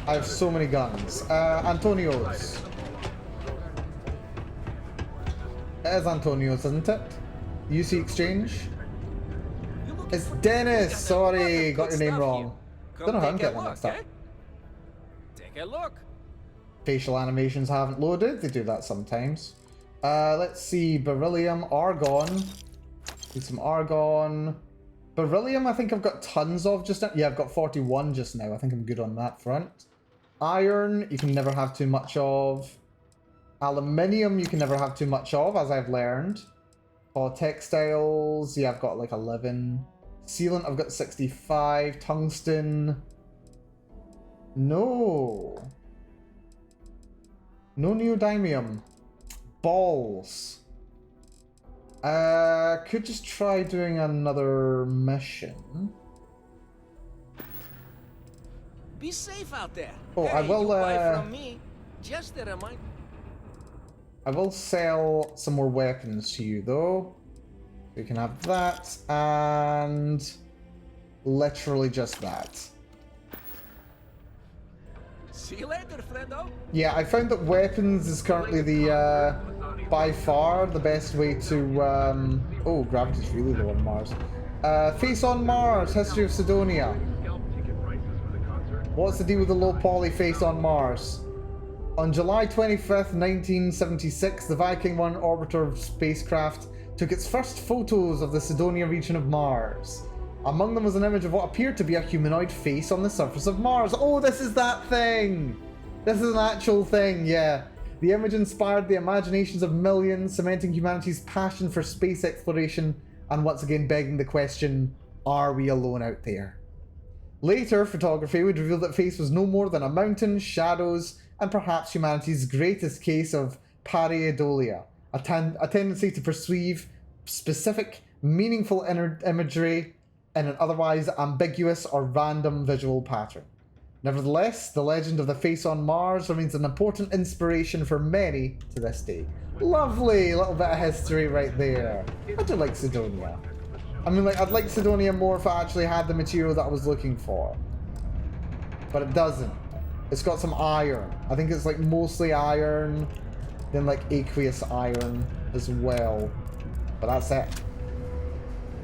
I have so many guns. Antonio's. It is Antonio's, isn't it? UC Exchange? It's Dennis! Sorry, got your name wrong. Don't know how I'm getting that mixed up. Take a look. Facial animations haven't loaded. They do that sometimes. Let's see. Beryllium, Argon. Need some Argon. Beryllium, I think I've got tons of just now. Yeah, I've got 41 just now. I think I'm good on that front. Iron, you can never have too much of. Aluminium, you can never have too much of, as I've learned. Textiles, yeah, I've got like 11. Sealant, I've got 65. Tungsten. No. No neodymium. Balls. Could just try doing another mission. Be safe out there. Oh, hey, I will. You buy from me. Just a reminder. I will sell some more weapons to you, though. We can have that and literally just that. See you later, friendo. Yeah, I found that weapons is currently the by far the best way to oh, gravity's really low on Mars. Face on Mars, History of Sidonia. What's the deal with the low poly face on Mars? On July 25th, 1976, the Viking 1 orbiter spacecraft took its first photos of the Sidonia region of Mars. Among them was an image of what appeared to be a humanoid face on the surface of Mars. Oh, this is that thing! This is an actual thing, yeah. The image inspired the imaginations of millions, cementing humanity's passion for space exploration and once again begging the question, are we alone out there? Later, photography would reveal that face was no more than a mountain, shadows, and perhaps humanity's greatest case of pareidolia, a tendency to perceive specific, meaningful imagery in an otherwise ambiguous or random visual pattern. Nevertheless, the legend of the face on Mars remains an important inspiration for many to this day. Lovely little bit of history right there. I do like Sidonia. I mean, like, I'd like Sidonia more if I actually had the material that I was looking for. But it doesn't. It's got some iron. I think it's like mostly iron, then like aqueous iron as well. But that's it.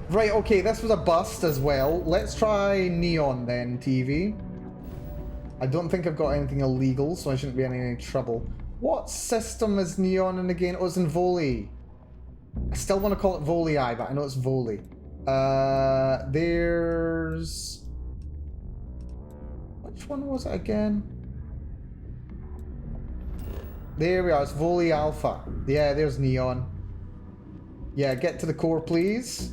Right, okay, this was a bust as well. Let's try Neon then, TV. I don't think I've got anything illegal, so I shouldn't be in any trouble. What system is Neon in again? Oh, it's in Volley. I still want to call it Volii, but I know it's Volley. There's... Which one was it again? There we are, it's Volley Alpha. Yeah, there's Neon. Yeah, get to the core, please.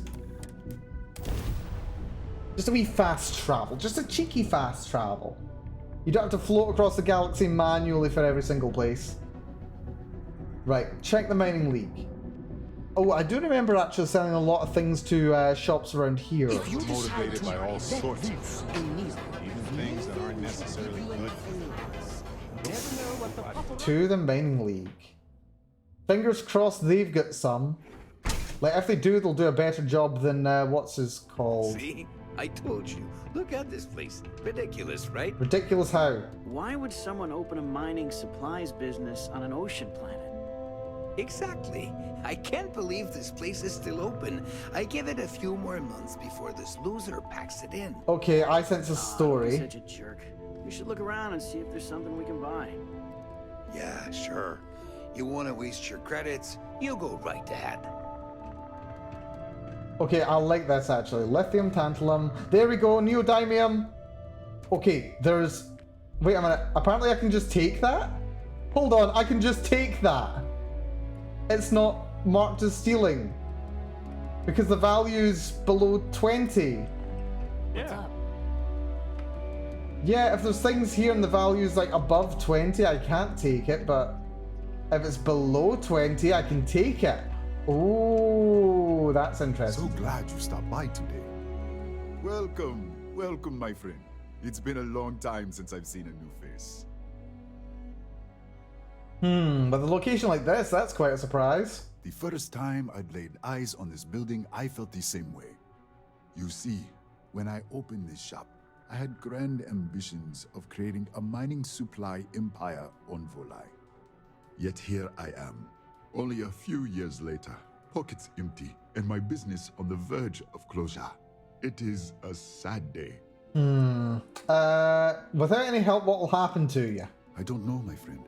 Just a wee fast travel. Just a cheeky fast travel. You don't have to float across the galaxy manually for every single place. Right, check the mining league. Oh, I do remember actually selling a lot of things to shops around here. Motivated by all sorts of things, even things that aren't necessarily good. To the mining league. Fingers crossed they've got some. Like, if they do, they'll do a better job than what's his called. See? I told you. Look at this place. Ridiculous, right? Ridiculous how? Why would someone open a mining supplies business on an ocean planet? Exactly. I can't believe this place is still open. I give it a few more months before this loser packs it in. Okay, I sense a story. Such a jerk. We should look around and see if there's something we can buy. Yeah, sure. You want to waste your credits? You go right ahead. Okay, I like this actually. Lithium, tantalum. There we go, neodymium. Okay, there's... Wait a minute. Apparently I can just take that? Hold on, I can just take that. It's not marked as stealing. Because the value's below 20. Yeah. Yeah, if there's things here and the value's like above 20, I can't take it, but if it's below 20, I can take it. Oh, that's interesting. So glad you stopped by today. Welcome, welcome, my friend. It's been a long time since I've seen a new face. With a location like this, that's quite a surprise. The first time I'd laid eyes on this building, I felt the same way. You see, when I opened this shop, I had grand ambitions of creating a mining supply empire on Volai. Yet here I am, only a few years later, pockets empty, and my business on the verge of closure. It is a sad day. Without any help, what will happen to you? I don't know, my friend.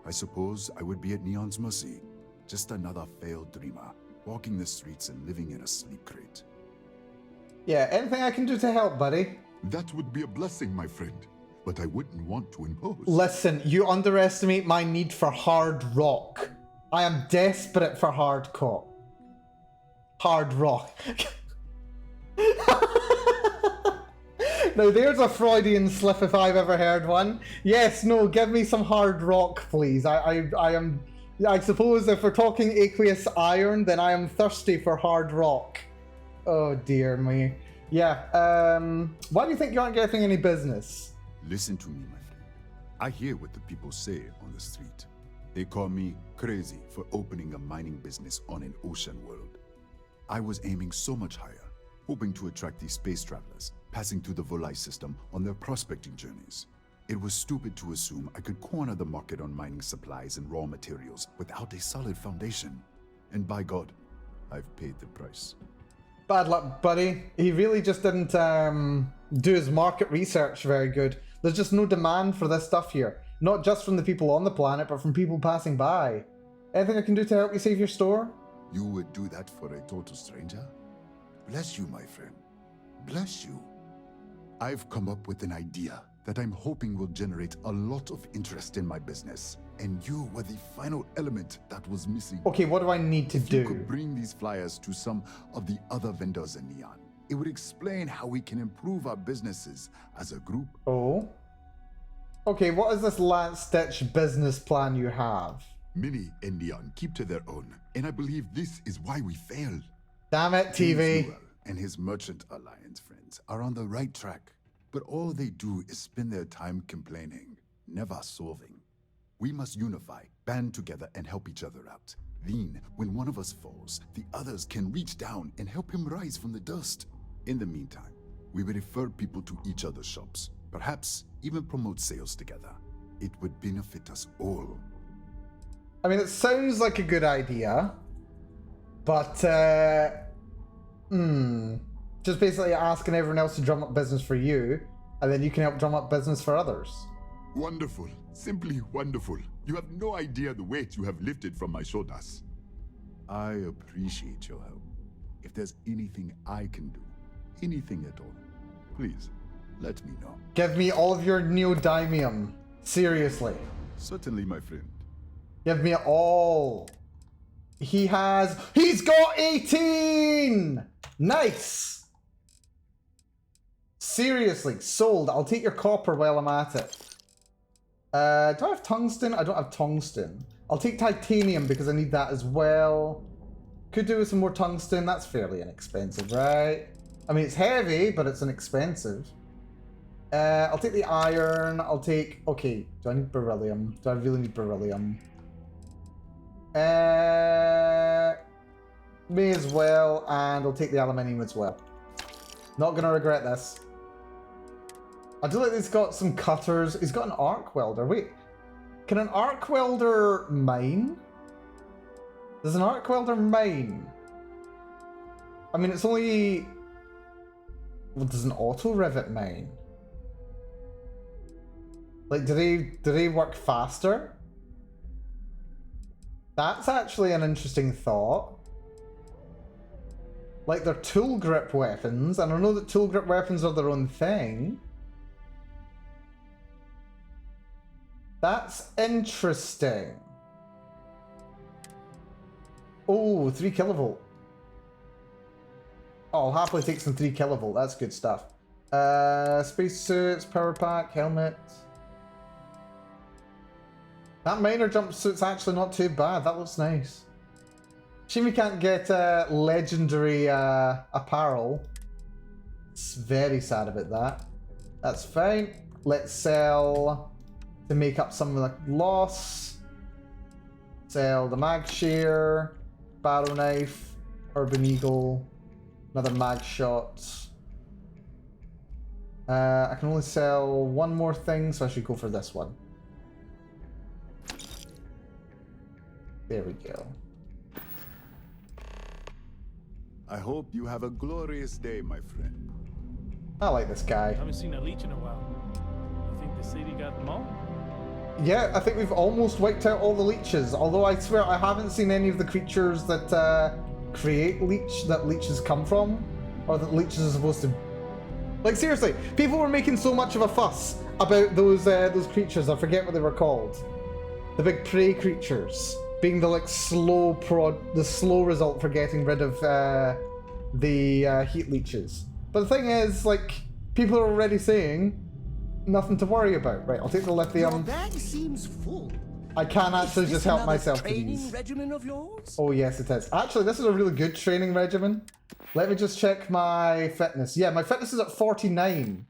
I suppose I would be at Neon's mercy. Just another failed dreamer, walking the streets and living in a sleep crate. Yeah, anything I can do to help, buddy? That would be a blessing, my friend. But I wouldn't want to impose. Listen, you underestimate my need for hard rock. I am desperate for hard rock. Now there's a Freudian slip if I've ever heard one. Yes, no, give me some hard rock, please. I suppose if we're talking aqueous iron, then I am thirsty for hard rock. Oh dear me. Yeah, why do you think you aren't getting any business? Listen to me, my friend. I hear what the people say on the street. They call me crazy for opening a mining business on an ocean world. I was aiming so much higher, hoping to attract these space travelers, passing through the Volai system on their prospecting journeys. It was stupid to assume I could corner the market on mining supplies and raw materials without a solid foundation. And by God, I've paid the price. Bad luck, buddy. He really just didn't do his market research very good. There's just no demand for this stuff here. Not just from the people on the planet, but from people passing by. Anything I can do to help you save your store? You would do that for a total stranger? Bless you, my friend. Bless you. I've come up with an idea that I'm hoping will generate a lot of interest in my business. And you were the final element that was missing. Okay, what do I need to do? If you could bring these flyers to some of the other vendors in Neon, it would explain how we can improve our businesses as a group. Oh? Okay, what is this last-ditch business plan you have? Mini and Neon keep to their own, and I believe this is why we failed. Damn it, TV. James Newell and his Merchant Alliance friends are on the right track, but all they do is spend their time complaining, never solving. We must unify, band together, and help each other out. Then, when one of us falls, the others can reach down and help him rise from the dust. In the meantime, we will refer people to each other's shops, perhaps even promote sales together. It would benefit us all. I mean, it sounds like a good idea, but, just basically asking everyone else to drum up business for you, and then you can help drum up business for others. Wonderful. Simply wonderful. You have no idea the weight you have lifted from my shoulders. I appreciate your help. If there's anything I can do, anything at all, please, let me know. Give me all of your neodymium. Seriously. Certainly, my friend. Give me all. He's got 18! Nice! Seriously, sold. I'll take your copper while I'm at it. Do I have tungsten? I don't have tungsten. I'll take titanium because I need that as well. Could do with some more tungsten. That's fairly inexpensive, right? I mean, it's heavy, but it's inexpensive. I'll take the iron. I'll take... Okay, do I need beryllium? Do I really need beryllium? May as well, and I'll take the aluminium as well. Not gonna regret this. I do like he's got some cutters. He's got an arc welder. Wait, can an arc welder mine? Does an arc welder mine? I mean, it's only... Well, does an auto rivet mine? Like, do they work faster? That's actually an interesting thought. Like, they're tool grip weapons, and I know that tool grip weapons are their own thing. That's interesting. Oh, 3 kilovolt. Oh, I'll happily take some 3 kilovolt. That's good stuff. Spacesuits, power pack, helmet. That miner jumpsuit's actually not too bad. That looks nice. Shame we can't get legendary apparel. It's very sad about that. That's fine. Let's sell to make up some of the loss. Sell the mag shear, barrow knife, urban eagle, another mag shot. I can only sell one more thing, so I should go for this one. There we go. I hope you have a glorious day, my friend. I like this guy. I haven't seen a leech in a while. You think the city got them all? Yeah, I think we've almost wiped out all the leeches. Although I swear I haven't seen any of the creatures that create leeches come from, or that leeches are supposed to. Like seriously, people were making so much of a fuss about those creatures. I forget what they were called. The big prey creatures being the like slow result for getting rid of the heat leeches. But the thing is, like, people are already saying nothing to worry about. Right, I'll take the lithium. Your bag seems full. I can actually just help myself to training these. regimen of yours? Oh yes, it is. Actually, this is a really good training regimen. Let me just check my fitness. Yeah, my fitness is at 49.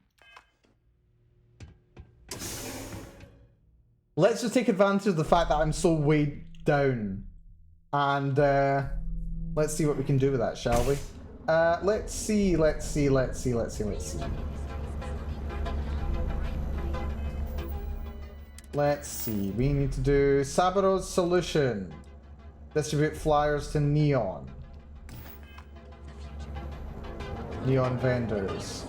Let's just take advantage of the fact that I'm so weighed down. And Let's see what we can do with that, shall we? Let's see. Let's see. We need to do Sabaro's solution. Distribute flyers to Neon. Neon vendors.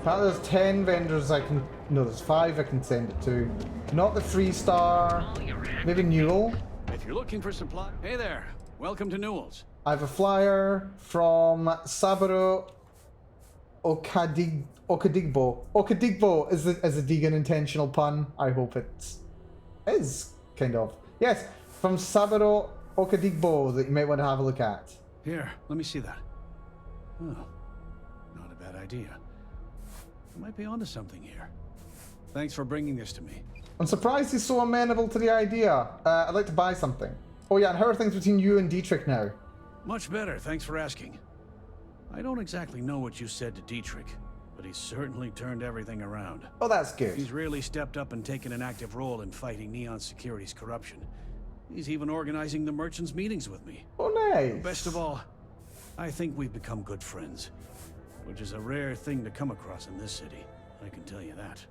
Apparently there's 10 vendors I can... No, there's 5 I can send it to. Not the Freestar. Maybe Newell. If you're looking for supply... Hey there. Welcome to Newell's. I have a flyer from Saburo Okadigbo. Okadigbo is a Deegan intentional pun. I hope it is, kind of. Yes, from Saburo Okadigbo that you might want to have a look at. Here, let me see that. Oh, not a bad idea. I might be onto something here. Thanks for bringing this to me. I'm surprised he's so amenable to the idea. I'd like to buy something. Oh yeah, and how are things between you and Dietrich now? Much better, thanks for asking. I don't exactly know what you said to Dietrich, but he's certainly turned everything around. Oh, that's good. He's really stepped up and taken an active role in fighting Neon Security's corruption. He's even organizing the merchants' meetings with me. Oh, nice. Best of all, I think we've become good friends, which is a rare thing to come across in this city. I can tell you that.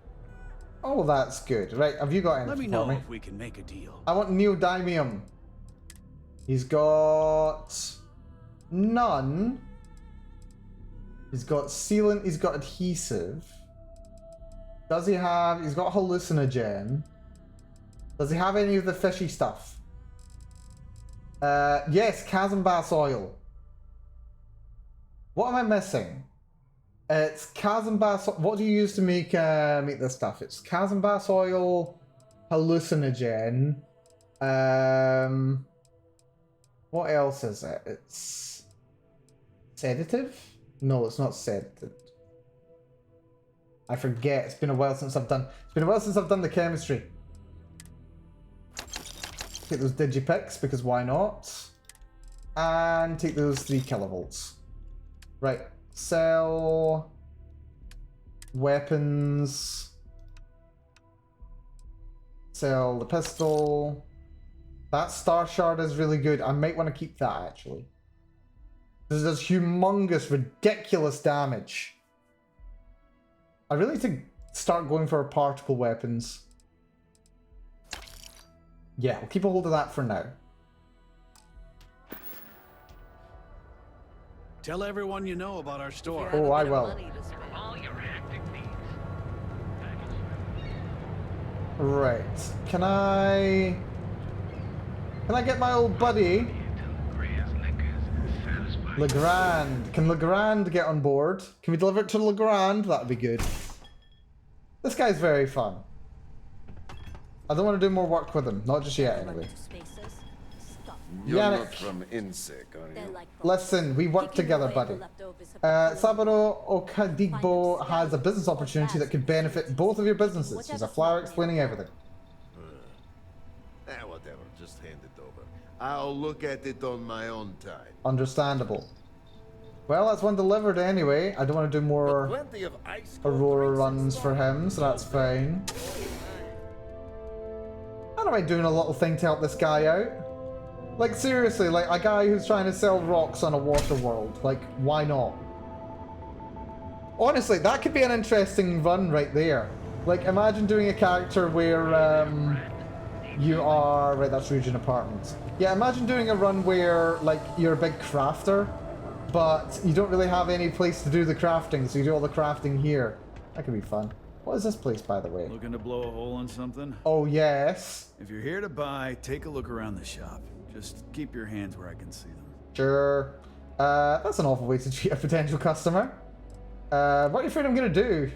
Oh, that's good. Right, have you got anything Let me know if we can make a deal. I want neodymium. He's got none. He's got sealant. He's got adhesive. Does he have... He's got hallucinogen. Does he have any of the fishy stuff? Yes, chasm bass oil. What am I missing? It's chasm bass... What do you use to make this stuff? It's chasm bass oil, hallucinogen. What else is it? It's sedative? No, it's not sedative. I forget. It's been a while since I've done the chemistry. Take those digipicks because why not? And take those 3 kilovolts. Right. Sell weapons. Sell the pistol. That star shard is really good. I might want to keep that actually. This does humongous, ridiculous damage. I really need to start going for particle weapons. Yeah, we'll keep a hold of that for now. Tell everyone you know about our store. Oh, I will. Right. Can I get my old buddy Legrand? Can Legrand get on board? Can we deliver it to Legrand? That'd be good. This guy's very fun. I don't want to do more work with him. Not just yet, anyway. You're Yannick. not from INSEC, are you? Listen, we work together, buddy. Saburo Okadigbo has a business opportunity that could benefit both of your businesses. He's a flower explaining everything. Whatever. Just hand it over. I'll look at it on my own time. Understandable. Well, that's one delivered anyway. I don't want to do more Plenty of ice Aurora runs for him, so that's fine. I don't mind doing a little thing to help this guy out. Like, seriously, like a guy who's trying to sell rocks on a water world. Like, why not? Honestly, that could be an interesting run right there. Like, imagine doing a character where you are... Right, that's Region Apartments. Yeah, imagine doing a run where, like, you're a big crafter, but you don't really have any place to do the crafting, so you do all the crafting here. That could be fun. What is this place, by the way? Looking to blow a hole in something? Oh, yes. If you're here to buy, take a look around the shop. Just keep your hands where I can see them. Sure. That's an awful way to treat a potential customer. What are you afraid I'm gonna do?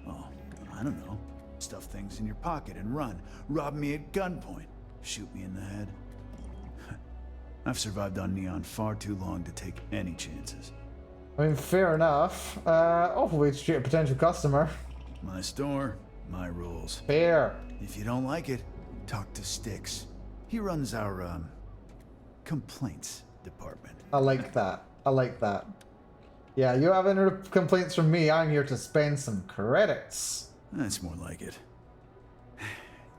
Oh, I don't know. Stuff things in your pocket and run. Rob me at gunpoint. Shoot me in the head. I've survived on Neon far too long to take any chances. I mean, fair enough. Awful way to treat a potential customer. My store, my rules. Fair. If you don't like it, talk to Styx. He runs our, complaints department. I like that. I like that. Yeah, you have any complaints from me, I'm here to spend some credits. That's more like it.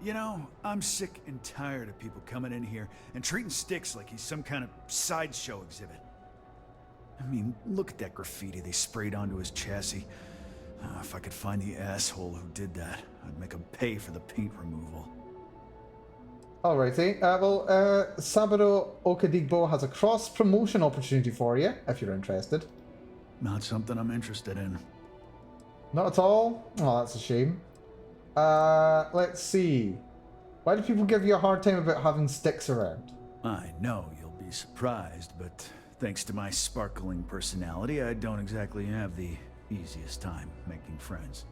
You know, I'm sick and tired of people coming in here and treating Styx like he's some kind of sideshow exhibit. I mean, look at that graffiti they sprayed onto his chassis. If I could find the asshole who did that, I'd make him pay for the paint removal. Alrighty. Saburo Okadigbo has a cross-promotion opportunity for you, if you're interested. Not something I'm interested in. Not at all? Oh, that's a shame. Let's see. Why do people give you a hard time about having Styx around? I know you'll be surprised, but thanks to my sparkling personality, I don't exactly have the easiest time making friends.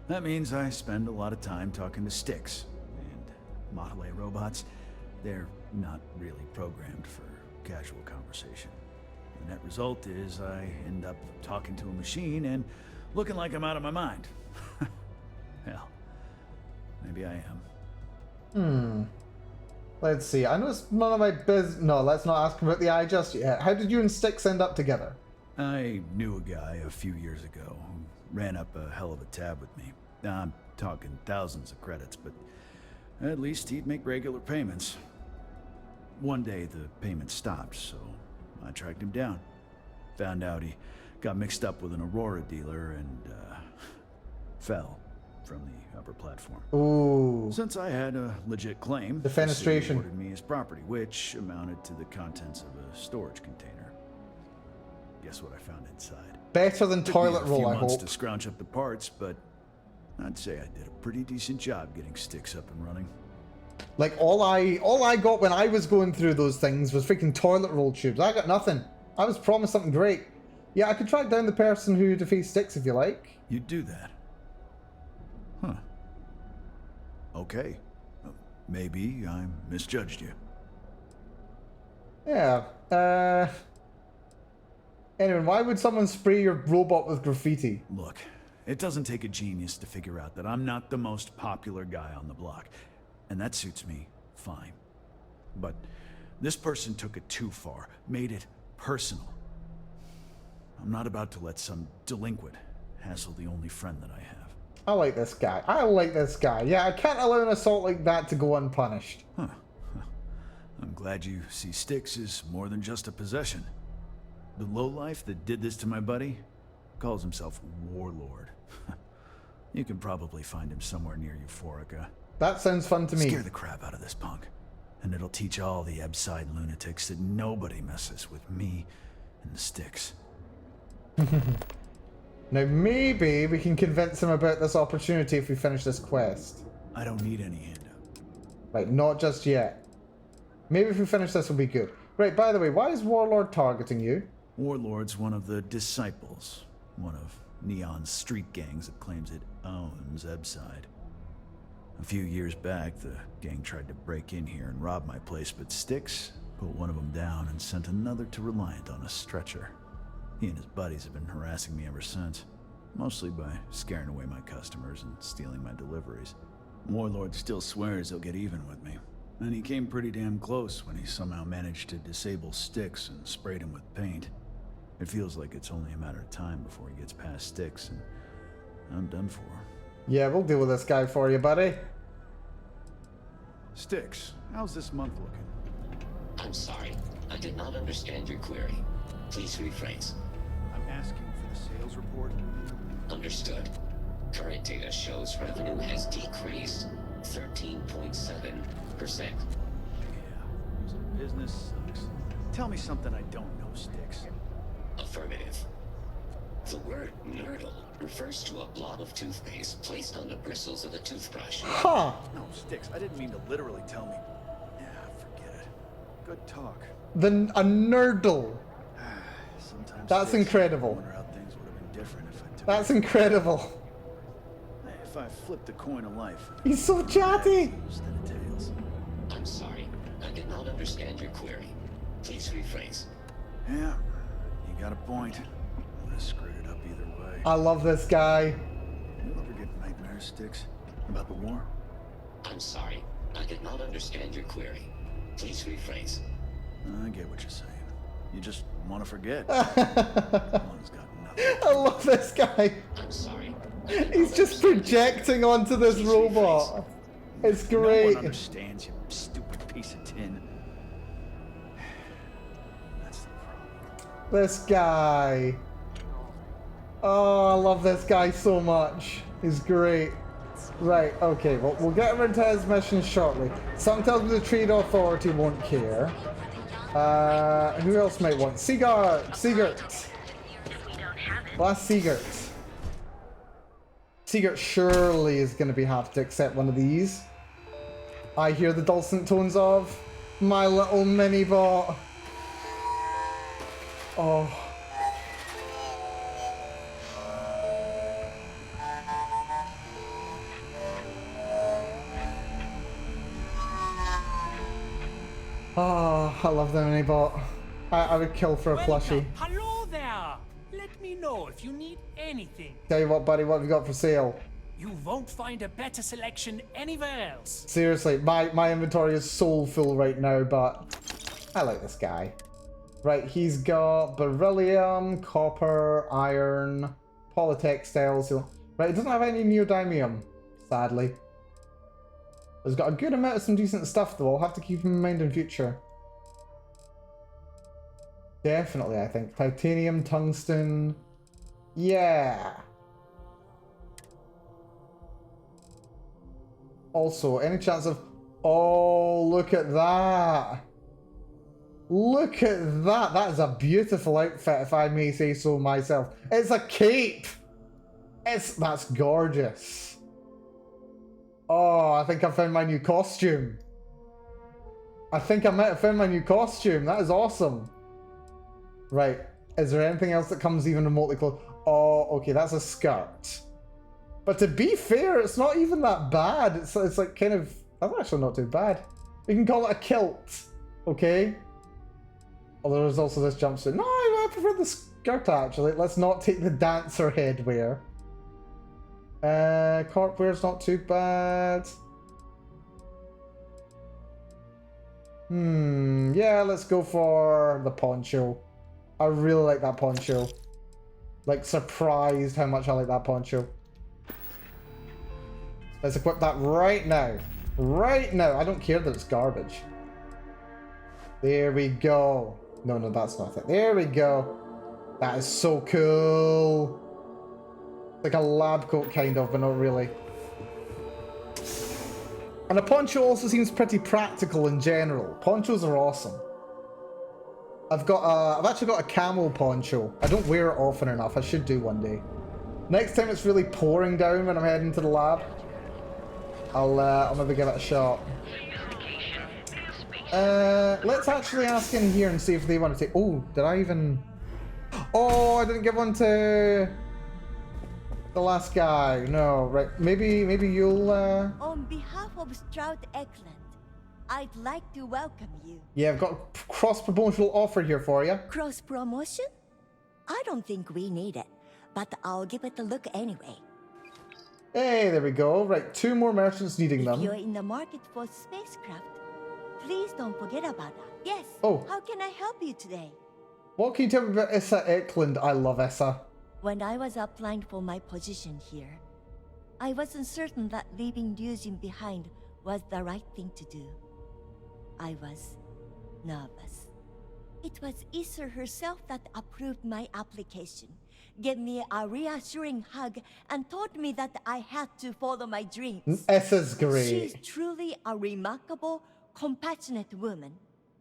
That means I spend a lot of time talking to Styx, and Model A robots, they're not really programmed for casual conversation. The net result is I end up talking to a machine and looking like I'm out of my mind. Hell, maybe I am. Let's see. I know it's none of my business. No, let's not ask about the eye just yet. How did you and Styx end up together? I knew a guy a few years ago who ran up a hell of a tab with me. I'm talking thousands of credits, but at least he'd make regular payments. One day the payments stopped, so I tracked him down. Found out he got mixed up with an Aurora dealer and fell from the upper platform. Ooh. Since I had a legit claim, Defenestration. the city awarded me his property, which amounted to the contents of a storage container. Guess what I found inside? Better than toilet roll, I a few months hope. to scrounge up the parts, but I'd say I did a pretty decent job getting Styx up and running. Like, all I got when I was going through those things was freaking toilet roll tubes. I got nothing. I was promised something great. Yeah, I could track down the person who defeats Styx if you like. You'd do that? Huh. Okay. Maybe I misjudged you. Yeah. Anyway, why would someone spray your robot with graffiti? Look, it doesn't take a genius to figure out that I'm not the most popular guy on the block. And that suits me fine. But this person took it too far, made it personal. I'm not about to let some delinquent hassle the only friend that I have. I like this guy. I like this guy. Yeah, I can't allow an assault like that to go unpunished. Huh. I'm glad you see Styx as more than just a possession. The lowlife that did this to my buddy calls himself Warlord. You can probably find him somewhere near Euphorica. That sounds fun to me. Scare the crap out of this punk, and it'll teach all the Ebside lunatics that nobody messes with me and the Styx. Now maybe we can convince him about this opportunity if we finish this quest. I don't need any handout. Right, not just yet. Maybe if we finish this, will be good. Right, by the way, why is Warlord targeting you? Warlord's one of the disciples, one of Neon's street gangs that claims it owns Ebside. A few years back, the gang tried to break in here and rob my place, but Styx put one of them down and sent another to Reliant on a stretcher. He and his buddies have been harassing me ever since, mostly by scaring away my customers and stealing my deliveries. Warlord still swears he'll get even with me, and he came pretty damn close when he somehow managed to disable Styx and sprayed him with paint. It feels like it's only a matter of time before he gets past Styx, and I'm done for. Yeah, we'll deal with this guy for you, buddy. Styx, how's this month looking? I'm sorry. I did not understand your query. Please rephrase. I'm asking for the sales report. Understood. Current data shows revenue has decreased 13.7%. Yeah, business sucks. Tell me something I don't know, Styx. Affirmative. The word nurdle refers to a blob of toothpaste placed on the bristles of a toothbrush. Huh. No, Styx, I didn't mean to literally tell me. Yeah, forget it. Good talk. A nurdle. Sometimes That's Styx, incredible. I wonder how things would have been different if I took That's incredible. Hey, if I flipped the coin of life. He's so chatty. Instead of tails. I'm sorry. I did not understand your query. Please rephrase. Yeah, you got a point. Would have screwed it up either way. I love this guy. You ever get nightmares, Styx? About the war? I'm sorry. I did not understand your query. Please rephrase. I get what you're saying. You just want to forget. One's got nothing. I love this guy. I'm sorry. He's just projecting onto this robot. It's No great. one understands, you stupid piece of tin. That's the problem. This guy. Oh, I love this guy so much. He's great. Right, okay, well, we'll get him into his mission shortly. Something tells me the Trade Authority won't care. Who else might want? Siegert. Last Siegert. Siegert surely is going to have to accept one of these. I hear the dulcet tones of my little mini-bot. Oh. Oh, I love the mini-bot. I would kill for a plushie. Hello there. Let me know if you need anything. Tell you what, buddy, what have you got for sale? You won't find a better selection anywhere else. Seriously, my inventory is so full right now, but I like this guy. Right, he's got beryllium, copper, iron, polytextiles. Right, he doesn't have any neodymium, sadly. He's got a good amount of some decent stuff, though. I'll have to keep him in mind in future. Definitely, I think. Titanium, tungsten. Yeah. Also, any chance of... Oh, look at that. Look at that. That is a beautiful outfit, if I may say so myself. It's a cape. That's gorgeous. Oh, I think I found my new costume. I think I might have found my new costume. That is awesome. Right. Is there anything else that comes even remotely close? Oh, okay, that's a skirt. But to be fair, it's not even that bad. It's like kind of... That's actually not too bad. You can call it a kilt. Okay? Although there's also this jumpsuit. No, I prefer the skirt, actually. Let's not take the dancer headwear. Corp wear's not too bad. Yeah, let's go for the poncho. I really like that poncho. Like, surprised how much I like that poncho. Let's equip that right now. Right now. I don't care that it's garbage. There we go. No, that's not it. There we go. That is so cool. Like a lab coat, kind of, but not really. And a poncho also seems pretty practical in general. Ponchos are awesome. I've actually got a camel poncho. I don't wear it often enough. I should do one day. Next time it's really pouring down when I'm heading to the lab, I'll maybe give it a shot. Let's actually ask in here and see if they want to take... Oh, did I even... Oh, I didn't give one to... the last guy. No, right. Maybe you'll... On behalf of Stroud Eklund, I'd like to welcome you. Yeah, I've got a cross-promotional offer here for you. Cross-promotion? I don't think we need it, but I'll give it a look anyway. Hey, there we go. Right, 2 more merchants needing them. If you're in the market for spacecraft, please don't forget about that. Yes. Oh. How can I help you today? What can you tell me about Issa Eklund? I love Issa. When I was applying for my position here, I wasn't certain that leaving Ryujin behind was the right thing to do. I was nervous. It was Issa herself that approved my application, gave me a reassuring hug, and told me that I had to follow my dreams. Issa's great. She's truly a remarkable, compassionate woman.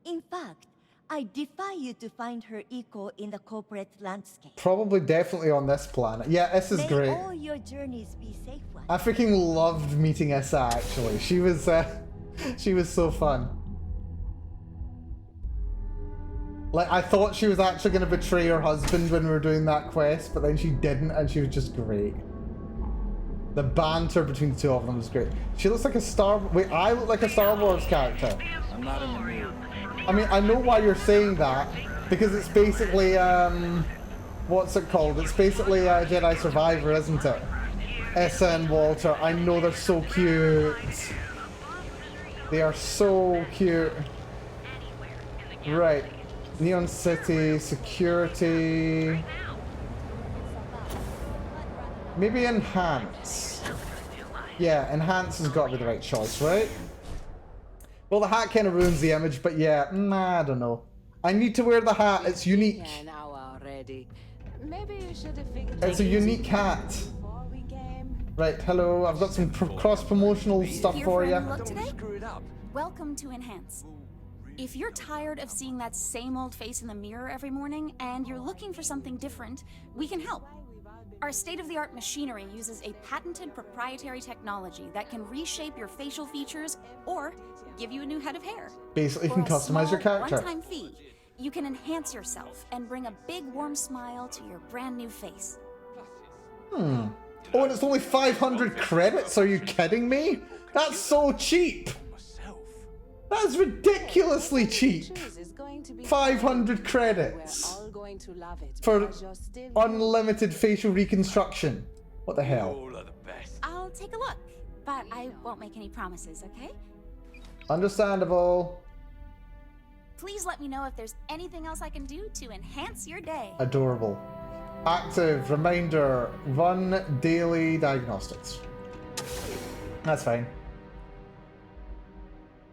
In fact, I defy you to find her equal in the corporate landscape. Probably definitely on this planet. Yeah, Issa's great. May all your journeys be safe ones. I freaking loved meeting Issa, actually. She was so fun. Like, I thought she was actually going to betray her husband when we were doing that quest, but then she didn't, and she was just great. The banter between the two of them was great. She looks like a Star... Wait, I look like a Star Wars character. I'm not in the mood. I mean, I know why you're saying that, because it's basically, what's it called? It's basically Jedi Survivor, isn't it? Issa and Walter. I know they're so cute. They are so cute. Right. Neon City, security. Maybe enhance. Yeah, enhance has got to be the right choice, right? Well, the hat kind of ruins the image, but yeah, I don't know. I need to wear the hat. It's unique. An hour already. Maybe you should have figured It's a unique hat. Right, hello. I've got some cross-promotional stuff for you. Look today? Welcome to Enhance. If you're tired of seeing that same old face in the mirror every morning and you're looking for something different, we can help. Our state-of-the-art machinery uses a patented proprietary technology that can reshape your facial features or give you a new head of hair. Basically, you can customize your character. One-time fee, you can enhance yourself and bring a big warm smile to your brand new face. Oh, and it's only 500 credits? Are you kidding me? That's so cheap. That's ridiculously cheap. 500 credits for unlimited facial reconstruction. What the hell? I'll take a look, but I won't make any promises, okay? Understandable. Please let me know if there's anything else I can do to enhance your day. Adorable. Active reminder, run daily diagnostics. That's fine.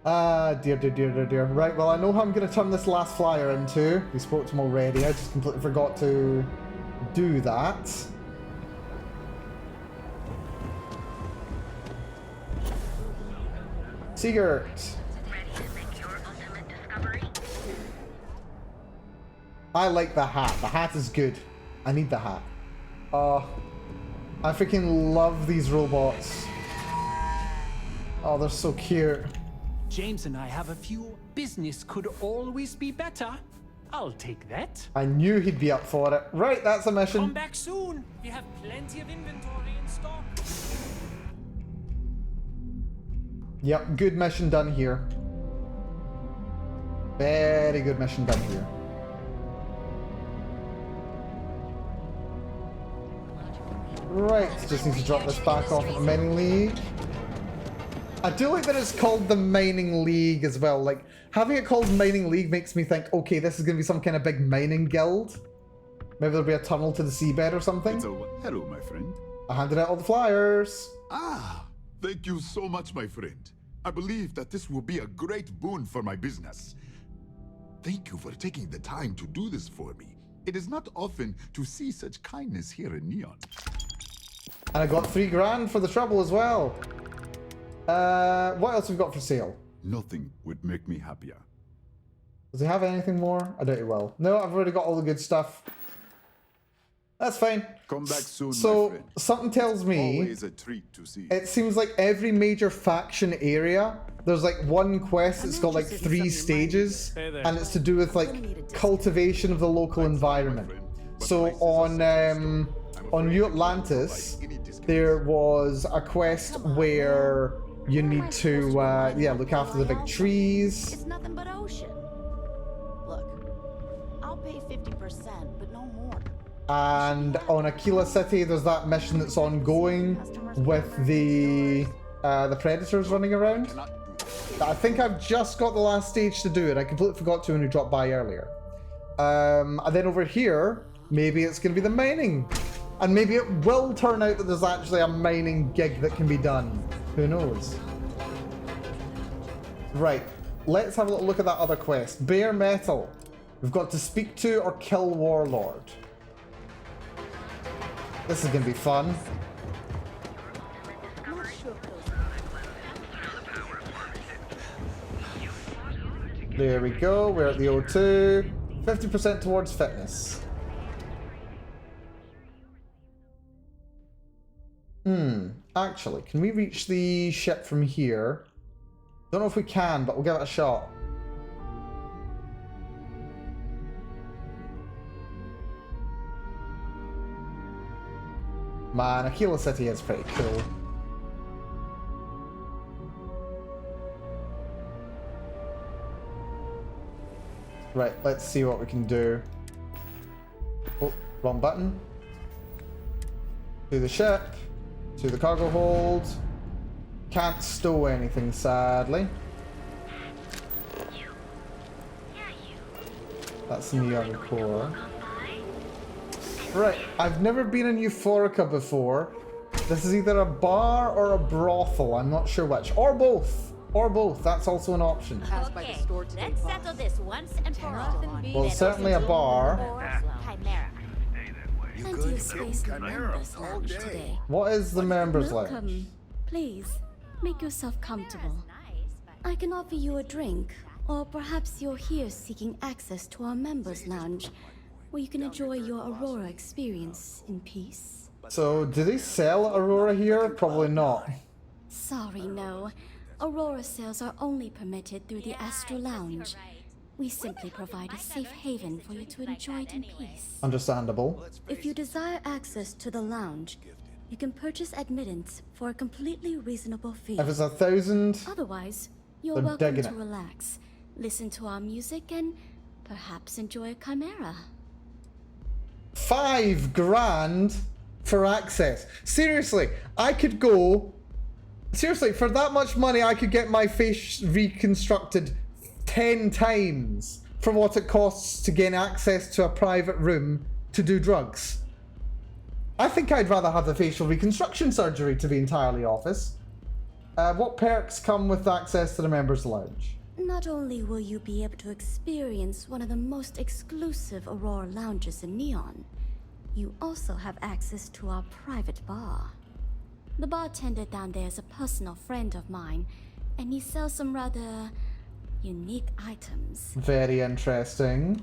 Dear. Right, well, I know how I'm going to turn this last flyer into. We spoke to him already. I just completely forgot to do that. Sigurd. I like the hat. The hat is good. I need the hat. I freaking love these robots. Oh, they're so cute. James and I have a few. Business could always be better. I'll take that. I knew he'd be up for it. Right, that's a mission. Come back soon. We have plenty of inventory in stock. Yep, good mission done here. Very good mission done here. Right, just need to drop this back off at the mining league. I do like that it's called the mining league as well. Like, having it called mining league makes me think, okay, this is going to be some kind of big mining guild. Maybe there'll be a tunnel to the seabed or something. Hello, my friend. I handed out all the flyers. Ah, thank you so much, my friend. I believe that this will be a great boon for my business. Thank you for taking the time to do this for me. It is not often to see such kindness here in Neon. And I got $3 grand for the trouble as well. What else have we got for sale? Nothing would make me happier. Does he have anything more? I doubt he will. No, I've already got all the good stuff. That's fine. Come back soon, so, my friend. Something tells me Always a treat to see. It seems like every major faction area, there's like one quest that's got like 3 stages, and it's to do with like cultivation of the local environment. So on New Atlantis, there was a quest where you need to look after the big trees. It's nothing but ocean. Look, I'll pay 50%, but no more. And on Aquila City, there's that mission that's ongoing with the predators running around. I think I've just got the last stage to do it. I completely forgot to when we dropped by earlier. And then over here, maybe it's going to be the mining. And maybe it will turn out that there's actually a mining gig that can be done. Who knows? Right, let's have a little look at that other quest. Bare metal. We've got to speak to or kill Warlord. This is going to be fun. There we go, we're at the O2. 50% towards fitness. Actually, can we reach the ship from here? Don't know if we can, but we'll give it a shot. Man, Aquila City is pretty cool. Right, let's see what we can do. Oh, wrong button. To the ship. To the cargo hold. Can't stow anything, sadly. That's Neon Core. Right, I've never been in Euphorica before, This is either a bar or a brothel. I'm not sure which. Or both. Or both. That's also an option. Okay, let's settle this once and for all. Well, certainly a bar. Chimera. Plenty of space in the members' lounge today. What is the members' lounge? Welcome. Please, make yourself comfortable. I can offer you a drink, or perhaps you're here seeking access to our members' lounge, where you can enjoy your Aurora experience in peace. So, do they sell Aurora here? Probably not. Sorry, no. Aurora sales are only permitted through the Astro Lounge. We simply provide a safe haven for you to enjoy it in peace. Understandable. If you desire access to the lounge, you can purchase admittance for a completely reasonable fee. If it's 1,000... Otherwise, you're I'm welcome digging to it. relax, listen to our music, and perhaps enjoy a chimera. $5 grand for access. Seriously, I could go... Seriously, for that much money, I could get my face reconstructed 10 times for what it costs to gain access to a private room to do drugs. I think I'd rather have the facial reconstruction surgery, to be entirely honest. What perks come with access to the members' lounge? Not only will you be able to experience one of the most exclusive Aurora lounges in Neon, you also have access to our private bar. The bartender down there is a personal friend of mine, and he sells some rather unique items. Very interesting.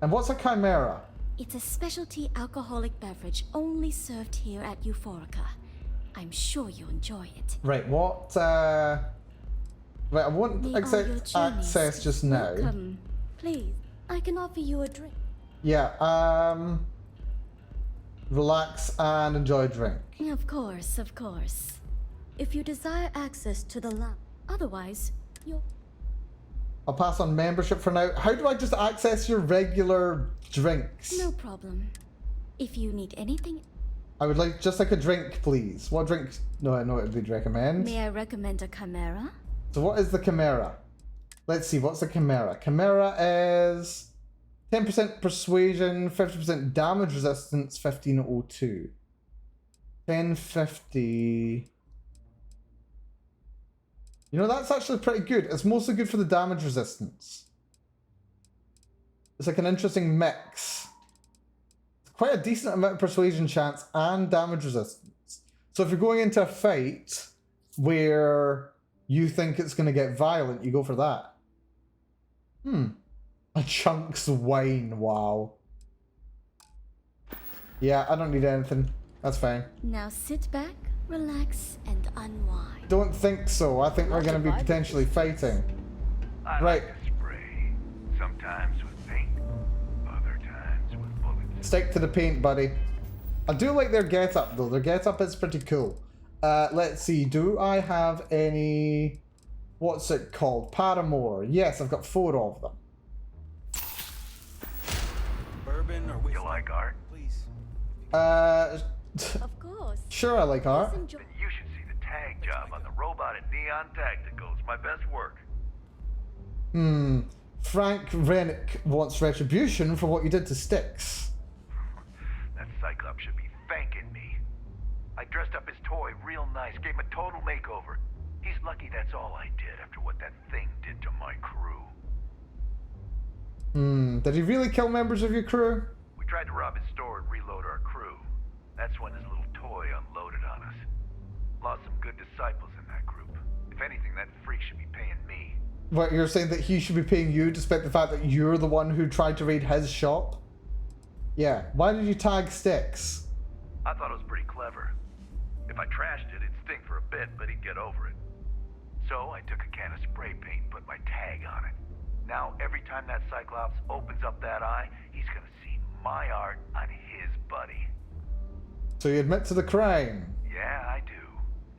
And what's a chimera? It's a specialty alcoholic beverage only served here at Euphorica. I'm sure you'll enjoy it. Right, what, Right, I won't accept access just now. Welcome. Please, I can offer you a drink. Yeah, relax and enjoy a drink. Of course, of course. If you desire access to the lounge, otherwise, you'll... I'll pass on membership for now. How do I just access your regular drinks? No problem. If you need anything... I would like just like a drink, please. What drink? No, I know what would recommend. May I recommend a chimera? So what is the chimera? Let's see, what's the chimera? Chimera is 10% persuasion, 50% damage resistance, 1502. 1050. You know, that's actually pretty good. It's mostly good for the damage resistance. It's like an interesting mix. It's quite a decent amount of persuasion chance and damage resistance. So if you're going into a fight where you think it's going to get violent, you go for that. A chunk's wine, wow. Yeah, I don't need anything. That's fine. Now sit back, relax, and unwind. Don't think so. I think we're going to be potentially fighting. I Right. like to spray. Sometimes with paint, other times with bullets. Stick to the paint, buddy. I do like their get-up, though. Their get-up is pretty cool. Let's see. Do I have any... What's it called? Paramore. Yes, I've got 4 of them. Bourbon or whiskey? You like art? Please. Of course. Sure, I like art. Then you should see the tag job on the robot at Neon Tactical. It's my best work. Frank Rennick wants retribution for what you did to Styx. That Cyclops should be thanking me. I dressed up his toy real nice, gave him a total makeover. He's lucky that's all I did after what that thing did to my crew. Did he really kill members of your crew? We tried to rob his store and reload our crew. That's when his little toy unloaded on us. Lost some good disciples in that group. If anything, that freak should be paying me. What, you're saying that he should be paying you despite the fact that you're the one who tried to raid his shop? Yeah, why did you tag Styx? I thought it was pretty clever. If I trashed it, it'd stink for a bit, but he'd get over it. So I took a can of spray paint and put my tag on it. Now, every time that Cyclops opens up that eye, he's gonna see my art on his buddy. So you admit to the crime? Yeah, I do.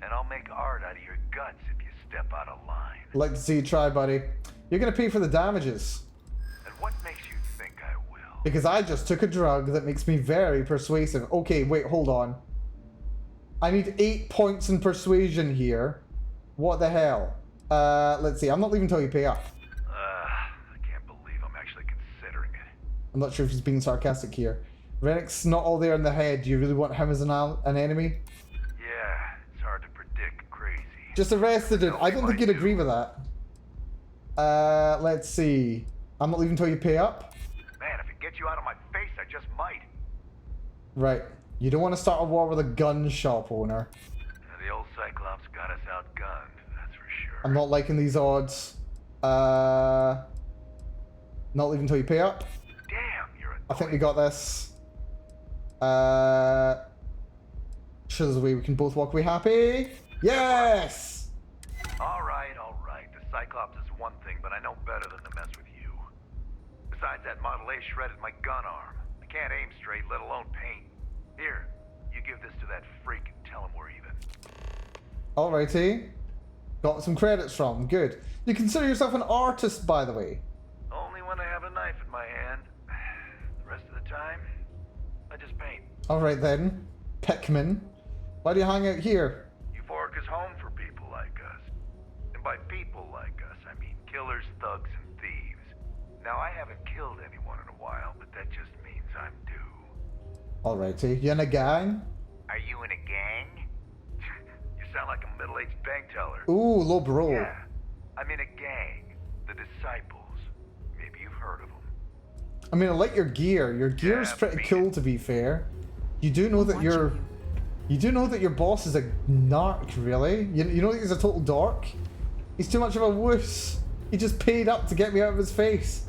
And I'll make art out of your guts if you step out of line. Like to see you try, buddy. You're gonna pay for the damages. And what makes you think I will? Because I just took a drug that makes me very persuasive. Okay, wait, hold on. I need 8 points in persuasion here. What the hell? Let's see. I'm not leaving until you pay up. I can't believe I'm actually considering it. I'm not sure if he's being sarcastic here. Rennick's not all there in the head. Do you really want him as an enemy? Yeah, Just arrested it. I don't think you'd agree with that. Let's see. I'm not leaving until you pay up. Man, if it gets you out of my face, I just might. Right. You don't want to start a war with a gun shop owner. The old Cyclops got us outgunned, that's for sure. I'm not liking these odds. Not leaving until you pay up. Damn, you're I think we got this. Show us a way we can both walk away happy. Yes! All right, all right. The Cyclops is one thing, but I know better than to mess with you. Besides, that Model A shredded my gun arm. I can't aim straight, let alone paint. Here, you give this to that freak and tell him we're even. Alrighty. Got some credits from. Good. You consider yourself an artist, by the way. Only when I have a knife in my hand. The rest of the time, I just paint. Alright then. Pikmin. Why do you hang out here? Euphoric is home for people like us. And by people like us, I mean killers, thugs, and thieves. Now, I haven't killed anyone in a while, but that just means I'm due. Alrighty. You in a gang? Are you in a gang? You sound like a middle-aged bank teller. Ooh, low bro. Yeah, I'm in a gang. The Disciples. Maybe you've heard of them. I mean, I like your gear. Your gear's pretty cool, to be fair. You do know that your... You do know that your boss is a narc, really? You know that he's a total dork? He's too much of a wuss. He just paid up to get me out of his face.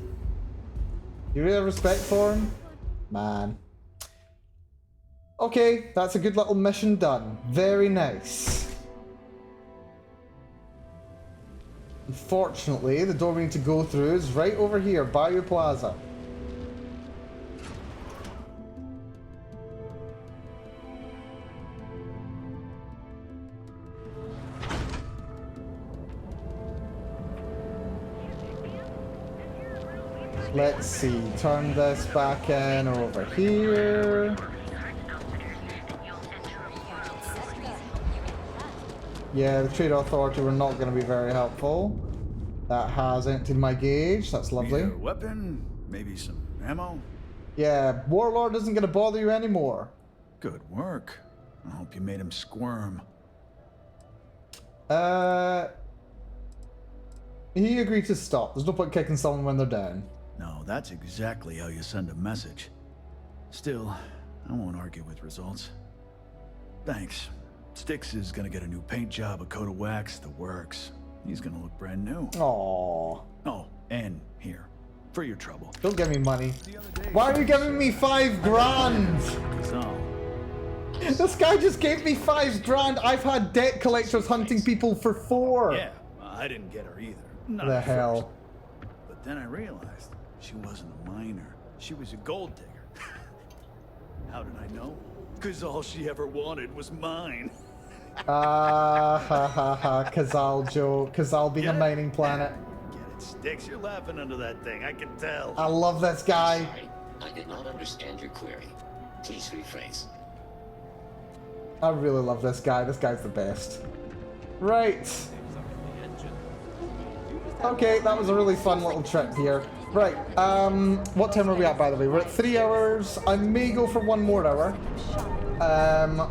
You really have respect for him? Man. Okay, that's a good little mission done. Very nice. Unfortunately, the door we need to go through is right over here, Bayou Plaza. Let's see, turn this back in over here. Yeah, the Trade Authority were not going to be very helpful. That has emptied my gauge, that's lovely. A weapon, maybe some ammo? Yeah, Warlord isn't going to bother you anymore. Good work. I hope you made him squirm. He agreed to stop. There's no point kicking someone when they're down. No, that's exactly how you send a message. Still, I won't argue with results. Thanks. Styx is gonna get a new paint job, a coat of wax, the works. He's gonna look brand new. Aww. Oh, and here, for your trouble. Don't give me money. Why are you giving me $5 grand? This guy just gave me $5 grand. I've had debt collectors hunting people for 4. Yeah, I didn't get her either. Not The at hell. first. But then I realized she wasn't a miner. She was a gold digger. How did I know? Because all she ever wanted was mine. Kazal joke. Kazal being a mining planet. Get it, Styx. You're laughing under that thing. I can tell. I love this guy. Sorry, I did not understand your query. Please rephrase. I really love this guy. This guy's the best. Right. Okay, that was a really fun little trip here. Right, what time are we at, by the way? We're at 3 hours. I may go for 1 more hour.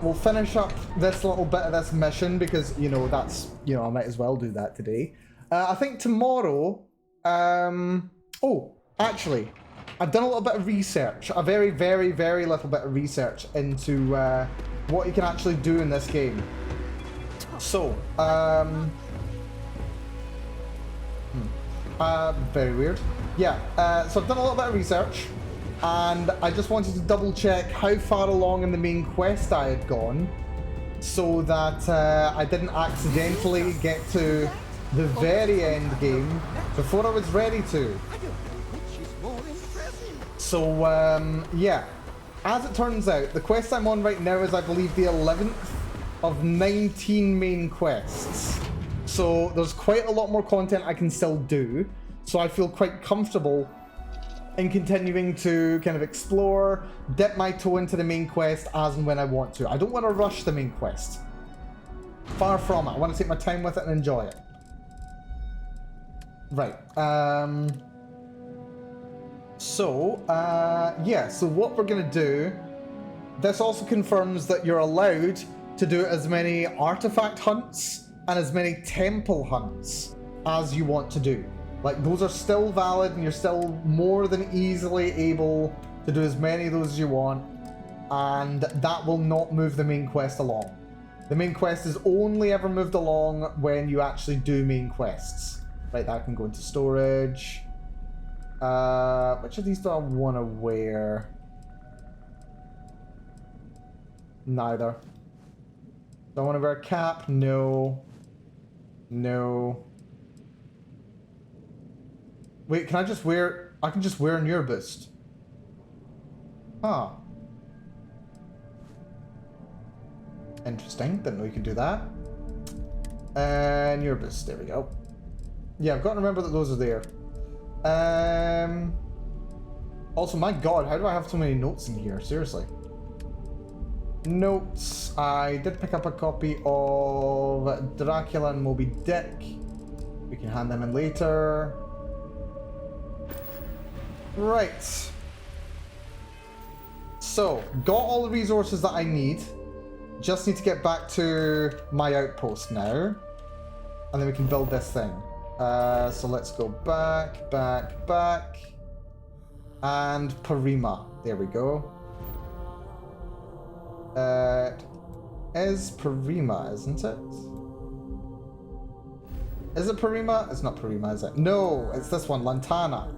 We'll finish up this little bit of this mission because, you know, that's, you know, I might as well do that today. I think tomorrow, oh, actually, I've done a little bit of research, a very, very, very little bit of research into what you can actually do in this game. So, very weird. Yeah, so I've done a little bit of research, and I just wanted to double check how far along in the main quest I had gone, so that I didn't accidentally get to the very end game before I was ready to. So, yeah. As it turns out, the quest I'm on right now is, I believe, the 11th of 19 main quests. So there's quite a lot more content I can still do. So I feel quite comfortable in continuing to kind of explore, dip my toe into the main quest as and when I want to. I don't want to rush the main quest. Far from it. I want to take my time with it and enjoy it. Right. Yeah, so what we're going to do, this also confirms that you're allowed to do as many artifact hunts and as many temple hunts as you want to do. Like, those are still valid, and you're still more than easily able to do as many of those as you want, and that will not move the main quest along. The main quest is only ever moved along when you actually do main quests. Right, that can go into storage. Which of these do I want to wear? Neither. Do I want to wear a cap? No. No. Wait, can I just wear... I can just wear an earboost. Huh. Interesting. Didn't know you could do that. And earboost. There we go. Yeah, I've got to remember that those are there. Also, my god, how do I have so many notes in here? Seriously. Notes. I did pick up a copy of Dracula and Moby Dick. We can hand them in later. Right. So, got all the resources that I need. Just need to get back to my outpost now. And then we can build this thing. So let's go back, back, back. And Parima. There we go. Is Parima, isn't it? Is it Parima? It's not Parima, is it? No, it's this one, Lantana.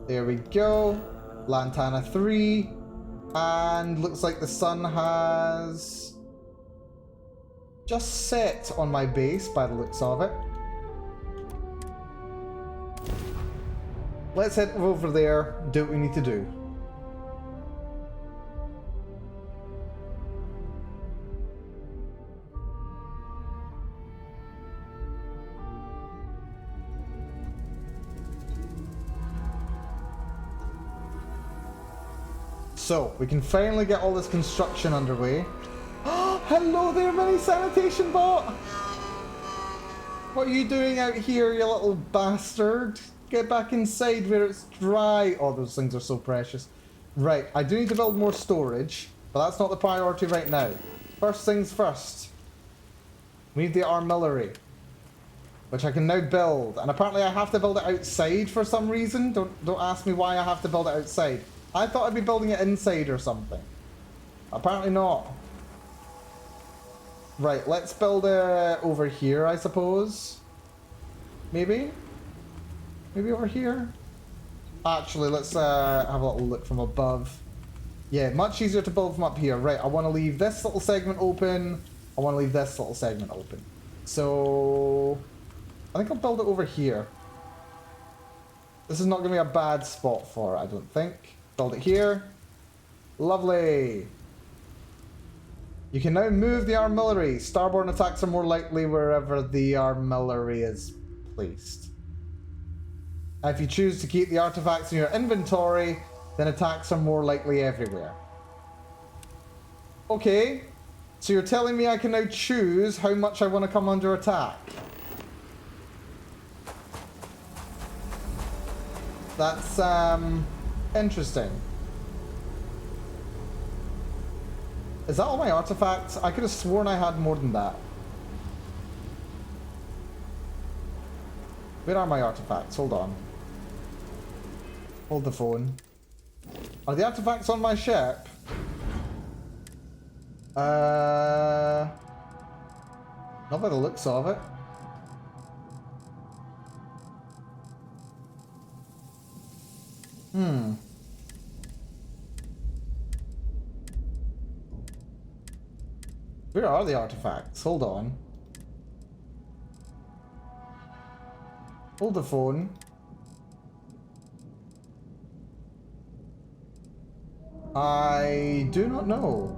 There we go. Lantana 3. And looks like the sun has just set on my base by the looks of it. Let's head over there, do what we need to do. So, we can finally get all this construction underway. Hello there, mini sanitation bot! What are you doing out here, you little bastard? Get back inside where it's dry. Oh, those things are so precious. Right, I do need to build more storage, but that's not the priority right now. First things first. We need the armillary, which I can now build. And apparently I have to build it outside for some reason. Don't ask me why I have to build it outside. I thought I'd be building it inside or something. Apparently not. Right, let's build it over here, I suppose. Maybe? Maybe over here? Actually, let's have a little look from above. Yeah, much easier to build from up here. Right, I want to leave this little segment open. I want to leave this little segment open. So, I think I'll build it over here. This is not going to be a bad spot for it, I don't think. Build it here. Lovely. You can now move the armillary. Starborn attacks are more likely wherever the armillary is placed. If you choose to keep the artifacts in your inventory, then attacks are more likely everywhere. Okay, so you're telling me I can now choose how much I want to come under attack. That's, interesting. Is that all my artifacts? I could have sworn I had more than that. Where are my artifacts? Hold on. Hold the phone. Are the artifacts on my ship? Not by the looks of it. Where are the artifacts? Hold on. Hold the phone. I do not know.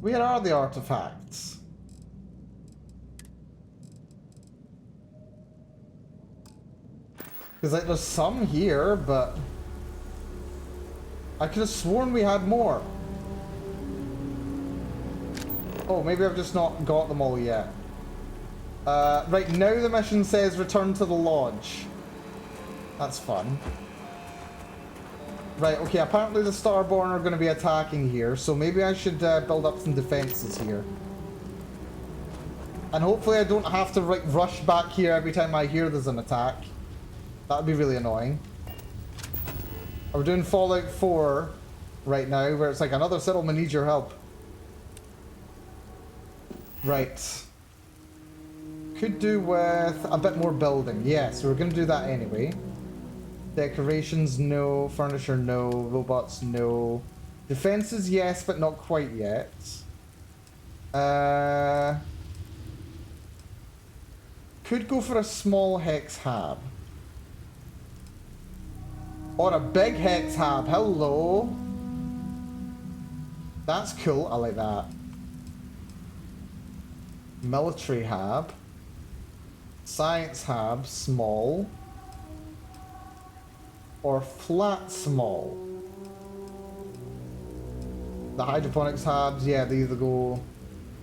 Where are the artifacts? Because like, there's some here, but I could have sworn we had more. Oh, maybe I've just not got them all yet. Right, now the mission says return to the lodge. That's fun. Right, okay, apparently the Starborn are going to be attacking here, so maybe I should build up some defenses here. And hopefully I don't have to rush back here every time I hear there's an attack. That would be really annoying. We're doing Fallout 4 right now, where it's like, another settlement needs your help. Right. Could do with a bit more building. Yes, we're going to do that anyway. Decorations, no. Furniture, no. Robots, no. Defenses, yes, but not quite yet. Could go for a small hex hab. Or a big hex hab. Hello. That's cool. I like that. Military hab. Science hab. Small. Or flat small. The hydroponics habs, yeah, they either go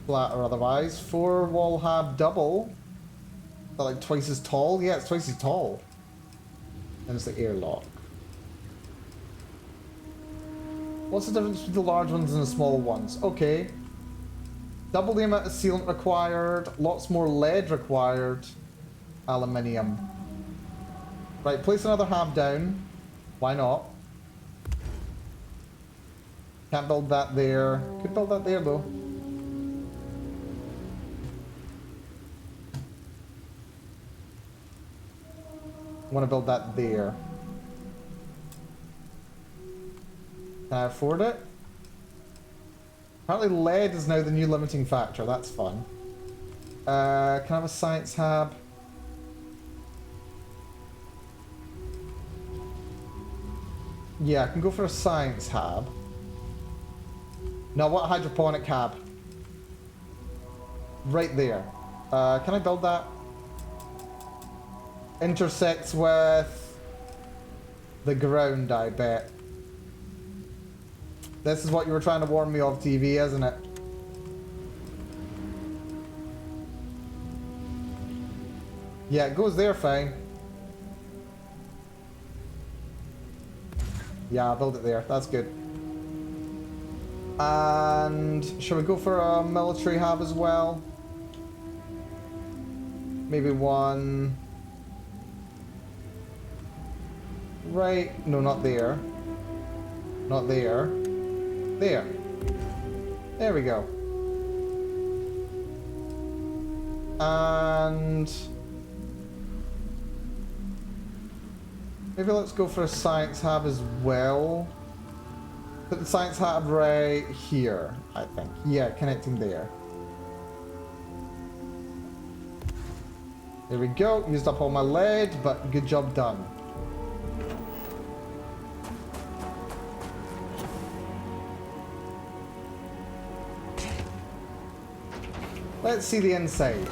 flat or otherwise. 4-wall hab double. They're like twice as tall. Yeah, it's twice as tall. And it's the airlock. What's the difference between the large ones and the small ones? Okay. Double the amount of sealant required. Lots more lead required. Aluminium. Right, place another hab down. Why not? Can't build that there. Could build that there though. Want to build that there. Can I afford it? Apparently lead is now the new limiting factor. That's fun. Can I have a science hab? Yeah, I can go for a science hab. No, what hydroponic hab? Right there. Can I build that? Intersects with the ground, I bet. This is what you were trying to warn me of, TV, isn't it? Yeah, it goes there fine. Yeah, I'll build it there. That's good. And shall we go for a military hab as well? Maybe one. Right. No, not there. Not there. There. There we go. And maybe let's go for a science hab as well. Put the science hab right here, I think. Yeah, connecting there. There we go. Used up all my lead, but good job done. Let's see the inside.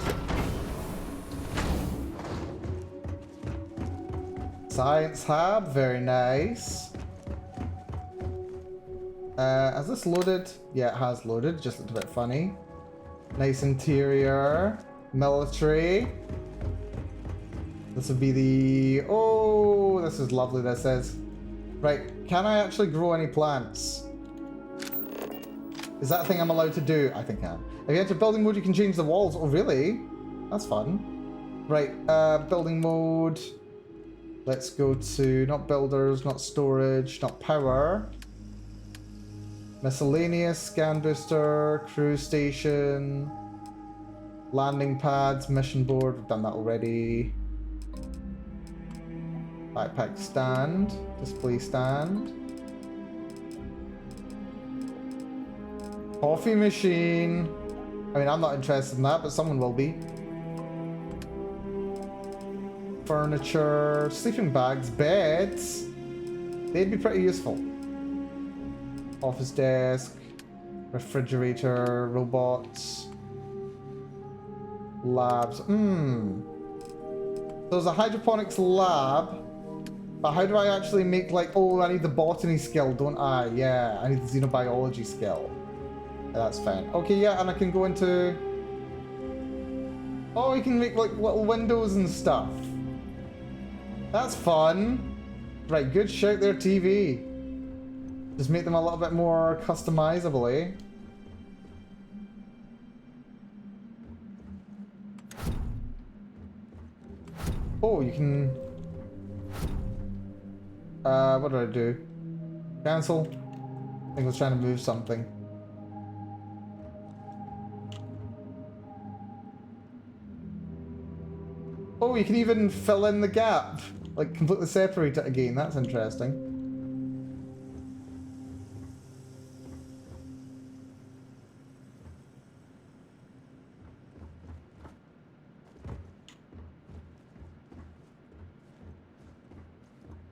Science hab, very nice. Has this loaded? Yeah, it has loaded. Just looked a bit funny. Nice interior. Military. This would be the... Oh, this is lovely, this is. Right, can I actually grow any plants? Is that a thing I'm allowed to do? I think I am. If you enter building mode, you can change the walls. Oh, really? That's fun. Right, building mode. Let's go to not builders, not storage, not power. Miscellaneous, scan booster, crew station, landing pads, mission board. We've done that already. Backpack stand, display stand. Coffee machine. I mean, I'm not interested in that, but someone will be. Furniture, sleeping bags, beds. They'd be pretty useful. Office desk, refrigerator, robots, labs. So there's a hydroponics lab, but how do I actually make, like, oh, I need the botany skill, don't I? Yeah, I need the xenobiology skill. That's fine. Okay, yeah, and I can go into... Oh, you can make, like, little windows and stuff. That's fun. Right, good shout there, TV. Just make them a little bit more customizable, eh? Oh, you can... what did I do? Cancel? I think I was trying to move something. Oh, you can even fill in the gap. Like, completely separate it again. That's interesting.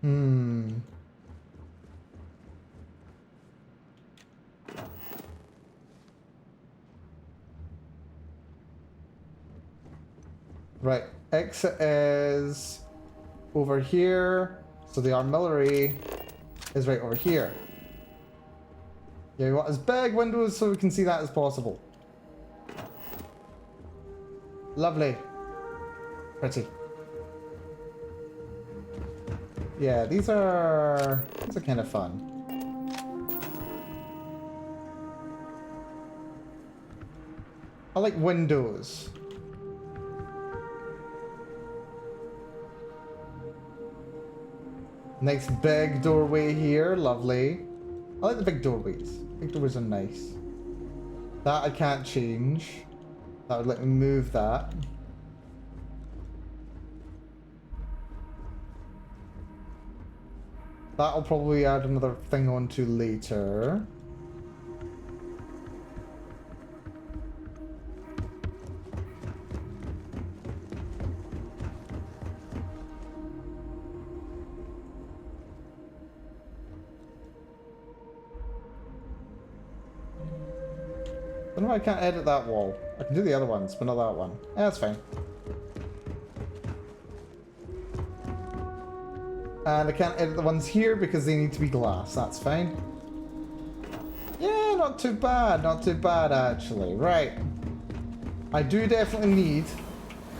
Hmm. Right. Exit is over here. So the artillery is right over here. Yeah, we want as big windows so we can see that as possible. Lovely. Pretty. Yeah, these are kind of fun. I like windows. Nice big doorway here, lovely. I like the big doorways. Big doorways are nice. That I can't change. That would let me move that. That'll probably add another thing onto later. I don't know why I can't edit that wall. I can do the other ones, but not that one. Yeah, that's fine. And I can't edit the ones here because they need to be glass. That's fine. Yeah, not too bad. Not too bad, actually. Right. I do definitely need...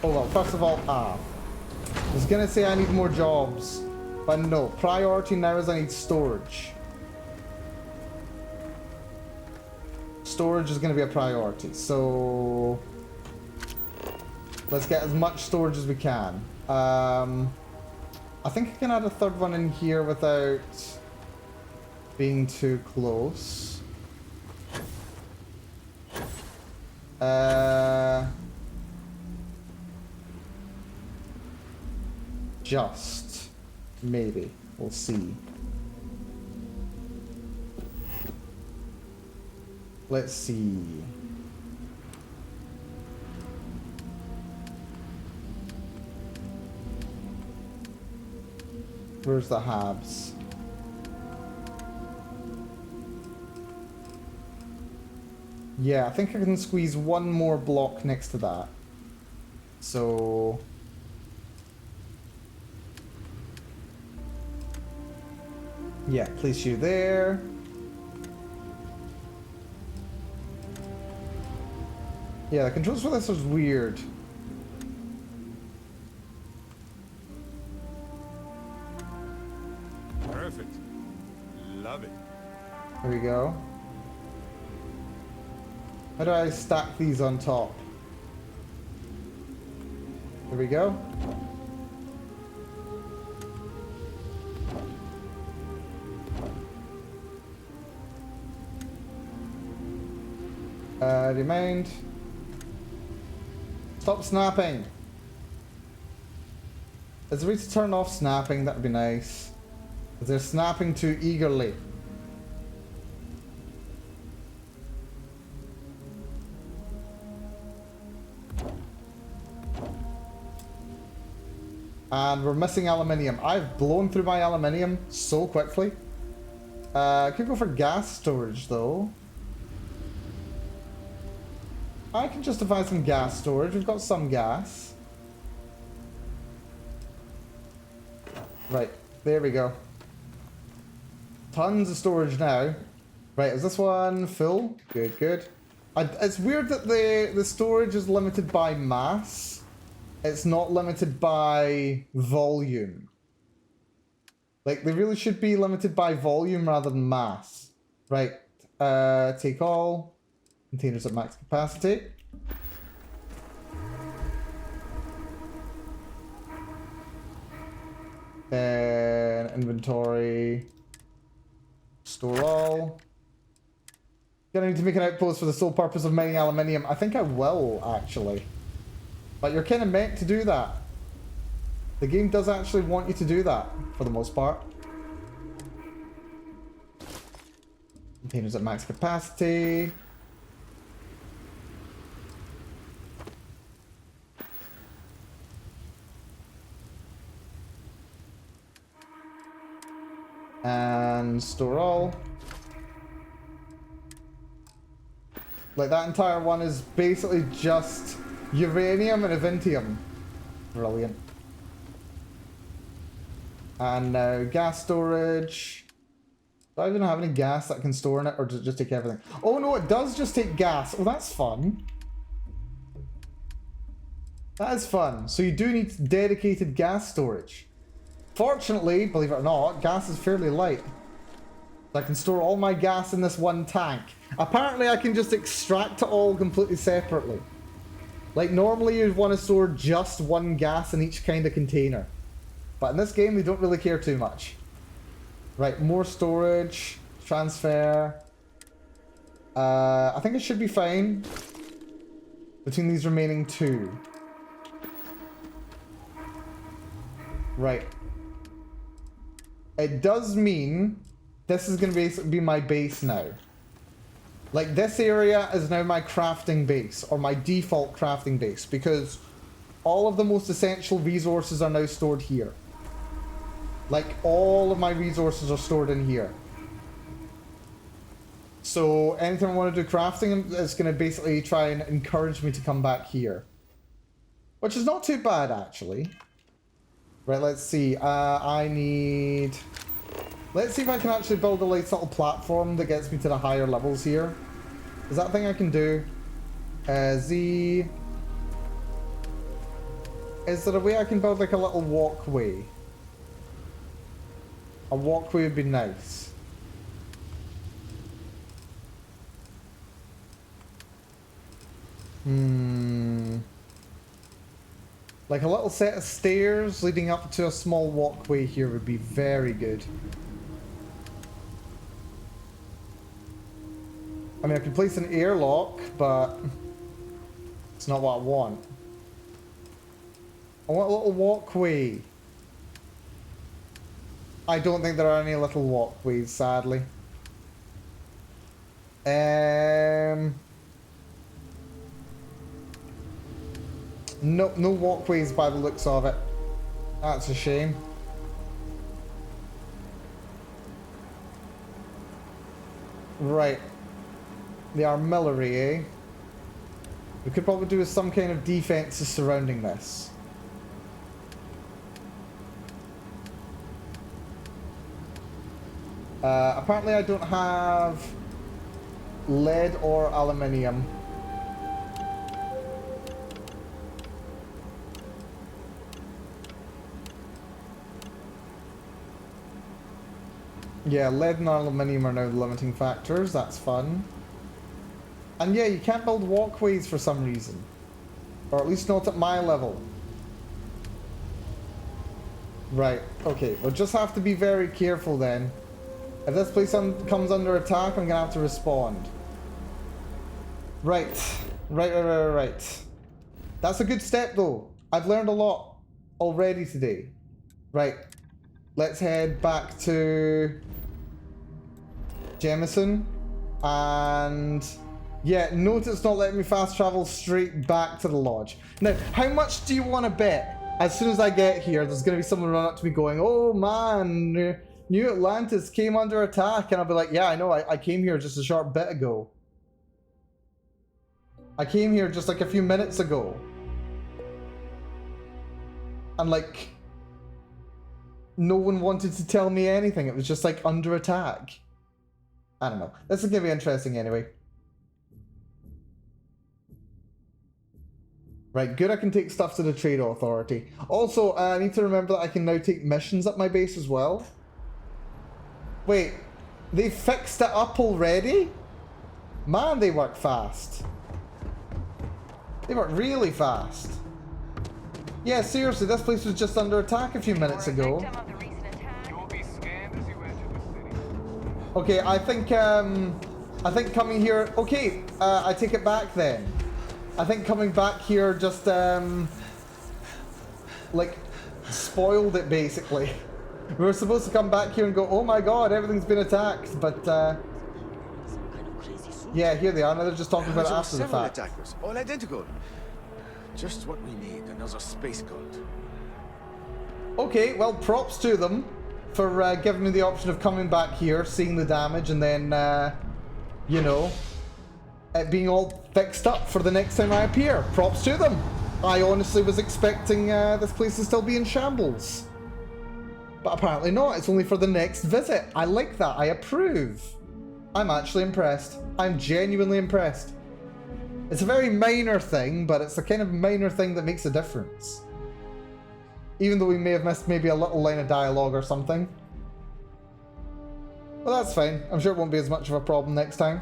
Oh, well, first of all, I was going to say I need more jobs. But no. Priority now is I need storage. Storage is going to be a priority. So... let's get as much storage as we can. I think I can add a third one in here without being too close. Just maybe. We'll see. Let's see. Where's the Habs? Yeah, I think I can squeeze one more block next to that. So... yeah, place you there. Yeah, the controls for this is weird. Perfect. Love it. There we go. How do I stack these on top? There we go. Remind. Stop snapping. Is there a way to turn off snapping? That would be nice. Because they're snapping too eagerly. And we're missing aluminium. I've blown through my aluminium so quickly. Could go for gas storage though. I can justify some gas storage. We've got some gas. Right, there we go. Tons of storage now. Right, is this one full? Good, good. It's weird that the storage is limited by mass. It's not limited by volume. Like, they really should be limited by volume rather than mass. Right. Take all. Containers at max capacity. Then inventory. Store all. Gonna need to make an outpost for the sole purpose of mining aluminium. I think I will, actually. But you're kind of meant to do that. The game does actually want you to do that, for the most part. Containers at max capacity. And store all. Like, that entire one is basically just uranium and aventium. Brilliant. And now gas storage. Do I even have any gas that I can store in it, or does it just take everything? Oh no, it does just take gas. Oh, that's fun. That is fun. So you do need dedicated gas storage. Fortunately, believe it or not, gas is fairly light. So I can store all my gas in this one tank. Apparently I can just extract it all completely separately. Like, normally you'd want to store just one gas in each kind of container. But in this game, they don't really care too much. Right, more storage, transfer. I think it should be fine between these remaining two. Right. It does mean this is going to basically be my base now. Like, this area is now my crafting base, or my default crafting base, because all of the most essential resources are now stored here. Like, all of my resources are stored in here. So anytime I want to do crafting, it's going to basically try and encourage me to come back here. Which is not too bad, actually. Right, let's see. I need... Let's see if I can actually build a nice little platform that gets me to the higher levels here. Is that a thing I can do? Z... Is there a way I can build like a little walkway? A walkway would be nice. Like a little set of stairs leading up to a small walkway here would be very good. I mean, I could place an airlock, but it's not what I want. I want a little walkway. I don't think there are any little walkways, sadly. No walkways by the looks of it. That's a shame. Right. The artillery, eh? We could probably do some kind of defenses surrounding this. Apparently I don't have lead or aluminium. Yeah, lead and aluminium are now the limiting factors. That's fun. And yeah, you can't build walkways for some reason. Or at least not at my level. Right, okay. We'll just have to be very careful then. If this place comes under attack, I'm gonna have to respond. Right. Right. That's a good step though. I've learned a lot already today. Right. Let's head back to Jemison. And yeah, note it's not letting me fast travel straight back to the lodge. Now, how much do you want to bet? As soon as I get here, there's going to be someone run up to me going, oh man, New Atlantis came under attack. And I'll be like, yeah, I know, I came here just a short bit ago. I came here just like a few minutes ago. And like, no one wanted to tell me anything. It was just like under attack. I don't know. This is going to be interesting anyway. Right, good, I can take stuff to the Trade Authority. Also, I need to remember that I can now take missions at my base as well. Wait, they fixed it up already? Man, they work fast. They work really fast. Yeah, seriously, this place was just under attack a few minutes ago. Okay, I think coming here... Okay, I take it back then. I think coming back here just, like, spoiled it, basically. We were supposed to come back here and go, oh my god, everything's been attacked, but, yeah, here they are. Now they're just talking about it after the fact. Attackers, all identical. Just what we need, another space cult. Okay, well, props to them for giving me the option of coming back here, seeing the damage, and then, you know, it being all fixed up for the next time I appear. Props to them. I honestly was expecting this place to still be in shambles. But apparently not. It's only for the next visit. I like that. I approve. I'm actually impressed. I'm genuinely impressed. It's a very minor thing, but it's the kind of minor thing that makes a difference. Even though we may have missed maybe a little line of dialogue or something. Well, that's fine. I'm sure it won't be as much of a problem next time.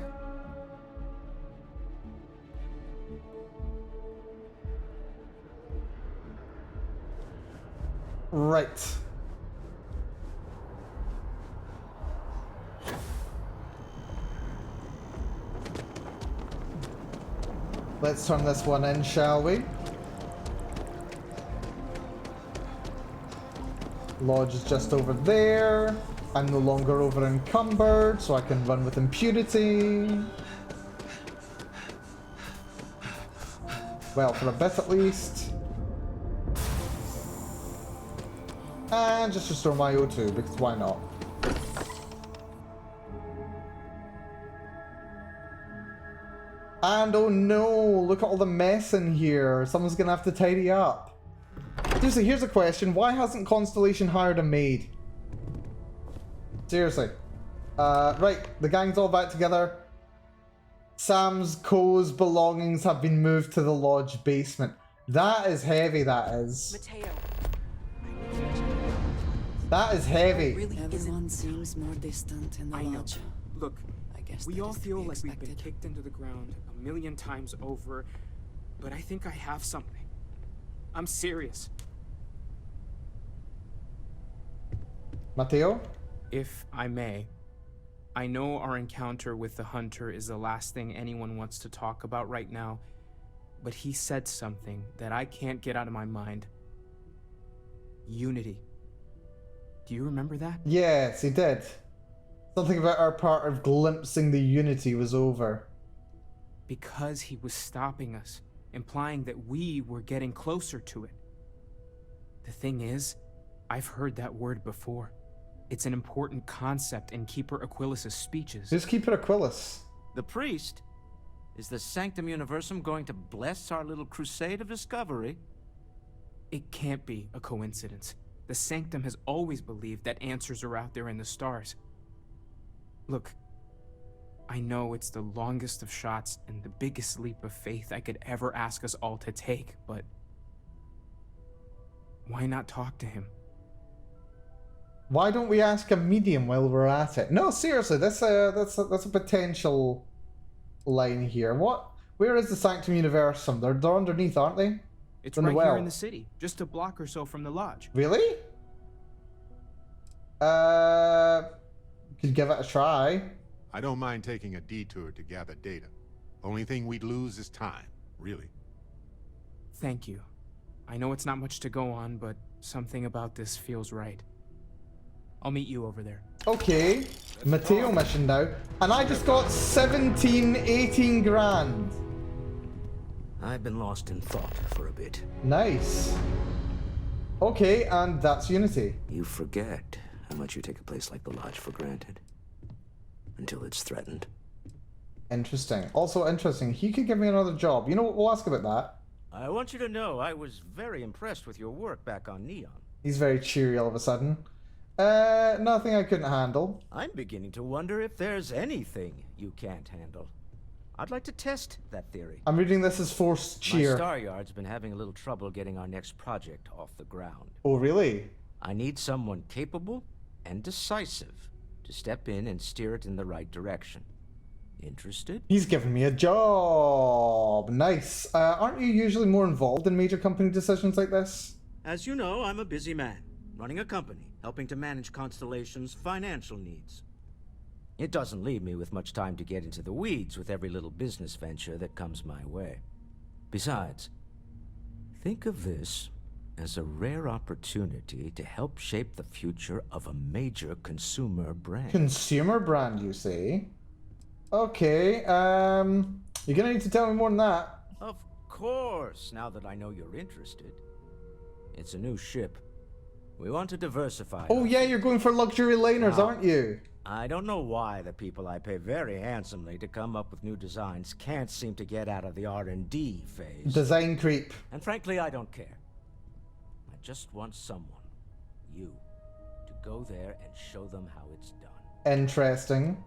Right. Let's turn this one in, shall we? Lodge is just over there. I'm no longer over encumbered, so I can run with impunity. Well, for a bit at least. And just restore my O2, because why not? And oh no, look at all the mess in here. Someone's gonna have to tidy up. Seriously, here's a question. Why hasn't Constellation hired a maid? Seriously. Right, the gang's all back together. Sam's Co's belongings have been moved to the lodge basement. That is heavy, that is. Mateo. That is heavy. Really everyone seems more distant in the lodge. Look, we all feel like we've been kicked into the ground a million times over, but I think I have something. I'm serious. Mateo? If I may, I know our encounter with the hunter is the last thing anyone wants to talk about right now, but he said something that I can't get out of my mind. Unity. Do you remember that? Yes, he did. Something about our part of glimpsing the unity was over. Because he was stopping us, implying that we were getting closer to it. The thing is, I've heard that word before. It's an important concept in Keeper Aquilas' speeches. Who's Keeper Aquilas? The priest? Is the Sanctum Universum going to bless our little crusade of discovery? It can't be a coincidence. The Sanctum has always believed that answers are out there in the stars. Look, I know it's the longest of shots and the biggest leap of faith I could ever ask us all to take, but why not talk to him? Why don't we ask a medium while we're at it? No, seriously, that's a potential line here. What? Where is the Sanctum Universum? They're underneath, aren't they? It's right here in the city, just a block or so from the lodge. Really? Could give it a try. I don't mind taking a detour to gather data. Only thing we'd lose is time, really. Thank you. I know it's not much to go on, but something about this feels right. I'll meet you over there. Okay, Mateo mission now. And I just got 18 grand. I've been lost in thought for a bit. Nice. Okay, and that's Unity. You forget how much you take a place like the Lodge for granted. Until it's threatened. Interesting. Also interesting, he could give me another job. You know what, we'll ask about that. I want you to know I was very impressed with your work back on Neon. He's very cheery all of a sudden. Nothing I couldn't handle. I'm beginning to wonder if there's anything you can't handle. I'd like to test that theory. I'm reading this as forced cheer. My Star Yard's been having a little trouble getting our next project off the ground. Oh, really? I need someone capable and decisive to step in and steer it in the right direction. Interested? He's given me a job. Nice. Aren't you usually more involved in major company decisions like this? As you know, I'm a busy man, running a company, helping to manage Constellation's financial needs. It doesn't leave me with much time to get into the weeds with every little business venture that comes my way. Besides, think of this as a rare opportunity to help shape the future of a major consumer brand. Consumer brand, you say? Okay, you're gonna need to tell me more than that. Of course, now that I know you're interested. It's a new ship. We want to diversify. Oh yeah, you're going for luxury liners, aren't you? I don't know why the people I pay very handsomely to come up with new designs can't seem to get out of the R&D phase. Design creep. And frankly, I don't care. I just want someone, you, to go there and show them how it's done. Interesting.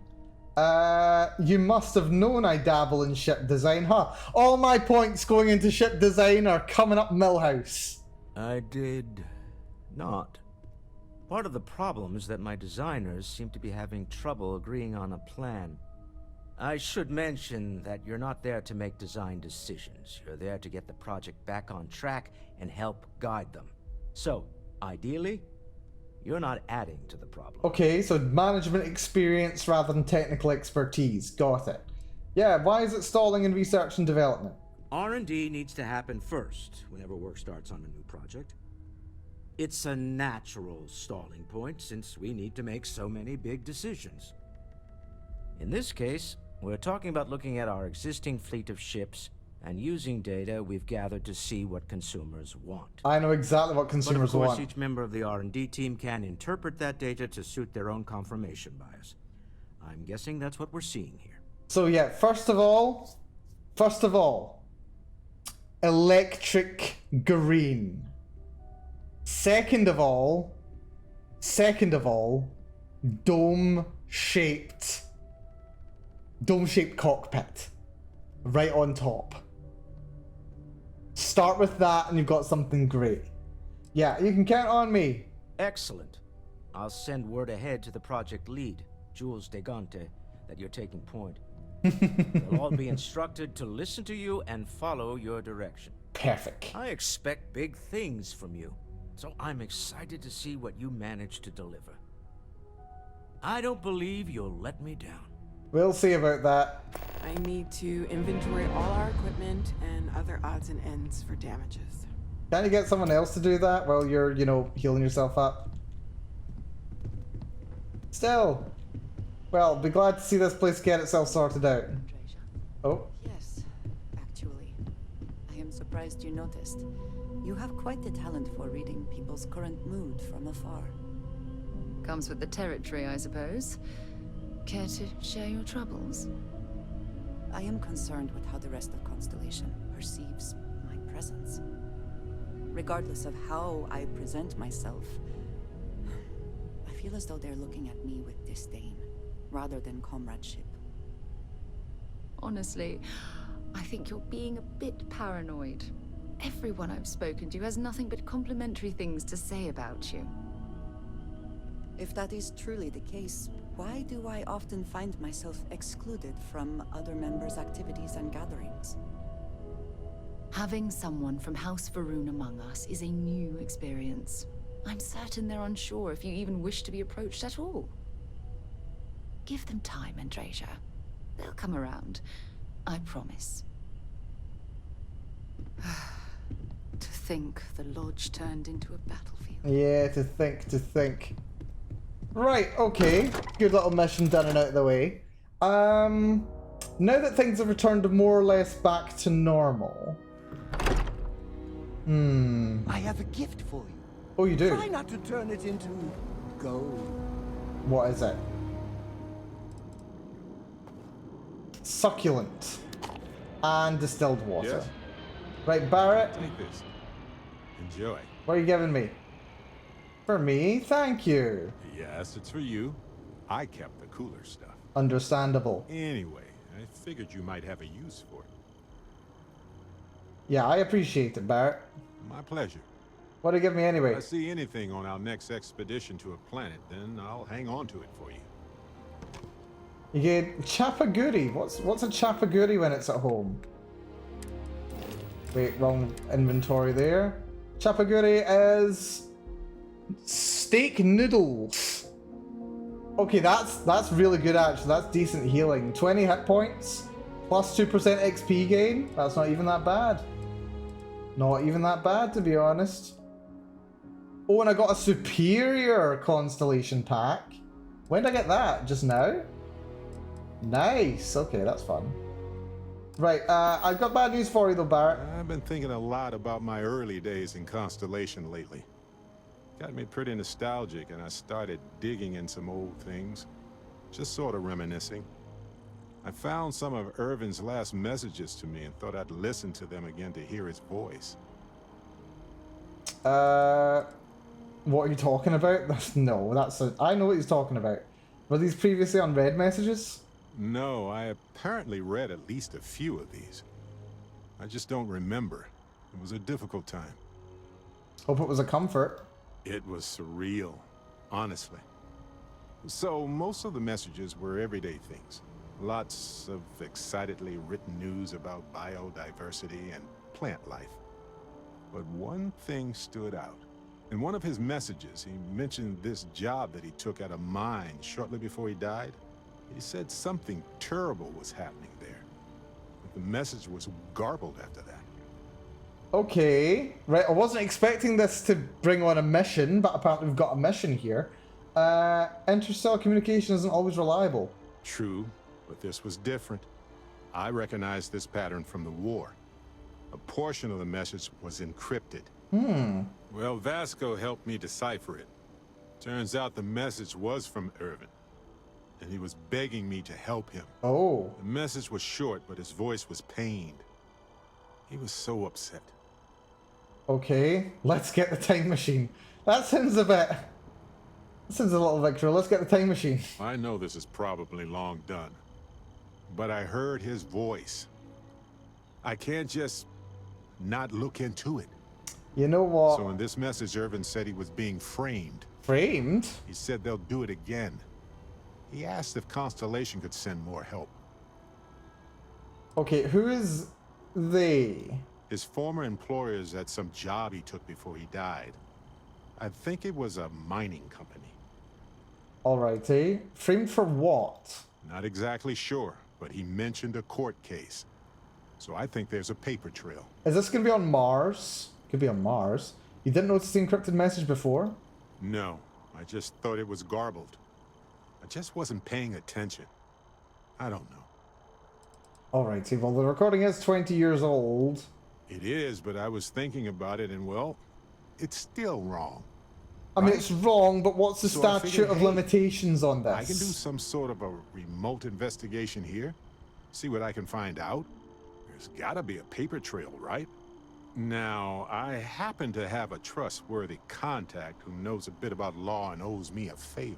You must have known I dabble in ship design, huh? All my points going into ship design are coming up Millhouse. I did not. Part of the problem is that my designers seem to be having trouble agreeing on a plan. I should mention that you're not there to make design decisions. You're there to get the project back on track and help guide them. So, ideally, you're not adding to the problem. Okay, so management experience rather than technical expertise. Got it. Yeah, why is it stalling in research and development? R&D needs to happen first whenever work starts on a new project. It's a natural stalling point since we need to make so many big decisions. In this case, we're talking about looking at our existing fleet of ships and using data we've gathered to see what consumers want. I know exactly what consumers but of course, want. Each member of the R&D team can interpret that data to suit their own confirmation bias. I'm guessing that's what we're seeing here. So yeah, first of all, electric green. Second of all, dome-shaped cockpit. Right on top. Start with that and you've got something great. Yeah, you can count on me. Excellent. I'll send word ahead to the project lead, Jules Degante, that you're taking point. They'll all be instructed to listen to you and follow your direction. Perfect. I expect big things from you, so I'm excited to see what you manage to deliver. I don't believe you'll let me down. We'll see about that. I need to inventory all our equipment and other odds and ends for damages. Can't you get someone else to do that while you're, healing yourself up? Still. Well, be glad to see this place get itself sorted out. Oh. Yes, actually. I am surprised you noticed. You have quite the talent for reading people's current mood from afar. Comes with the territory, I suppose. Care to share your troubles? I am concerned with how the rest of Constellation perceives my presence. Regardless of how I present myself, I feel as though they're looking at me with disdain, rather than comradeship. Honestly, I think you're being a bit paranoid. Everyone I've spoken to has nothing but complimentary things to say about you. If that is truly the case, why do I often find myself excluded from other members' activities and gatherings? Having someone from House Varun among us is a new experience. I'm certain they're unsure if you even wish to be approached at all. Give them time, Andrasia. They'll come around. I promise. To think the Lodge turned into a battlefield. Yeah, to think. Right, okay. Good little mission done and out of the way. Now that things have returned more or less back to normal. I have a gift for you. Oh, you do? Try not to turn it into gold. What is it? Succulent. And distilled water. Yes? Right, Barrett. Take this. Enjoy. What are you giving me? For me? Thank you. Yes, it's for you. I kept the cooler stuff. Understandable. Anyway, I figured you might have a use for it. Yeah, I appreciate it, Barrett. My pleasure. What do you give me anyway? If I see anything on our next expedition to a planet, then I'll hang on to it for you. You get chapaguri. What's a chapaguri when it's at home? Wait, wrong inventory there. Chapaguri is steak noodles. Okay, that's really good actually. That's decent healing. 20 hit points plus 2% XP gain. That's not even that bad. Not even that bad, to be honest. Oh, and I got a superior constellation pack. When did I get that? Just now? Nice. Okay, that's fun. Right, I've got bad news for you though, Barrett. I've been thinking a lot about my early days in Constellation lately. Got me pretty nostalgic, and I started digging in some old things. Just sort of reminiscing. I found some of Irvin's last messages to me and thought I'd listen to them again to hear his voice. What are you talking about? No, I know what he's talking about. Were these previously unread messages? No, I apparently read at least a few of these. I just don't remember. It was a difficult time. Hope it was a comfort. It was surreal, honestly. So, most of the messages were everyday things. Lots of excitedly written news about biodiversity and plant life. But one thing stood out. In one of his messages, he mentioned this job that he took at a mine shortly before he died. He said something terrible was happening there. But the message was garbled after that. Okay, right, I wasn't expecting this to bring on a mission, but apparently we've got a mission here. Interstellar communication isn't always reliable. True, but this was different. I recognized this pattern from the war. A portion of the message was encrypted. Well, Vasco helped me decipher it. Turns out the message was from Irvin, and he was begging me to help him. Oh. The message was short, but his voice was pained. He was so upset. Okay, let's get the time machine. That sounds a little victory. Let's get the time machine. I know this is probably long done, but I heard his voice. I can't just not look into it. You know what? So in this message, Irvin said he was being framed. Framed? He said they'll do it again. He asked if Constellation could send more help. Okay, who is they? His former employers at some job he took before he died. I think it was a mining company. Alrighty. Framed for what? Not exactly sure, but he mentioned a court case. So I think there's a paper trail. Is this going to be on Mars? Could be on Mars. You didn't notice the encrypted message before? No, I just thought it was garbled. I just wasn't paying attention. I don't know. Alrighty, well the recording is 20 years old. It is, but I was thinking about it and well, it's still wrong. I mean, it's wrong, but what's the statute of limitations on this? I can do some sort of a remote investigation here. See what I can find out. There's gotta be a paper trail, right? Now, I happen to have a trustworthy contact who knows a bit about law and owes me a favor.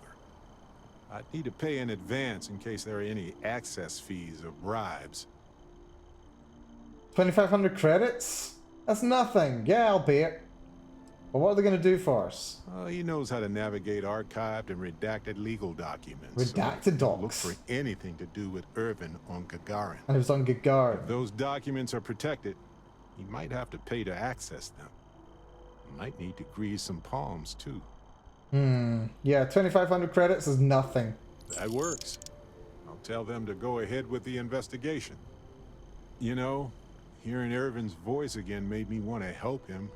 I'd need to pay in advance in case there are any access fees or bribes. 2,500 credits? That's nothing. Yeah, I'll pay it. But what are they going to do for us? He knows how to navigate archived and redacted legal documents. Redacted docs? Look for anything to do with Irvin on Gagarin. And it was on Gagarin. If those documents are protected, he might have to pay to access them. Might need to grease some palms, too. Yeah, 2,500 credits is nothing. That works. I'll tell them to go ahead with the investigation. You know, hearing Irvin's voice again made me want to help him.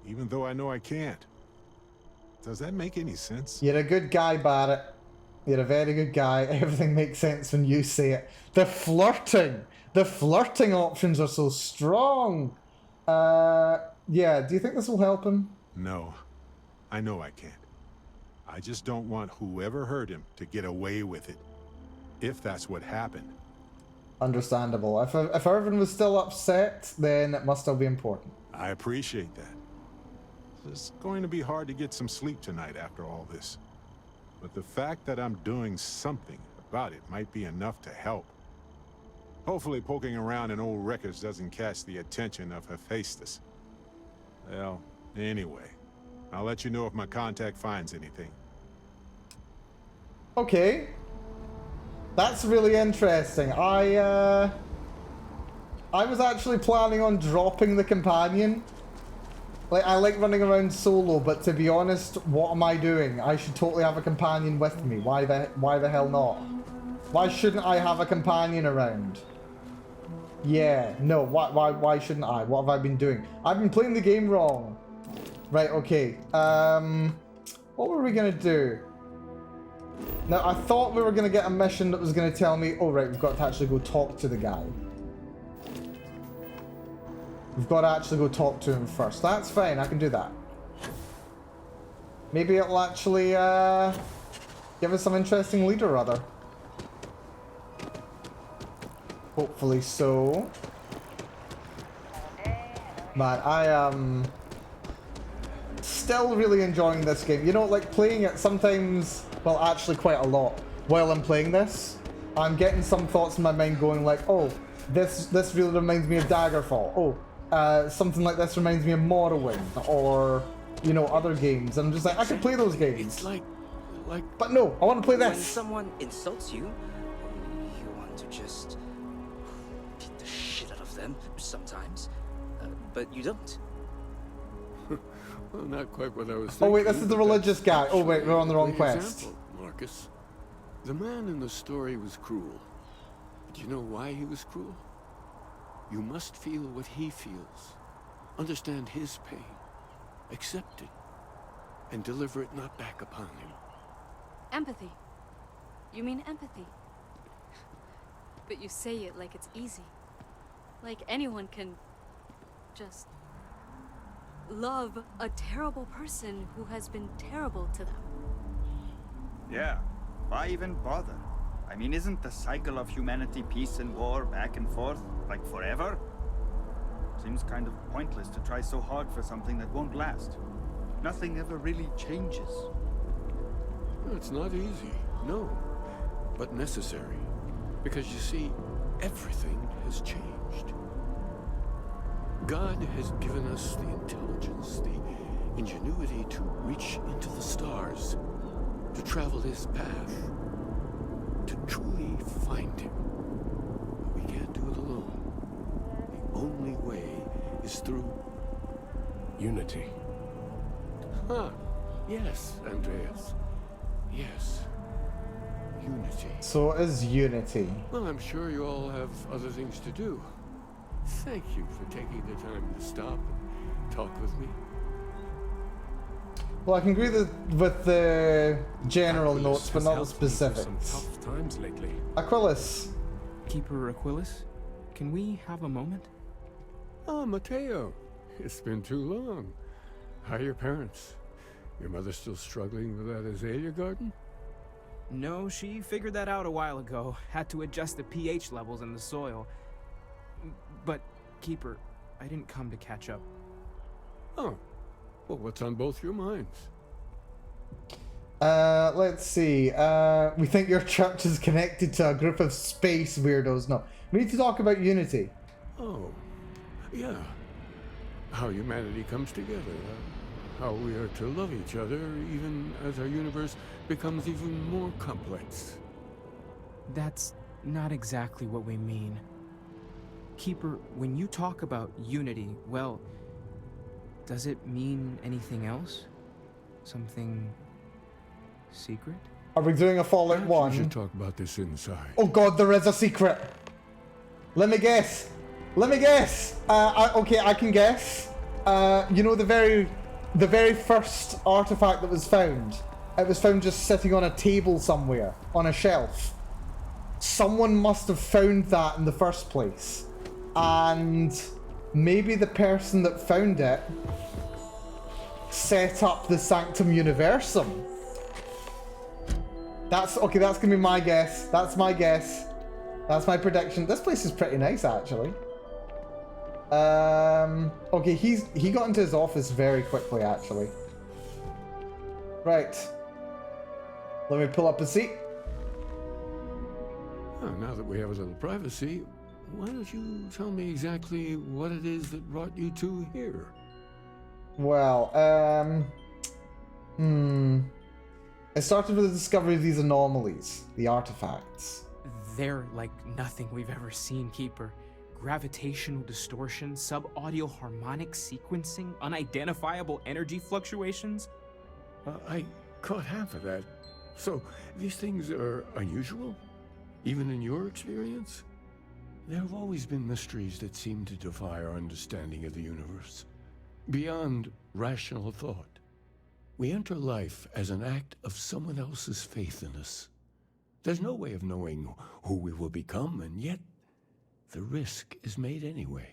Even though I know I can't. Does that make any sense? You're a good guy, Barrett. You're a very good guy. Everything makes sense when you say it. The flirting options are so strong. Yeah, do you think this will help him? No, I know I can't. I just don't want whoever hurt him to get away with it. If that's what happened. Understandable. If Irvin was still upset, then it must still be important. I appreciate that. It's going to be hard to get some sleep tonight after all this. But the fact that I'm doing something about it might be enough to help. Hopefully poking around in old records doesn't catch the attention of Hephaestus. Well, anyway, I'll let you know if my contact finds anything. Okay. That's really interesting. I was actually planning on dropping the companion. Like, I like running around solo, but to be honest, what am I doing? I should totally have a companion with me. Why the hell not? Why shouldn't I have a companion around? Yeah, no, why shouldn't I? What have I been doing? I've been playing the game wrong. Right, okay. What were we gonna do? Now, I thought we were gonna get a mission that was gonna tell me, oh right, we've got to actually go talk to the guy. We've got to actually go talk to him first. That's fine, I can do that. Maybe it'll actually give us some interesting loot or other. Hopefully so. Man, I am still really enjoying this game. You know, like playing it sometimes, well actually quite a lot, while I'm playing this, I'm getting some thoughts in my mind going like, oh, this really reminds me of Daggerfall. Oh, something like this reminds me of Morrowind, or, you know, other games. And I'm just like, I could play those games. It's like... But no, I want to play this. When someone insults you, you want to just beat the shit out of them sometimes, but you don't. Well, not quite what I was thinking. Oh wait, this is the religious guy. Oh wait, we're on the wrong quest. Example, Marcus. The man in the story was cruel. Do you know why he was cruel? You must feel what he feels. Understand his pain. Accept it. And deliver it not back upon him. Empathy. You mean empathy? But you say it like it's easy. Like anyone can just love a terrible person who has been terrible to them. Yeah, why even bother? I mean, isn't the cycle of humanity peace and war back and forth, like forever? Seems kind of pointless to try so hard for something that won't last. Nothing ever really changes. It's not easy, no, but necessary. Because you see, everything has changed. God has given us the intelligence, the ingenuity to reach into the stars, to travel his path, to truly find him. But we can't do it alone. The only way is through unity. Huh. Yes, Andreas. Yes. Unity. So it is unity. Well, I'm sure you all have other things to do. Thank you for taking the time to stop and talk with me. Well, I can agree with the general notes, but not the specifics. Some tough times lately. Aquilus. Keeper Aquilus, can we have a moment? Oh, Mateo. It's been too long. How are your parents? Your mother still struggling with that azalea garden? No, she figured that out a while ago. Had to adjust the pH levels in the soil. But, Keeper, I didn't come to catch up. Oh. Well, what's on both your minds? Let's see. We think your church is connected to a group of space weirdos. No. We need to talk about unity. Oh. Yeah. How humanity comes together. How we are to love each other even as our universe becomes even more complex. That's not exactly what we mean. Keeper, when you talk about unity, well, does it mean anything else? Something secret? Are we doing a Fallout 1? We should talk about this inside. Oh god, there is a secret. Let me guess. Let me guess. Okay, I can guess. You know the very first artifact that was found? It was found just sitting on a table somewhere, on a shelf. Someone must have found that in the first place. And maybe the person that found it set up the Sanctum Universum. That's gonna be my guess. That's my guess. That's my prediction. This place is pretty nice, actually. Okay, he got into his office very quickly, actually. Right. Let me pull up a seat. Oh, now that we have a little privacy, why don't you tell me exactly what it is that brought you two here? Well, it started with the discovery of these anomalies, the artifacts. They're like nothing we've ever seen, Keeper. Gravitational distortion, sub-audio harmonic sequencing, unidentifiable energy fluctuations. I caught half of that. So, these things are unusual? Even in your experience? There have always been mysteries that seem to defy our understanding of the universe. Beyond rational thought. We enter life as an act of someone else's faith in us. There's no way of knowing who we will become, and yet the risk is made anyway.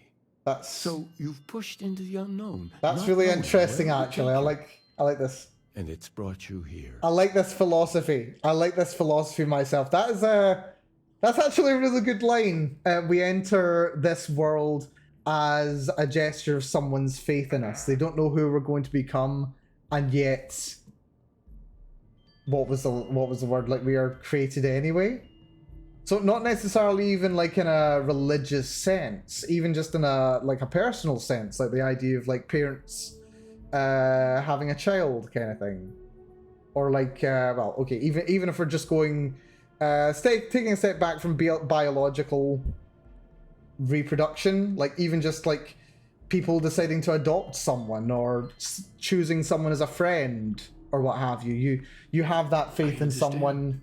So you've pushed into the unknown. That's really interesting, actually. I like this. And it's brought you here. I like this philosophy. I like this philosophy myself. That's actually a really good line. We enter this world as a gesture of someone's faith in us. They don't know who we're going to become, and yet, what was the word? Like, we are created anyway. So not necessarily even like in a religious sense, even just in a personal sense, like the idea of like parents having a child kind of thing, or like well, okay, even if we're just going taking a step back from biological reproduction, like even just like people deciding to adopt someone or choosing someone as a friend or what have you, you have that faith in someone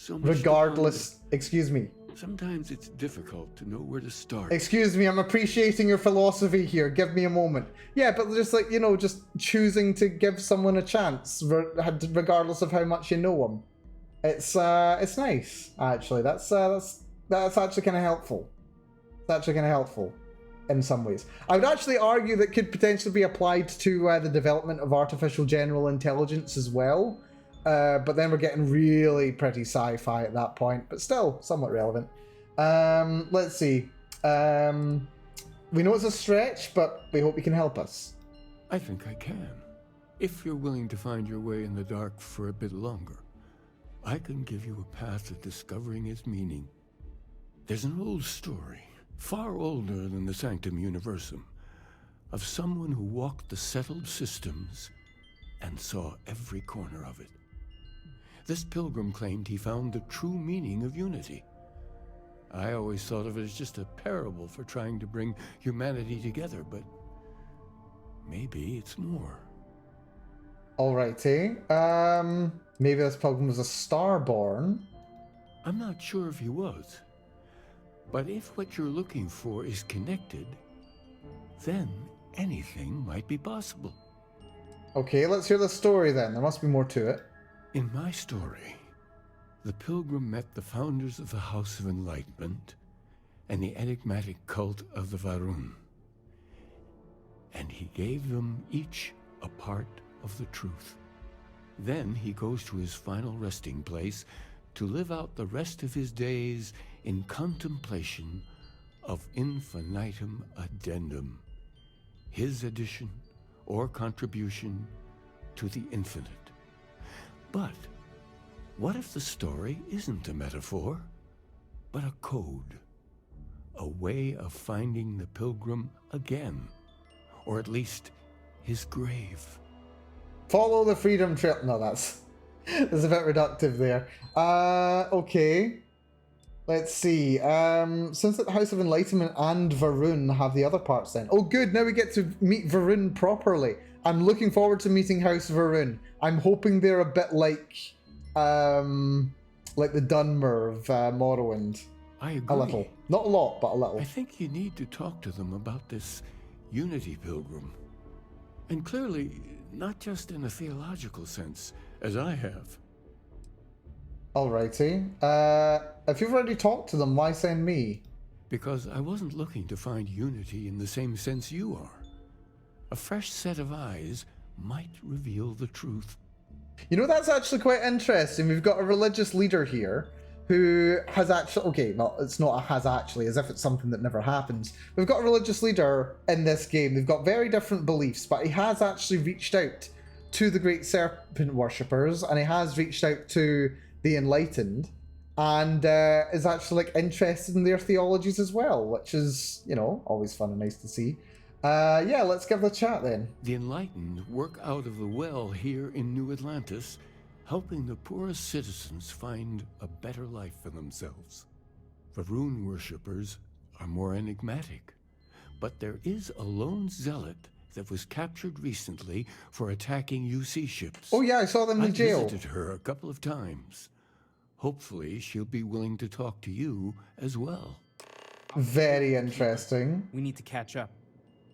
regardless. Excuse me. Sometimes it's difficult to know where to start. Excuse me, I'm appreciating your philosophy here. Give me a moment. Yeah, but just like, you know, just choosing to give someone a chance, regardless of how much you know them. It's nice, actually. That's actually kind of helpful. It's actually kind of helpful in some ways. I would actually argue that could potentially be applied to the development of artificial general intelligence as well. But then we're getting really pretty sci-fi at that point, but still somewhat relevant. Let's see. We know it's a stretch, but we hope you can help us. I think I can. If you're willing to find your way in the dark for a bit longer, I can give you a path to discovering its meaning. There's an old story, far older than the Sanctum Universum, of someone who walked the settled systems and saw every corner of it. This pilgrim claimed he found the true meaning of unity. I always thought of it as just a parable for trying to bring humanity together, but maybe it's more. Alrighty. Maybe this pilgrim was a starborn. I'm not sure if he was. But if what you're looking for is connected, then anything might be possible. Okay, let's hear the story then. There must be more to it. In my story, the pilgrim met the founders of the House of Enlightenment and the enigmatic cult of the Varun. And he gave them each a part of the truth. Then he goes to his final resting place to live out the rest of his days in contemplation of infinitum addendum, his addition or contribution to the infinite. But what if the story isn't a metaphor, but a code? A way of finding the pilgrim again, or at least his grave. Follow the freedom trail. No, that's a bit reductive there. Okay. Let's see. Since the House of Enlightenment and Varun have the other parts then. Oh, good. Now we get to meet Varun properly. I'm looking forward to meeting House Varun. I'm hoping they're a bit like the Dunmer of Morrowind. I agree. A little. Not a lot, but a little. I think you need to talk to them about this Unity Pilgrim. And clearly, not just in a theological sense, as I have. Alrighty. If you've already talked to them, why send me? Because I wasn't looking to find unity in the same sense you are. A fresh set of eyes might reveal the truth. You know, that's actually quite interesting. We've got a religious leader here who has actually... Okay, well, it's not a has actually, as if it's something that never happens. We've got a religious leader in this game. They've got very different beliefs, but he has actually reached out to the Great Serpent Worshippers, and he has reached out to the Enlightened, and is actually interested in their theologies as well, which is, you know, always fun and nice to see. Yeah, let's give it a chat then. The Enlightened work out of the well here in New Atlantis, helping the poorest citizens find a better life for themselves. Varun worshippers are more enigmatic, but there is a lone zealot that was captured recently for attacking UC ships. Oh yeah, I saw them in jail. I visited her a couple of times. Hopefully she'll be willing to talk to you as well. Very interesting. We need to catch up.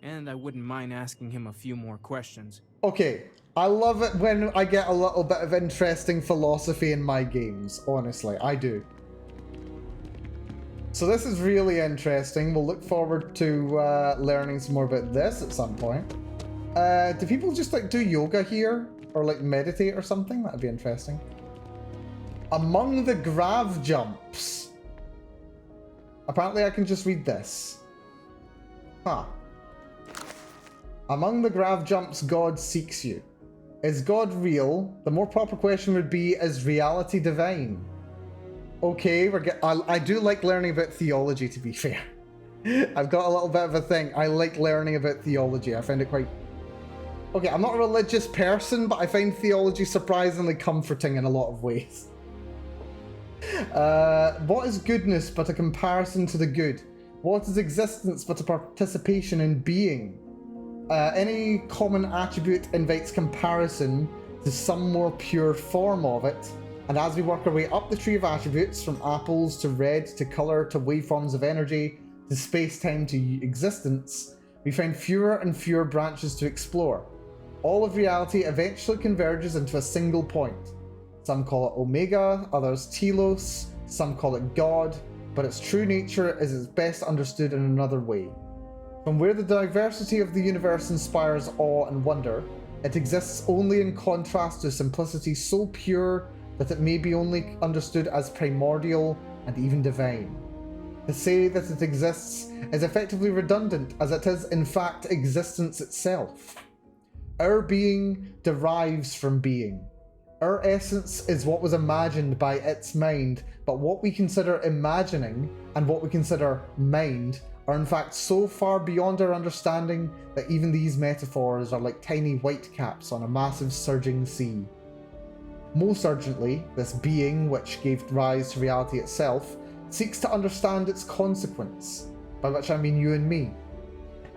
And I wouldn't mind asking him a few more questions. Okay, I love it when I get a little bit of interesting philosophy in my games, honestly, I do. So this is really interesting. We'll look forward to learning some more about this at some point. Do people just like do yoga here? Or like meditate or something? That'd be interesting. Among the grav jumps. Apparently I can just read this. Huh. Among the grav jumps, God seeks you. Is God real? The more proper question would be, is reality divine? Okay, I do like learning about theology, to be fair. I've got a little bit of a thing. I like learning about theology. I find it quite... Okay, I'm not a religious person, but I find theology surprisingly comforting in a lot of ways. What is goodness but a comparison to the good? What is existence but a participation in being? Any common attribute invites comparison to some more pure form of it, and as we work our way up the tree of attributes, from apples to red to color to waveforms of energy to space-time to existence, we find fewer and fewer branches to explore. All of reality eventually converges into a single point. Some call it Omega, others Telos, some call it God, but its true nature is best understood in another way. From where the diversity of the universe inspires awe and wonder, it exists only in contrast to simplicity so pure that it may be only understood as primordial and even divine. To say that it exists is effectively redundant, as it is in fact existence itself. Our being derives from being. Our essence is what was imagined by its mind, but what we consider imagining and what we consider mind are in fact so far beyond our understanding that even these metaphors are like tiny whitecaps on a massive surging sea. Most urgently, this being, which gave rise to reality itself, seeks to understand its consequence, by which I mean you and me.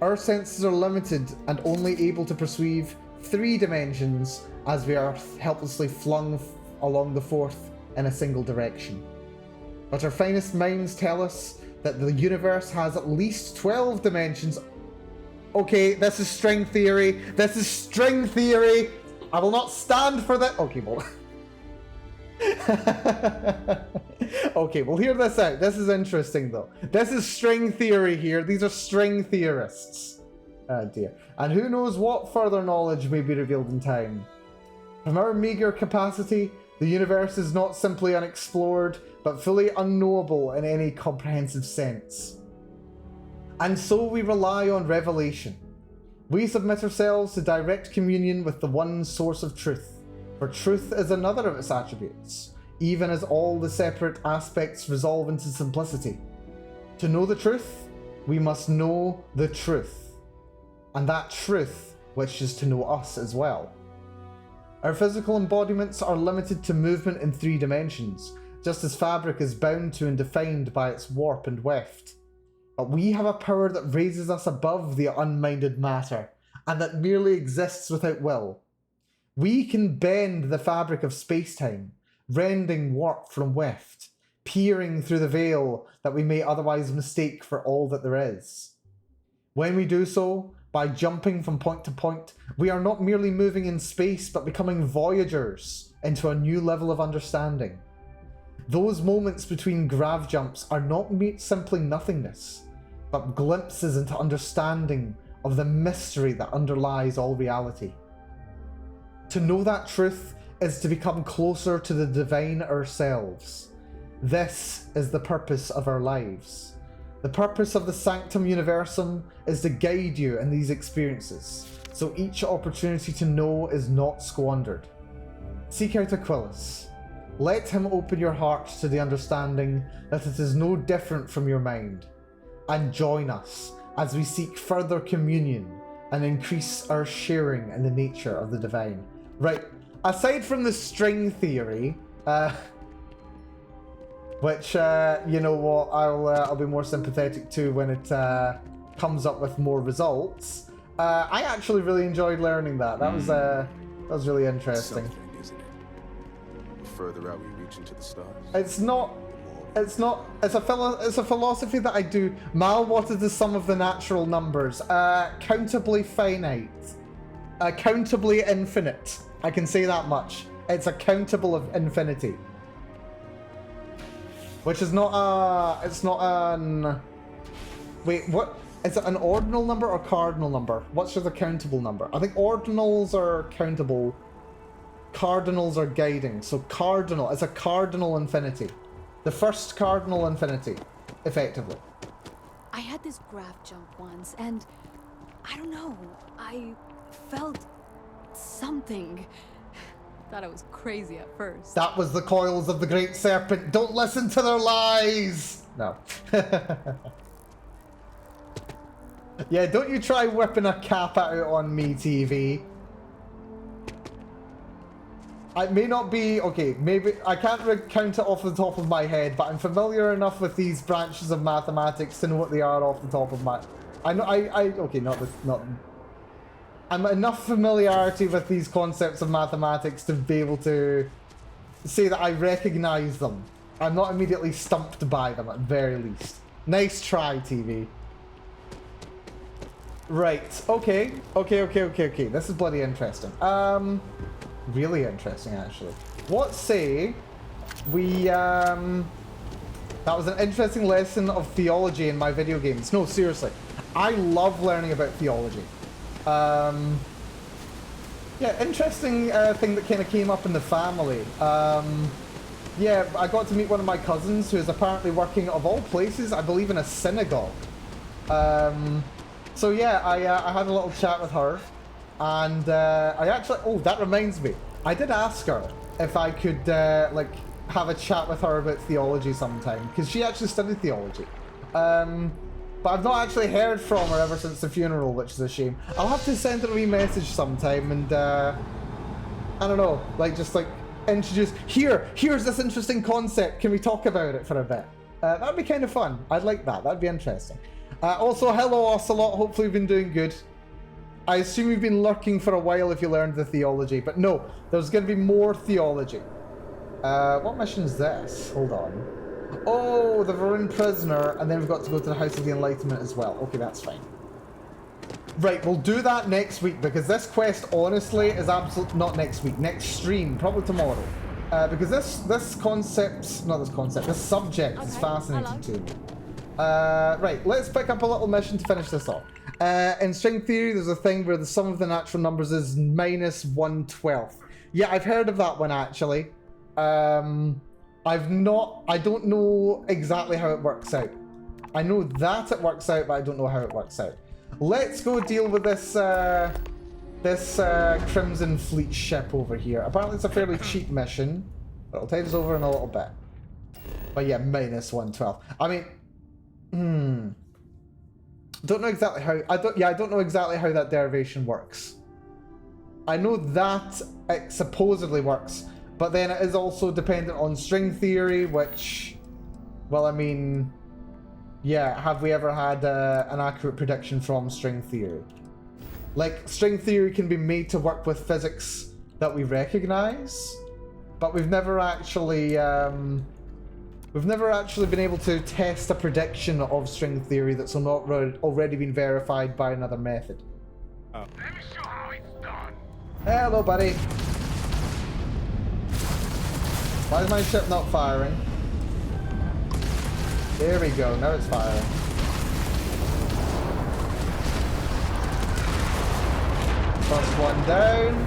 Our senses are limited and only able to perceive 3 dimensions as we are helplessly flung along the 4th in a single direction. But our finest minds tell us that the universe has at least 12 dimensions. Okay, this is string theory. This is string theory. I will not stand for that. Okay, well. Okay, we'll hear this out. This is interesting, though. This is string theory here. These are string theorists. Oh, dear. And who knows what further knowledge may be revealed in time. From our meager capacity, the universe is not simply unexplored, but fully unknowable in any comprehensive sense. And so we rely on revelation. We submit ourselves to direct communion with the one source of truth, for truth is another of its attributes, even as all the separate aspects resolve into simplicity. To know the truth, we must know the truth, and that truth which is to know us as well. Our physical embodiments are limited to movement in 3 dimensions, just as fabric is bound to and defined by its warp and weft. But we have a power that raises us above the unminded matter, and that merely exists without will. We can bend the fabric of space-time, rending warp from weft, peering through the veil that we may otherwise mistake for all that there is. When we do so, by jumping from point to point, we are not merely moving in space, but becoming voyagers into a new level of understanding. Those moments between grav jumps are not simply nothingness, but glimpses into understanding of the mystery that underlies all reality. To know that truth is to become closer to the divine ourselves. This is the purpose of our lives. The purpose of the Sanctum Universum is to guide you in these experiences, so each opportunity to know is not squandered. Seek out Aquilus. Let him open your heart to the understanding that it is no different from your mind, and join us as we seek further communion and increase our sharing in the nature of the divine. Right, aside from the string theory, which you know what, I'll be more sympathetic to when it comes up with more results. I actually really enjoyed learning that. That was really interesting. Something, isn't it? The further out we reach into the stars. It's not. It's a philosophy that I do. Mal, what is the sum of the natural numbers? Countably finite. Countably infinite. I can say that much. It's a countable of infinity. Which is not a... It's not an... Wait, what? Is it an ordinal number or cardinal number? What's the countable number? I think ordinals are countable. Cardinals are guiding. So cardinal. It's a cardinal infinity. The first cardinal infinity, effectively. I had this graph jump once, and I don't know, I felt something. Thought I was crazy at first. That was the coils of the great serpent. Don't listen to their lies! No. Yeah, don't you try whipping a cap out on me, TV. I may not be, okay, maybe, I can't count it off the top of my head, but I'm familiar enough with these branches of mathematics to know what they are off the top of my... I know, okay, not... I'm enough familiarity with these concepts of mathematics to be able to say that I recognize them. I'm not immediately stumped by them, at the very least. Nice try, TV. Right, okay. This is bloody interesting. Really interesting, actually. What say we, that was an interesting lesson of theology in my video games. No, seriously. I love learning about theology. Yeah, interesting thing that kind of came up in the family. Yeah, I got to meet one of my cousins who is apparently working, of all places, I believe in a synagogue. So yeah, I had a little chat with her. And I actually, oh, that reminds me. I did ask her if I could, like, have a chat with her about theology sometime, because she actually studied theology. But I've not actually heard from her ever since the funeral, which is a shame. I'll have to send her a wee message sometime and, I don't know, like, just, like, introduce, here's this interesting concept, can we talk about it for a bit? That'd be kind of fun. I'd like that. That'd be interesting. Also, hello, Ocelot. Hopefully you've been doing good. I assume you've been lurking for a while if you learned the theology, but no, there's going to be more theology. What mission is this? Hold on. Oh, the Varun prisoner, and then we've got to go to the House of the Enlightenment as well. Okay, that's fine. Right, we'll do that next week, because this quest, honestly, is absolutely... Not next week, next stream, probably tomorrow. Because this subject is fascinating to me. Right, let's pick up a little mission to finish this off. In string theory, there's a thing where the sum of the natural numbers is -1/12. Yeah, I've heard of that one, actually. I don't know exactly how it works out. I know that it works out, but I don't know how it works out. Let's go deal with this, Crimson Fleet ship over here. Apparently it's a fairly cheap mission. It'll take us over in a little bit. But yeah, -1/12. I mean, don't know exactly how. I don't know exactly how that derivation works. I know that it supposedly works, but then it is also dependent on string theory, which, well, I mean, yeah, have we ever had an accurate prediction from string theory? Like, string theory can be made to work with physics that we recognize, but we've never actually been able to test a prediction of string theory that's not already been verified by another method. Let me show how it's done. Hello, buddy. Why is my ship not firing? There we go, now it's firing. First one down.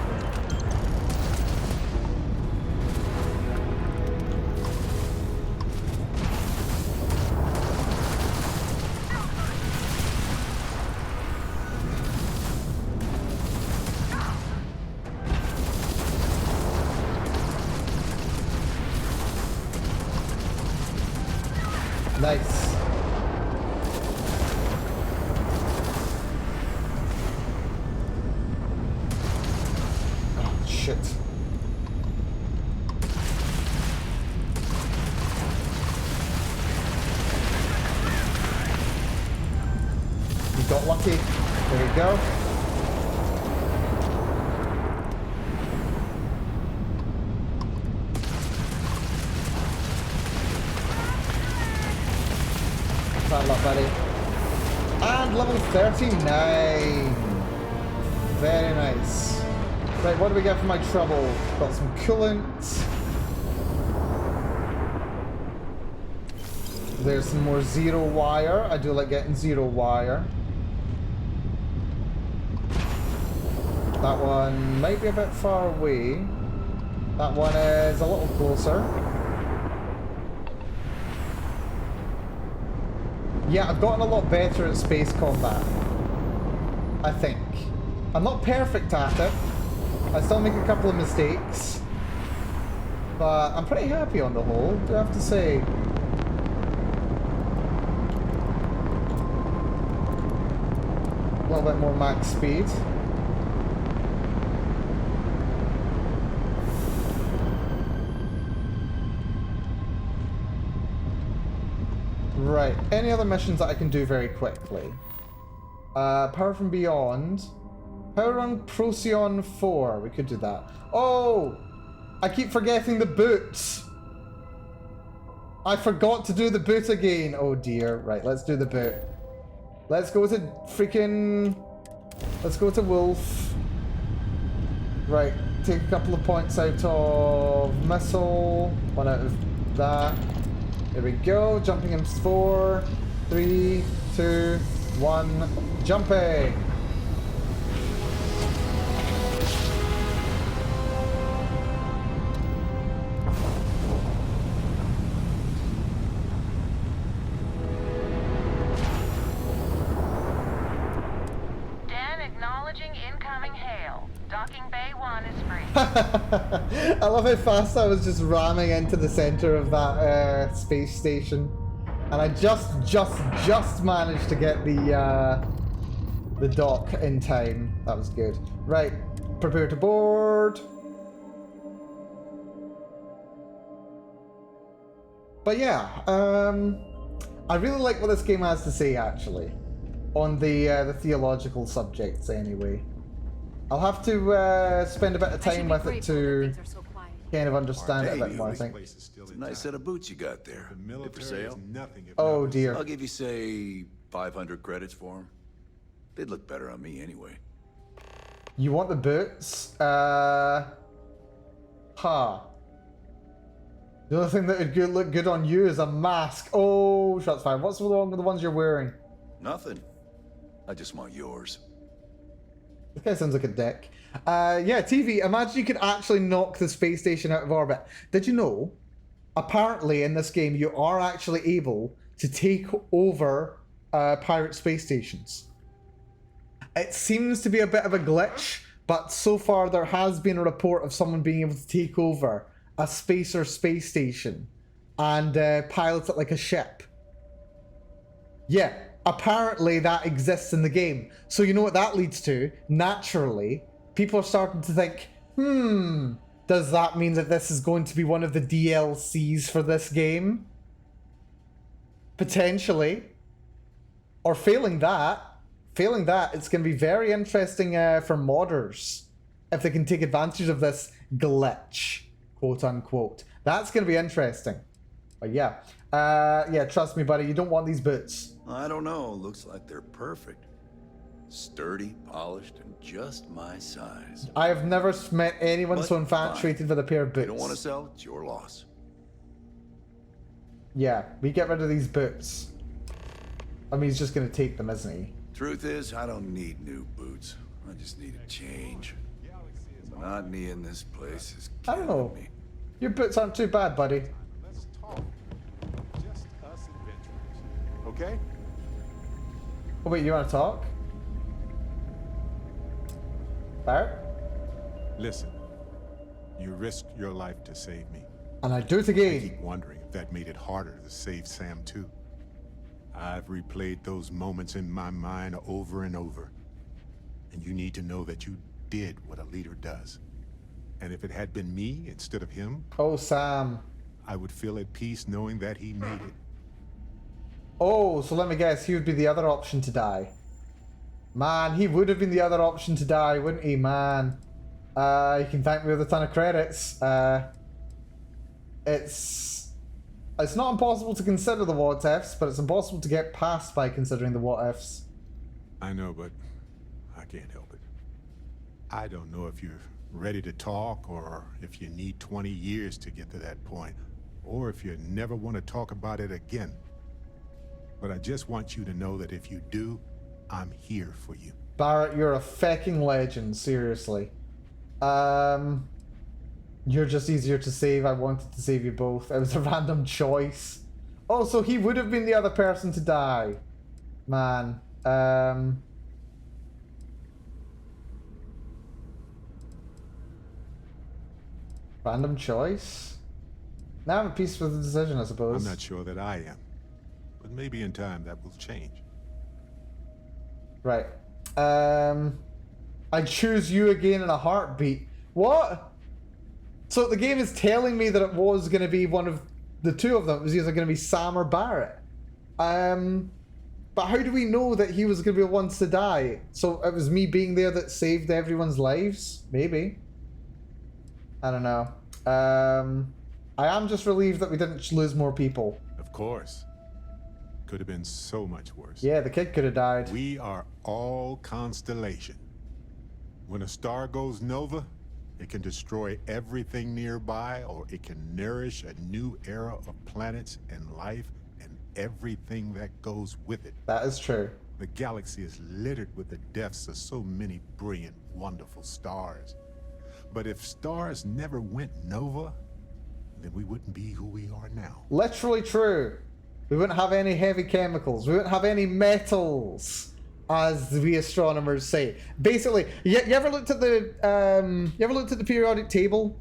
Nice. Oh, shit. got lucky. There we go. Bad luck, buddy. And level 39. Very nice. Right, what do we get for my trouble? Got some coolant. There's some more zero wire. I do like getting zero wire. That one might be a bit far away. That one is a little closer. Yeah, I've gotten a lot better at space combat. I think. I'm not perfect at it. I still make a couple of mistakes. But I'm pretty happy on the whole, do I have to say. A little bit more max speed. Right, any other missions that I can do very quickly? Power from Beyond. Power on Procyon 4. We could do that. Oh! I keep forgetting the boots! I forgot to do the boot again! Oh dear. Right, let's do the boot. Let's go to freaking... Let's go to Wolf. Right, take a couple of points out of Missile. One out of that. There we go. Jumping in 4, 3, 2, 1. Jumping! I love how fast I was just ramming into the center of that space station, and I just managed to get the dock in time. That was good. Right, prepare to board. But yeah, I really like what this game has to say actually, on the theological subjects anyway. I'll have to spend a bit of time with it to kind of understand it a bit more, I think. It's a nice set of boots you got there. They for sale? Oh dear. I'll give you, say, 500 credits for them. They'd look better on me anyway. You want the boots? The only thing that would look good on you is a mask. Oh, shots fired. What's wrong with the ones you're wearing? Nothing. I just want yours. This guy sounds like a dick. Yeah, TV, imagine you could actually knock the space station out of orbit. Did you know, apparently in this game, you are actually able to take over pirate space stations. It seems to be a bit of a glitch, but so far there has been a report of someone being able to take over a spacer space station and pilot it like a ship. Yeah. Apparently that exists in the game. So you know what that leads to? Naturally, people are starting to think, does that mean that this is going to be one of the DLCs for this game? Potentially. Or failing that, it's going to be very interesting for modders if they can take advantage of this glitch, quote unquote. That's going to be interesting. But yeah. Yeah, trust me, buddy, you don't want these boots. I don't know. Looks like they're perfect. Sturdy, polished, and just my size. I have never met anyone so infatuated with a pair of boots. If you don't want to sell, it's your loss. Yeah, we get rid of these boots. I mean, he's just going to take them, isn't he? Truth is, I don't need new boots. I just need a change. The monotony in this place is I don't know. Your boots aren't too bad, buddy. Let's talk. Just us adventurers. Okay? Oh, wait, you want to talk? Bart? Listen, you risked your life to save me. And I do it again. I keep wondering if that made it harder to save Sam too. I've replayed those moments in my mind over and over. And you need to know that you did what a leader does. And if it had been me instead of him... Oh, Sam. I would feel at peace knowing that he made it. Oh, so let me guess, he would be the other option to die. Man, he would have been the other option to die, wouldn't he, man? You can thank me with a ton of credits. It's not impossible to consider the what ifs, but it's impossible to get past by considering the what ifs. I know, but I can't help it. I don't know if you're ready to talk, or if you need 20 years to get to that point, or if you never want to talk about it again. But I just want you to know that if you do, I'm here for you. Barrett, you're a fecking legend, seriously. You're just easier to save. I wanted to save you both. It was a random choice. Oh, so he would have been the other person to die. Man. Random choice? Now I'm at peace with the decision, I suppose. I'm not sure that I am. But maybe in time that will change. Right. I choose you again in a heartbeat. What? So the game is telling me that it was going to be one of the two of them. It was either going to be Sam or Barrett. But how do we know that he was going to be the one to die? So it was me being there that saved everyone's lives? Maybe. I don't know. I am just relieved that we didn't lose more people. Of course. Could have been so much worse. Yeah, the kid could have died. We are all Constellation. When a star goes nova, it can destroy everything nearby, or it can nourish a new era of planets and life and everything that goes with it. That is true. The galaxy is littered with the deaths of so many brilliant, wonderful stars. But if stars never went nova, then we wouldn't be who we are now. Literally true. We wouldn't have any heavy chemicals. We wouldn't have any metals, as we astronomers say. Basically, you ever looked at the periodic table?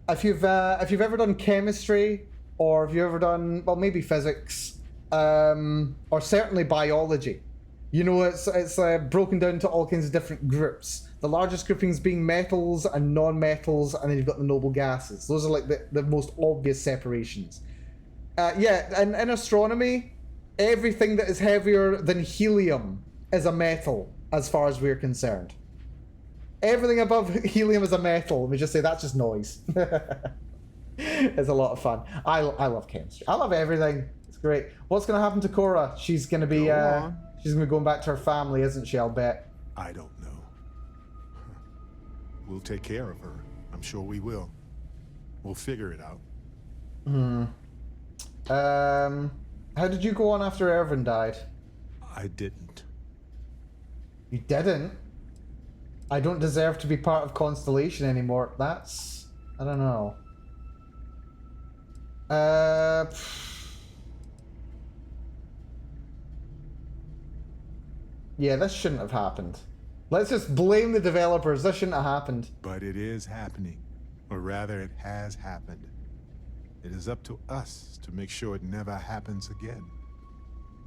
If you've ever done chemistry, or if you've ever done, well, maybe physics, or certainly biology, you know, it's broken down to all kinds of different groups. The largest groupings being metals and non-metals, and then you've got the noble gases. Those are like the most obvious separations. Yeah, and in astronomy, everything that is heavier than helium is a metal, as far as we're concerned. Everything above helium is a metal. Let me just say that's just noise. It's a lot of fun. I love chemistry. I love everything. It's great. What's going to happen to Cora? She's going to be she's going to be going back to her family, isn't she? I'll bet. I don't know. We'll take care of her. I'm sure we will. We'll figure it out. How did you go on after Irvin died? I didn't. You didn't? I don't deserve to be part of Constellation anymore. That's... I don't know. Yeah, this shouldn't have happened. Let's just blame the developers. This shouldn't have happened. But it is happening. Or rather, it has happened. It is up to us to make sure it never happens again.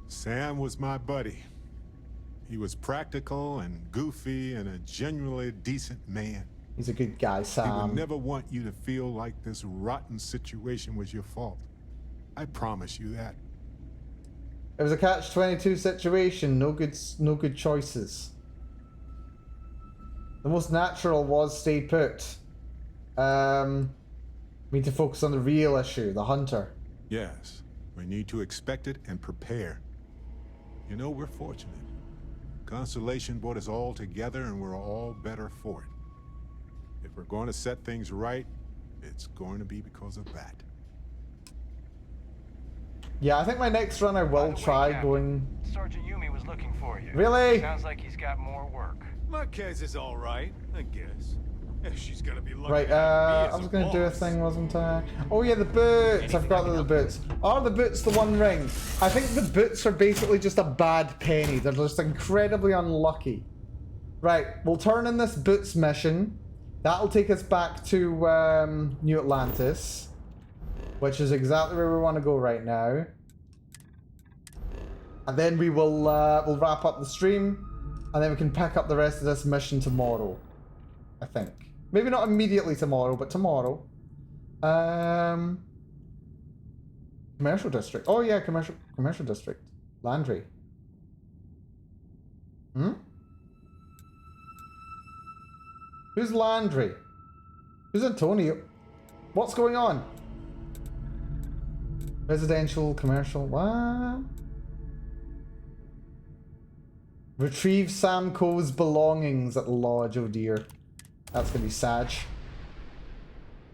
Sam was my buddy. He was practical and goofy and a genuinely decent man. He's a good guy, Sam. He would never want you to feel like this rotten situation was your fault. I promise you that. It was a catch-22 situation. No good choices. The most natural was stay put. We need to focus on the real issue, the hunter. Yes, we need to expect it and prepare. You know, we're fortunate. Constellation brought us all together and we're all better for it. If we're going to set things right, it's going to be because of that. Yeah, I think my next run I will try going... Sergeant Yumi was looking for you. Really? Sounds like he's got more work. Marquez is all right, I guess. If she's gonna be looking Right, I was going to do a thing, wasn't I? Oh yeah, the boots! I forgot the boots. Are the boots the one ring? I think the boots are basically just a bad penny. They're just incredibly unlucky. Right, we'll turn in this boots mission. That'll take us back to New Atlantis, which is exactly where we want to go right now. And then we will we'll wrap up the stream, and then we can pick up the rest of this mission tomorrow, I think. Maybe not immediately tomorrow, but tomorrow. Commercial district. Oh yeah, commercial district. Landry. Who's Landry? Who's Antonio? What's going on? Residential, commercial, what? Retrieve Sam Coe's belongings at the lodge. Oh dear. That's gonna be sad.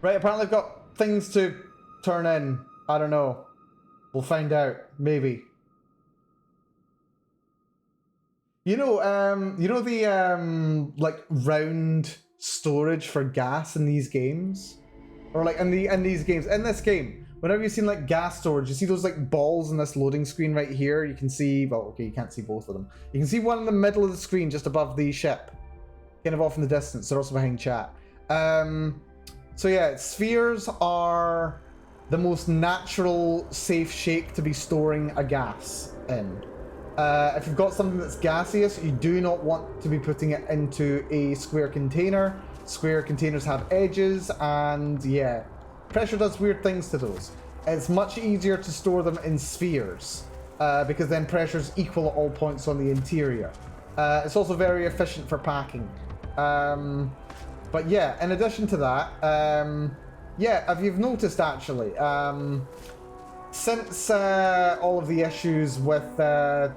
Right, apparently I've got things to turn in. I don't know. We'll find out. Maybe. You know the like round storage for gas in these games? Or like in these games. In this game, whenever you've seen like gas storage, you see those like balls in this loading screen right here. You can see, well, okay, you can't see both of them. You can see one in the middle of the screen just above the ship. Kind of off in the distance. They're also behind chat. So yeah, spheres are the most natural, safe shape to be storing a gas in. If you've got something that's gaseous, you do not want to be putting it into a square container. Square containers have edges, and yeah, pressure does weird things to those. It's much easier to store them in spheres, because then pressure's equal at all points on the interior. It's also very efficient for packing. But yeah, in addition to that, yeah, if you've noticed actually, since all of the issues with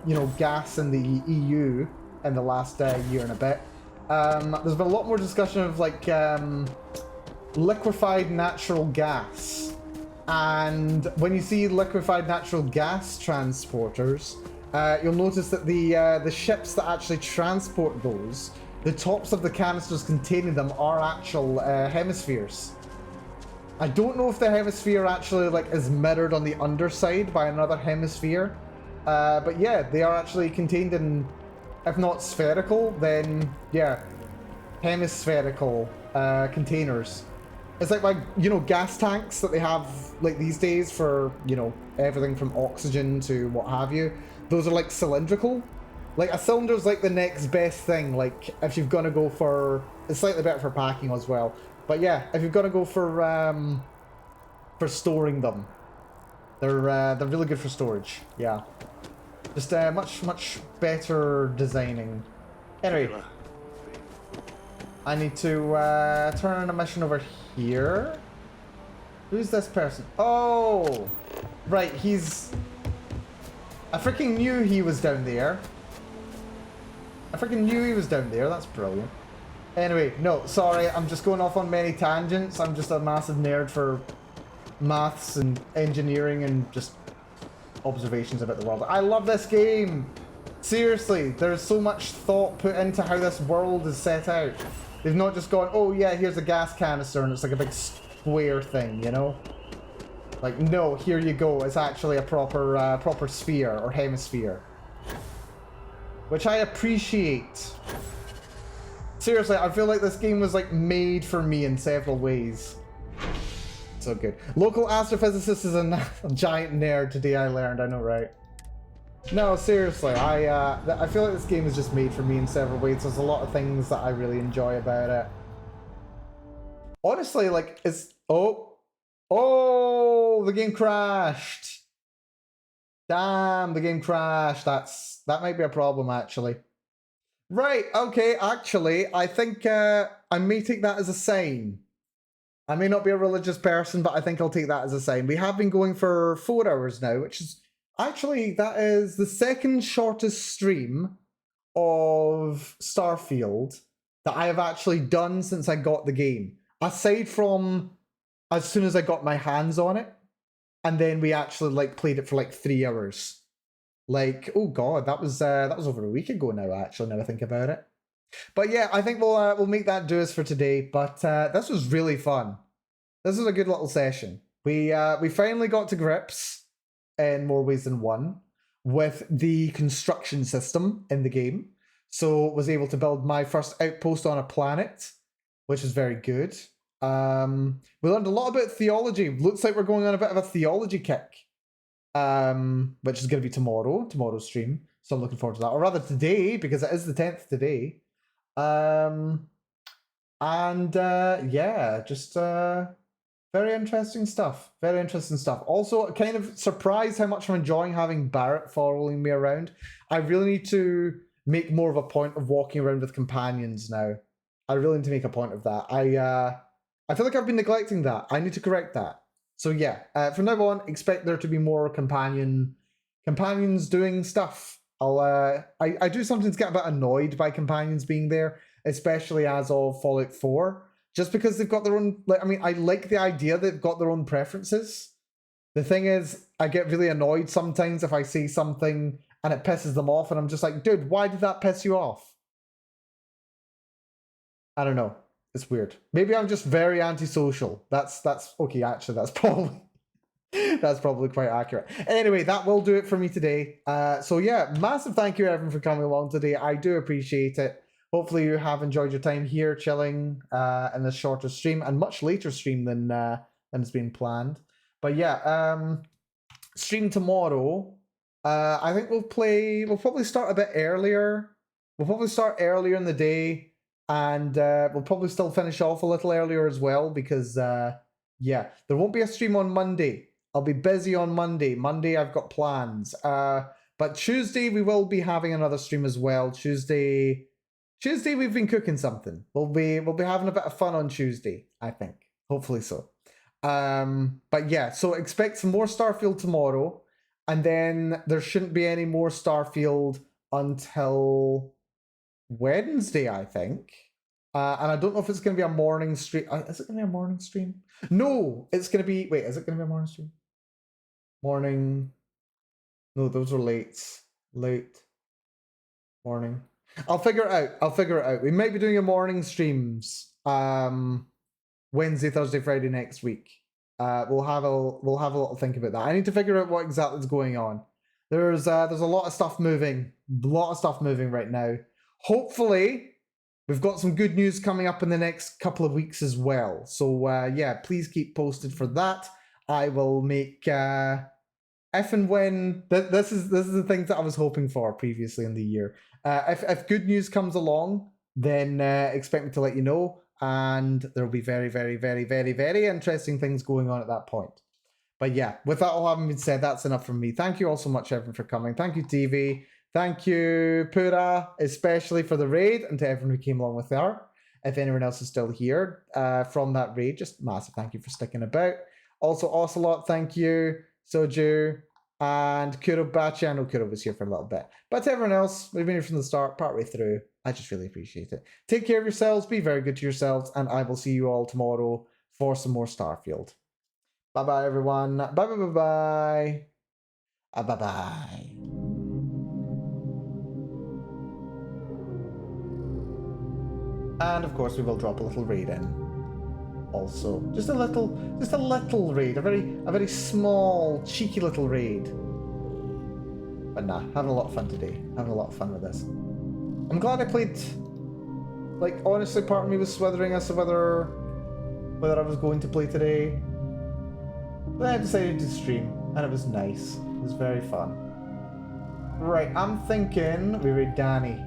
you know, gas in the EU in the last year and a bit, there's been a lot more discussion of like liquefied natural gas. And when you see liquefied natural gas transporters, you'll notice that the ships that actually transport those, the tops of the canisters containing them are actual hemispheres. I don't know if the hemisphere actually like is mirrored on the underside by another hemisphere, but yeah, they are actually contained in, if not spherical, then yeah, hemispherical containers. It's like you know, gas tanks that they have like these days for, you know, everything from oxygen to what have you. Those are like cylindrical. Like a cylinder's like the next best thing. Like if you're gonna go for, it's slightly better for packing as well. But yeah, if you're gonna go for storing them, they're really good for storage. Yeah, just much better designing. Anyway, I need to turn on a mission over here. Who's this person? Oh, right, he's. I freaking knew he was down there. That's brilliant. Anyway, no, sorry, I'm just going off on many tangents. I'm just a massive nerd for maths and engineering and just observations about the world. I love this game! Seriously, there's so much thought put into how this world is set out. They've not just gone, oh yeah, here's a gas canister and it's like a big square thing, you know? Like, no, here you go, it's actually a proper sphere or hemisphere. Which I appreciate. Seriously, I feel like this game was like made for me in several ways. So good. Local astrophysicist is a giant nerd today, I learned, I know, right? No, seriously, I feel like this game is just made for me in several ways. There's a lot of things that I really enjoy about it. Honestly, like, it's... Oh, the game crashed. Damn, the game crashed. That might be a problem, actually. Right, okay, actually, I think I may take that as a sign. I may not be a religious person, but I think I'll take that as a sign. We have been going for 4 hours now, which is... Actually, that is the second shortest stream of Starfield that I have actually done since I got the game. Aside from as soon as I got my hands on it, and then we actually like played it for like 3 hours. Like, oh god, that was over a week ago now, actually, now I think about it. But yeah, I think we'll make that do us for today. But this was really fun. This was a good little session. We finally got to grips, in more ways than one, with the construction system in the game. So was able to build my first outpost on a planet, which is very good. We learned a lot about theology. Looks like we're going on a bit of a theology kick, which is going to be tomorrow's stream. So I'm looking forward to that, or rather today, because it is the 10th today. Yeah, just very interesting stuff. Very interesting stuff. Also, kind of surprised how much I'm enjoying having Barrett following me around. I really need to make more of a point of walking around with companions now. I really need to make a point of that. I feel like I've been neglecting that. I need to correct that. So yeah, from now on, expect there to be more companions doing stuff. I do sometimes get a bit annoyed by companions being there, especially as of Fallout 4, just because they've got their own. Like, I mean, I like the idea they've got their own preferences. The thing is, I get really annoyed sometimes if I see something and it pisses them off, and I'm just like, dude, why did that piss you off? I don't know. It's weird. Maybe I'm just very antisocial. That's okay. Actually, that's probably quite accurate. Anyway, that will do it for me today. So yeah, massive thank you everyone for coming along today. I do appreciate it. Hopefully you have enjoyed your time here chilling in this shorter stream and much later stream than has been planned. But yeah, stream tomorrow. I think we'll probably start a bit earlier. We'll probably start earlier in the day. And we'll probably still finish off a little earlier as well because, yeah, there won't be a stream on Monday. I'll be busy on Monday. Monday, I've got plans. But Tuesday, we will be having another stream as well. Tuesday, we've been cooking something. We'll be having a bit of fun on Tuesday, I think. Hopefully so. But yeah, so expect some more Starfield tomorrow. And then there shouldn't be any more Starfield until Wednesday, I think. And I don't know if it's going to be a morning stream. Is it going to be a morning stream? No, it's going to be... Wait, is it going to be a morning stream? Morning... No, those are late. Late. Morning. I'll figure it out. We might be doing a morning streams. Wednesday, Thursday, Friday next week. We'll have a little think about that. I need to figure out what exactly is going on. There's a lot of stuff moving. A lot of stuff moving right now. Hopefully, we've got some good news coming up in the next couple of weeks as well. So yeah, please keep posted for that. I will make if and when this is the things that I was hoping for previously in the year. If good news comes along, then expect me to let you know, and there will be very, very, very, very, very interesting things going on at that point. But yeah, with that all having been said, that's enough from me. Thank you all so much, everyone, for coming. Thank you, TV. Thank you, Pura, especially for the raid, and to everyone who came along with her. If anyone else is still here from that raid, just massive thank you for sticking about. Also, Ocelot, thank you. Soju, and Kurobachi. I know Kuro was here for a little bit. But to everyone else, we've been here from the start, partway through. I just really appreciate it. Take care of yourselves, be very good to yourselves, and I will see you all tomorrow for some more Starfield. Bye-bye, everyone. Bye-bye-bye-bye. Bye-bye. And of course we will drop a little raid in. Also. Just a little raid. A very small, cheeky little raid. But nah, having a lot of fun today. Having a lot of fun with this. I'm glad I played. Like, honestly, part of me was swithering as to whether I was going to play today. But then I decided to stream, and it was nice. It was very fun. Right, I'm thinking we raid Danny.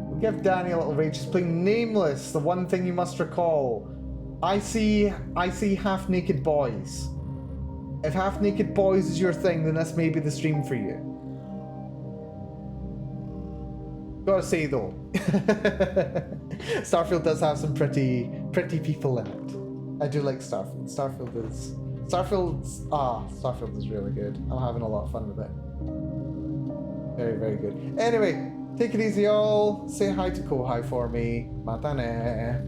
We'll give Danny a little raid. She's playing Nameless, the one thing you must recall. I see half-naked boys. If half-naked boys is your thing, then this may be the stream for you. Gotta say though, Starfield does have some pretty people in it. I do like Starfield. Starfield is really good. I'm having a lot of fun with it. Very, very good. Anyway, take it easy, all. Say hi to Kohai for me. Matane.